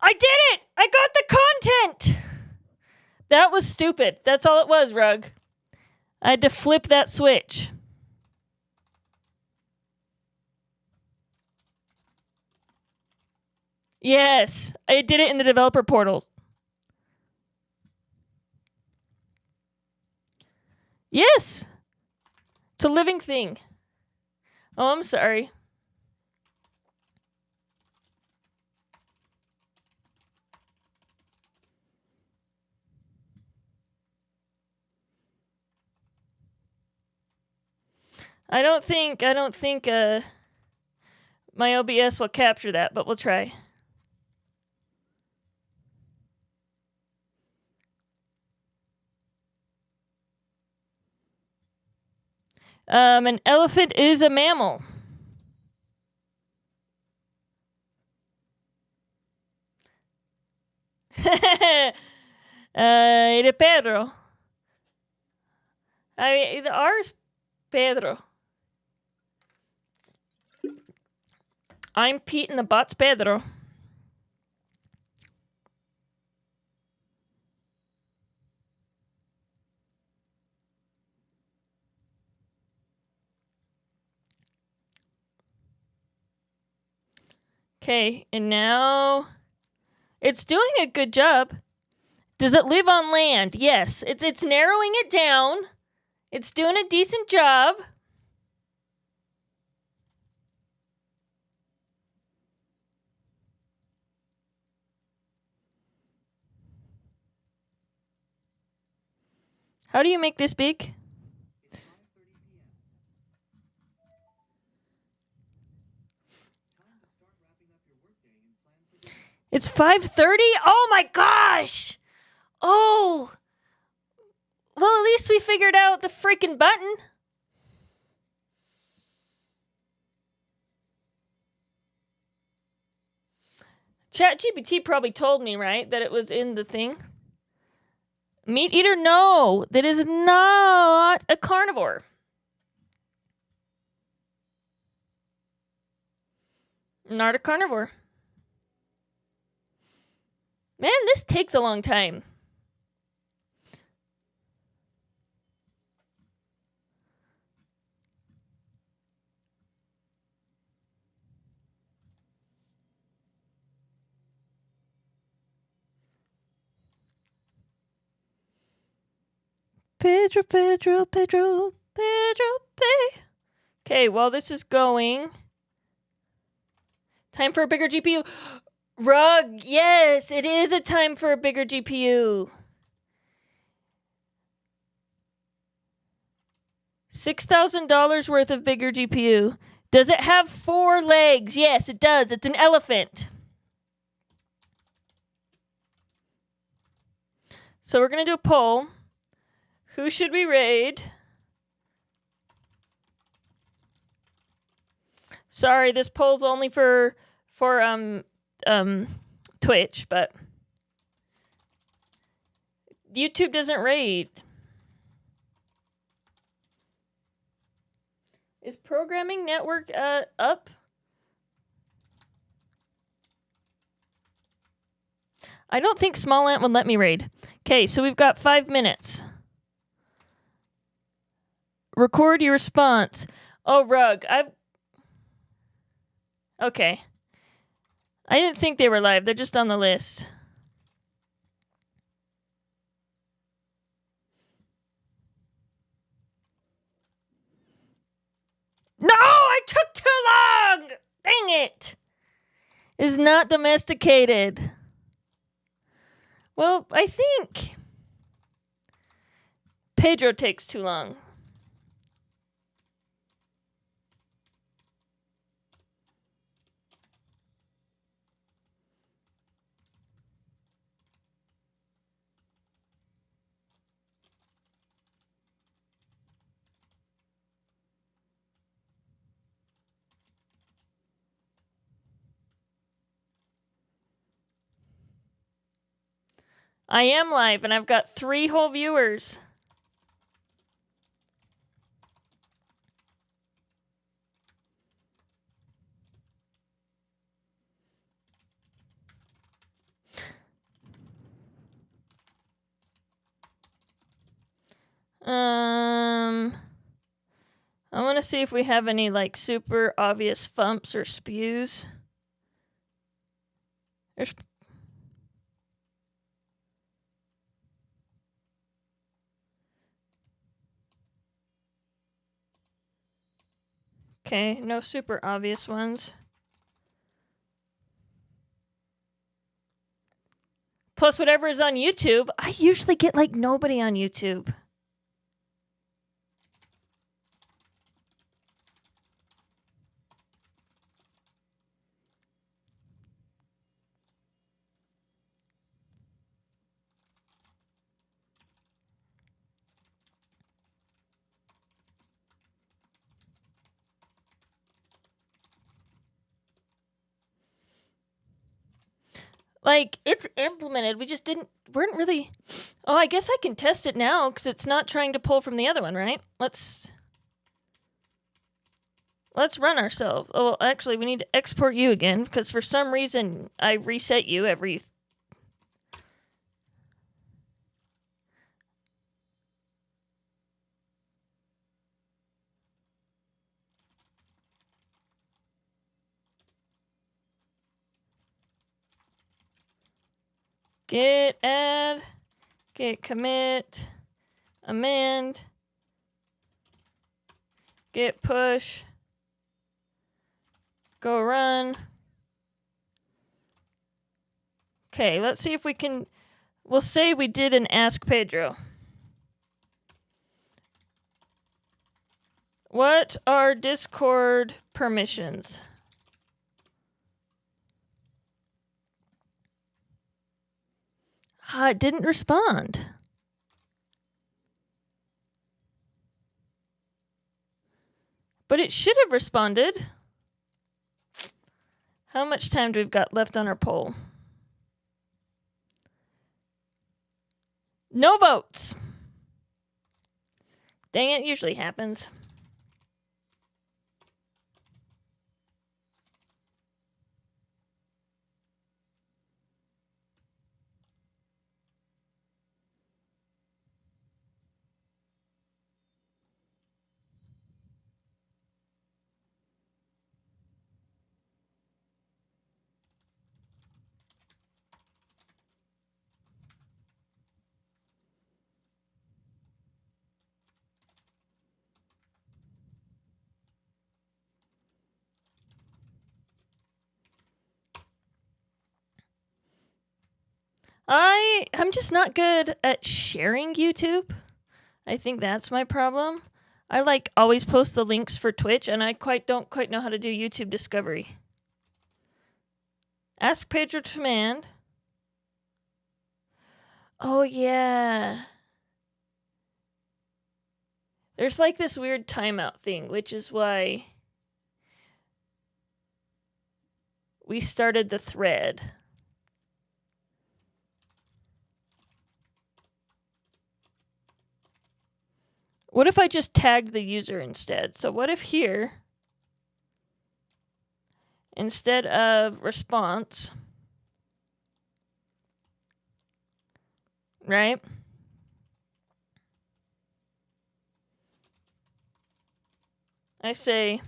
I did it! I got the content! That was stupid. That's all it was, Rug. I had to flip that switch. Yes, I did it in the developer portals. Yes. It's a living thing. Oh, I'm sorry. I don't think my OBS will capture that, but we'll try. An elephant is a mammal. De Pedro. The R is Pedro. I'm Pete and the bot's Pedro. Okay, and now it's doing a good job. Does it live on land? Yes. It's narrowing it down. It's doing a decent job. How do you make this big? It's 5:30? Oh my gosh! Oh! Well, at least we figured out the freaking button. ChatGPT probably told me, right, that it was in the thing. Meat eater? No, that is not a carnivore. Not a carnivore. Man, this takes a long time. Pedro. Okay, while this is going, time for a bigger GPU. Rug, yes, it is a time for a bigger GPU. $6,000 worth of bigger GPU. Does it have 4 legs? Yes, it does. It's an elephant. So we're going to do a poll. Who should we raid? Sorry, this poll's only for Twitch, but YouTube doesn't raid. Is Programming Network up? I don't think Small Ant would let me raid. Okay, so we've got 5 minutes. Record your response. Oh, Rug, okay. I didn't think they were live. They're just on the list. No, I took too long. Dang it. Is not domesticated. Well, I think Pedro takes too long. I am live, and I've got 3 whole viewers. I want to see if we have any, like, super obvious thumps or spews. There's... Okay, no super obvious ones. Plus whatever is on YouTube. I usually get, like, nobody on YouTube. Like, it's implemented. We just weren't really... Oh, I guess I can test it now because it's not trying to pull from the other one, right? Let's run ourselves. Oh, actually, we need to export you again because for some reason I reset you every... Git add, git commit, amend, git push, go run. Okay, let's see if we can... We'll say we did an Ask Pedro. What are Discord permissions? It didn't respond. But it should have responded. How much time do we've got left on our poll? No votes. Dang it, usually happens. I'm just not good at sharing YouTube. I think that's my problem. I always post the links for Twitch and I don't quite know how to do YouTube discovery. Ask Pedro command. Oh yeah. There's this weird timeout thing, which is why we started the thread. What if I just tagged the user instead? So what if here, instead of response, right? I say,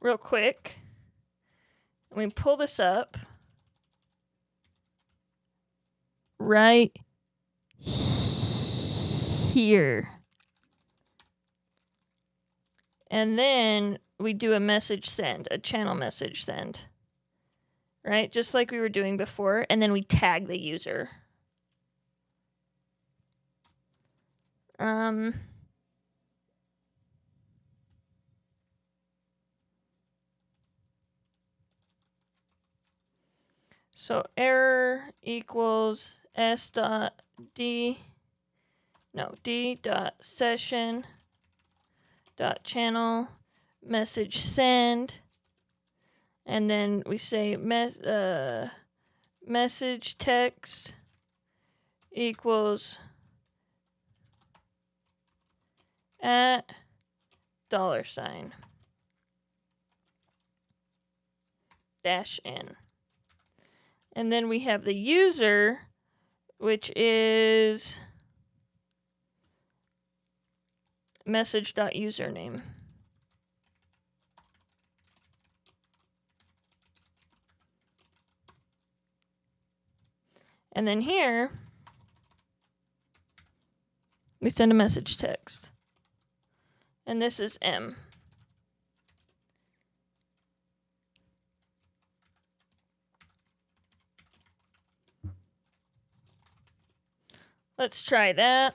real quick, we pull this up right here. And then we do a message send, a channel message send, right? Just like we were doing before. And then we tag the user. So error equals d dot session dot channel message send, and then we say message text equals at $sign -n. And then we have the user, which is message.username. And then here, we send a message text. And this is M. Let's try that.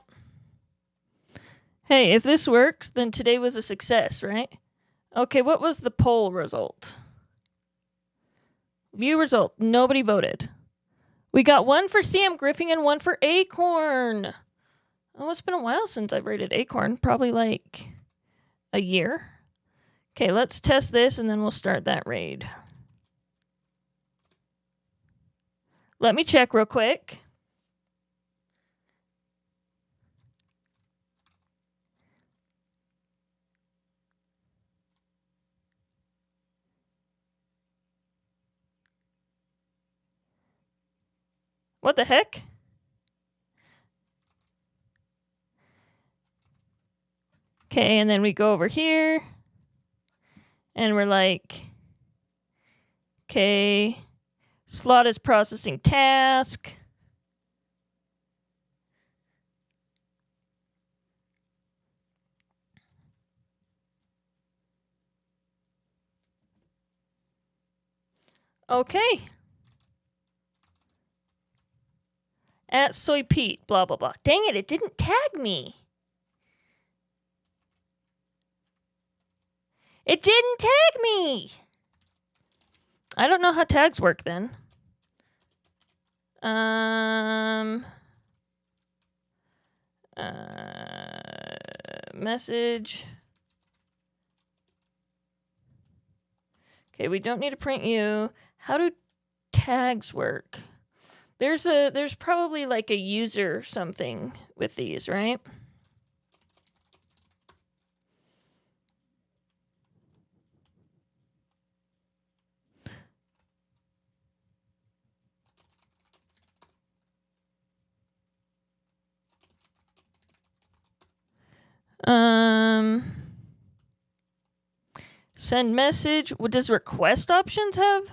Hey, if this works, then today was a success, right? Okay, what was the poll result? View result. Nobody voted. We got one for Sam Griffin and one for Acorn. Oh, it's been a while since I've rated Acorn. Probably like a year. Okay, let's test this and then we'll start that raid. Let me check real quick. What the heck? Okay, and then we go over here. And we're like, okay, slot is processing task. Okay. At Soy Pete, blah, blah, blah. Dang it, it didn't tag me. It didn't tag me. I don't know how tags work then. Message. Okay, we don't need to print you. How do tags work? There's probably like a user something with these, right? Send message. What does request options have?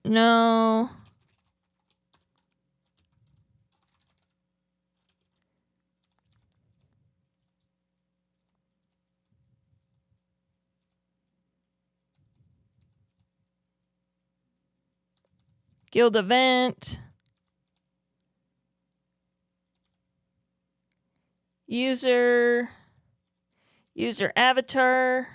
No. Guild event. User avatar.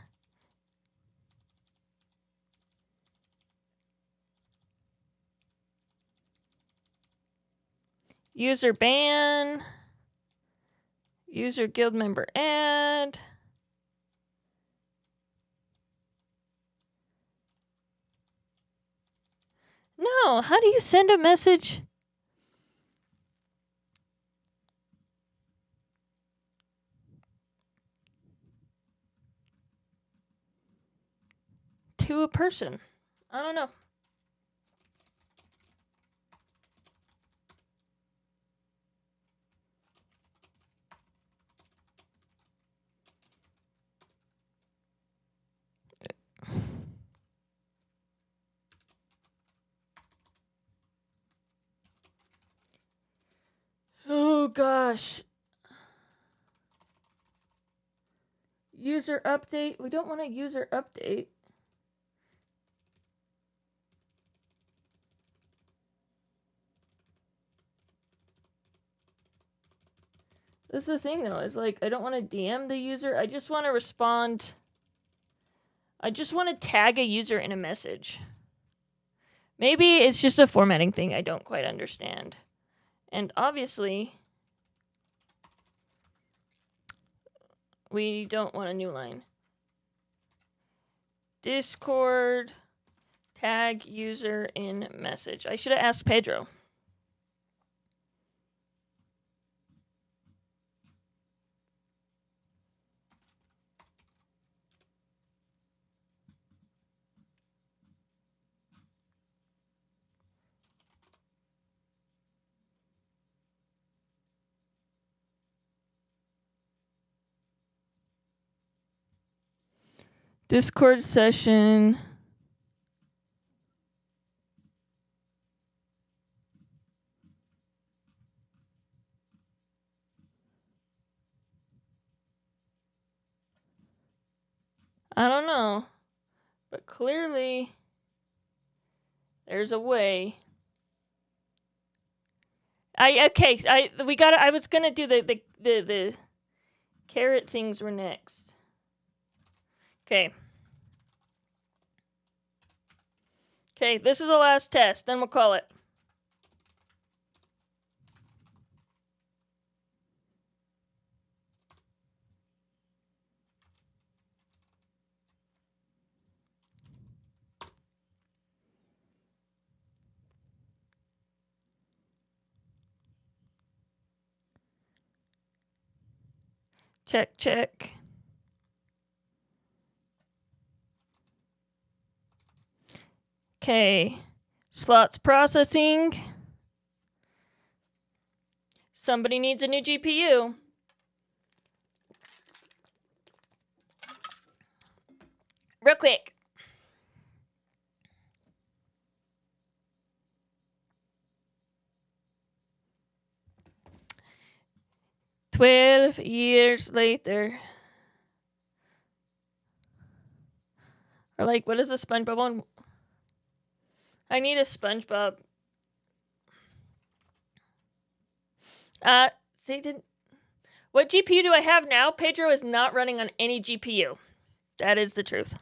User ban. User guild member add. No, how do you send a message? To a person. I don't know. Oh gosh. User update. We don't want a user update. This is the thing though, is like I don't want to DM the user. I just want to respond. I just want to tag a user in a message. Maybe it's just a formatting thing I don't quite understand. And obviously, we don't want a new line. Discord, tag user in message. I should have asked Pedro. Discord session. I don't know. But clearly there's a way. I was gonna do the carrot things were next. Okay. Okay, this is the last test, then we'll call it. Check, check. Okay. Slots processing. Somebody needs a new GPU. Real quick. "12 years later." Or like, what is the SpongeBob one? I need a SpongeBob. They didn't. What GPU do I have now? Pedro is not running on any GPU. That is the truth.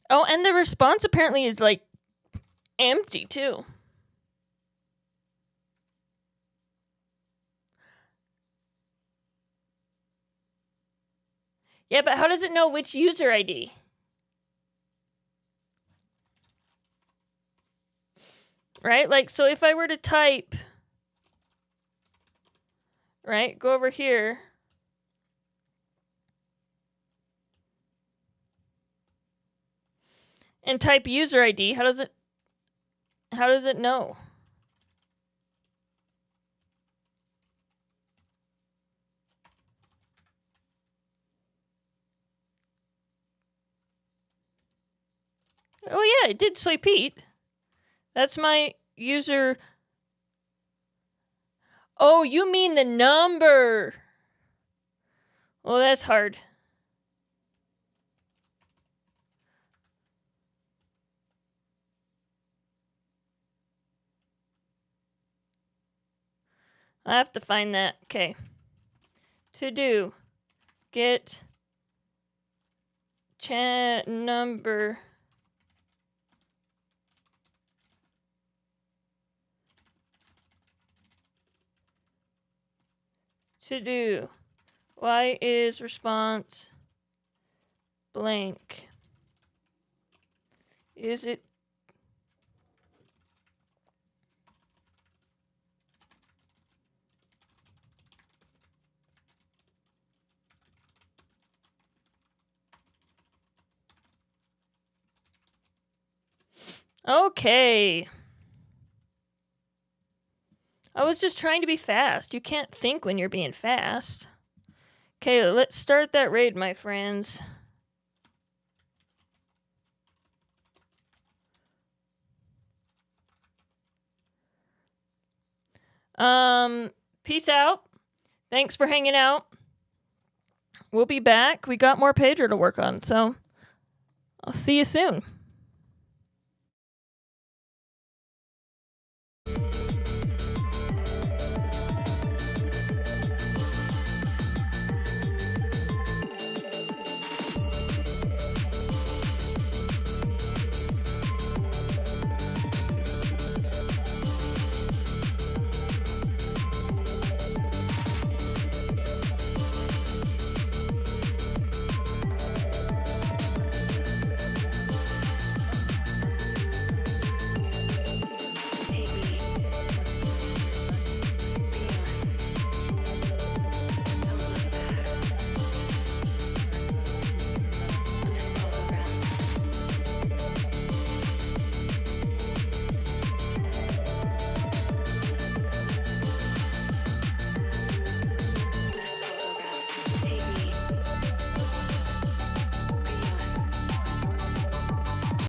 Oh, and the response apparently is like empty too. Yeah, but how does it know which user ID? Right? Like, so if I were to type, right, go over here. And type user ID, how does it know? Oh yeah, it did Soy Pete. That's my user. Oh, you mean the number. Well, that's hard. I have to find that. Okay. To do. Get chat number. To do. Why is response blank? Is it? Okay. I was just trying to be fast. You can't think when you're being fast. Okay, let's start that raid, my friends. Peace out. Thanks for hanging out. We'll be back. We got more Pedro to work on, so I'll see you soon.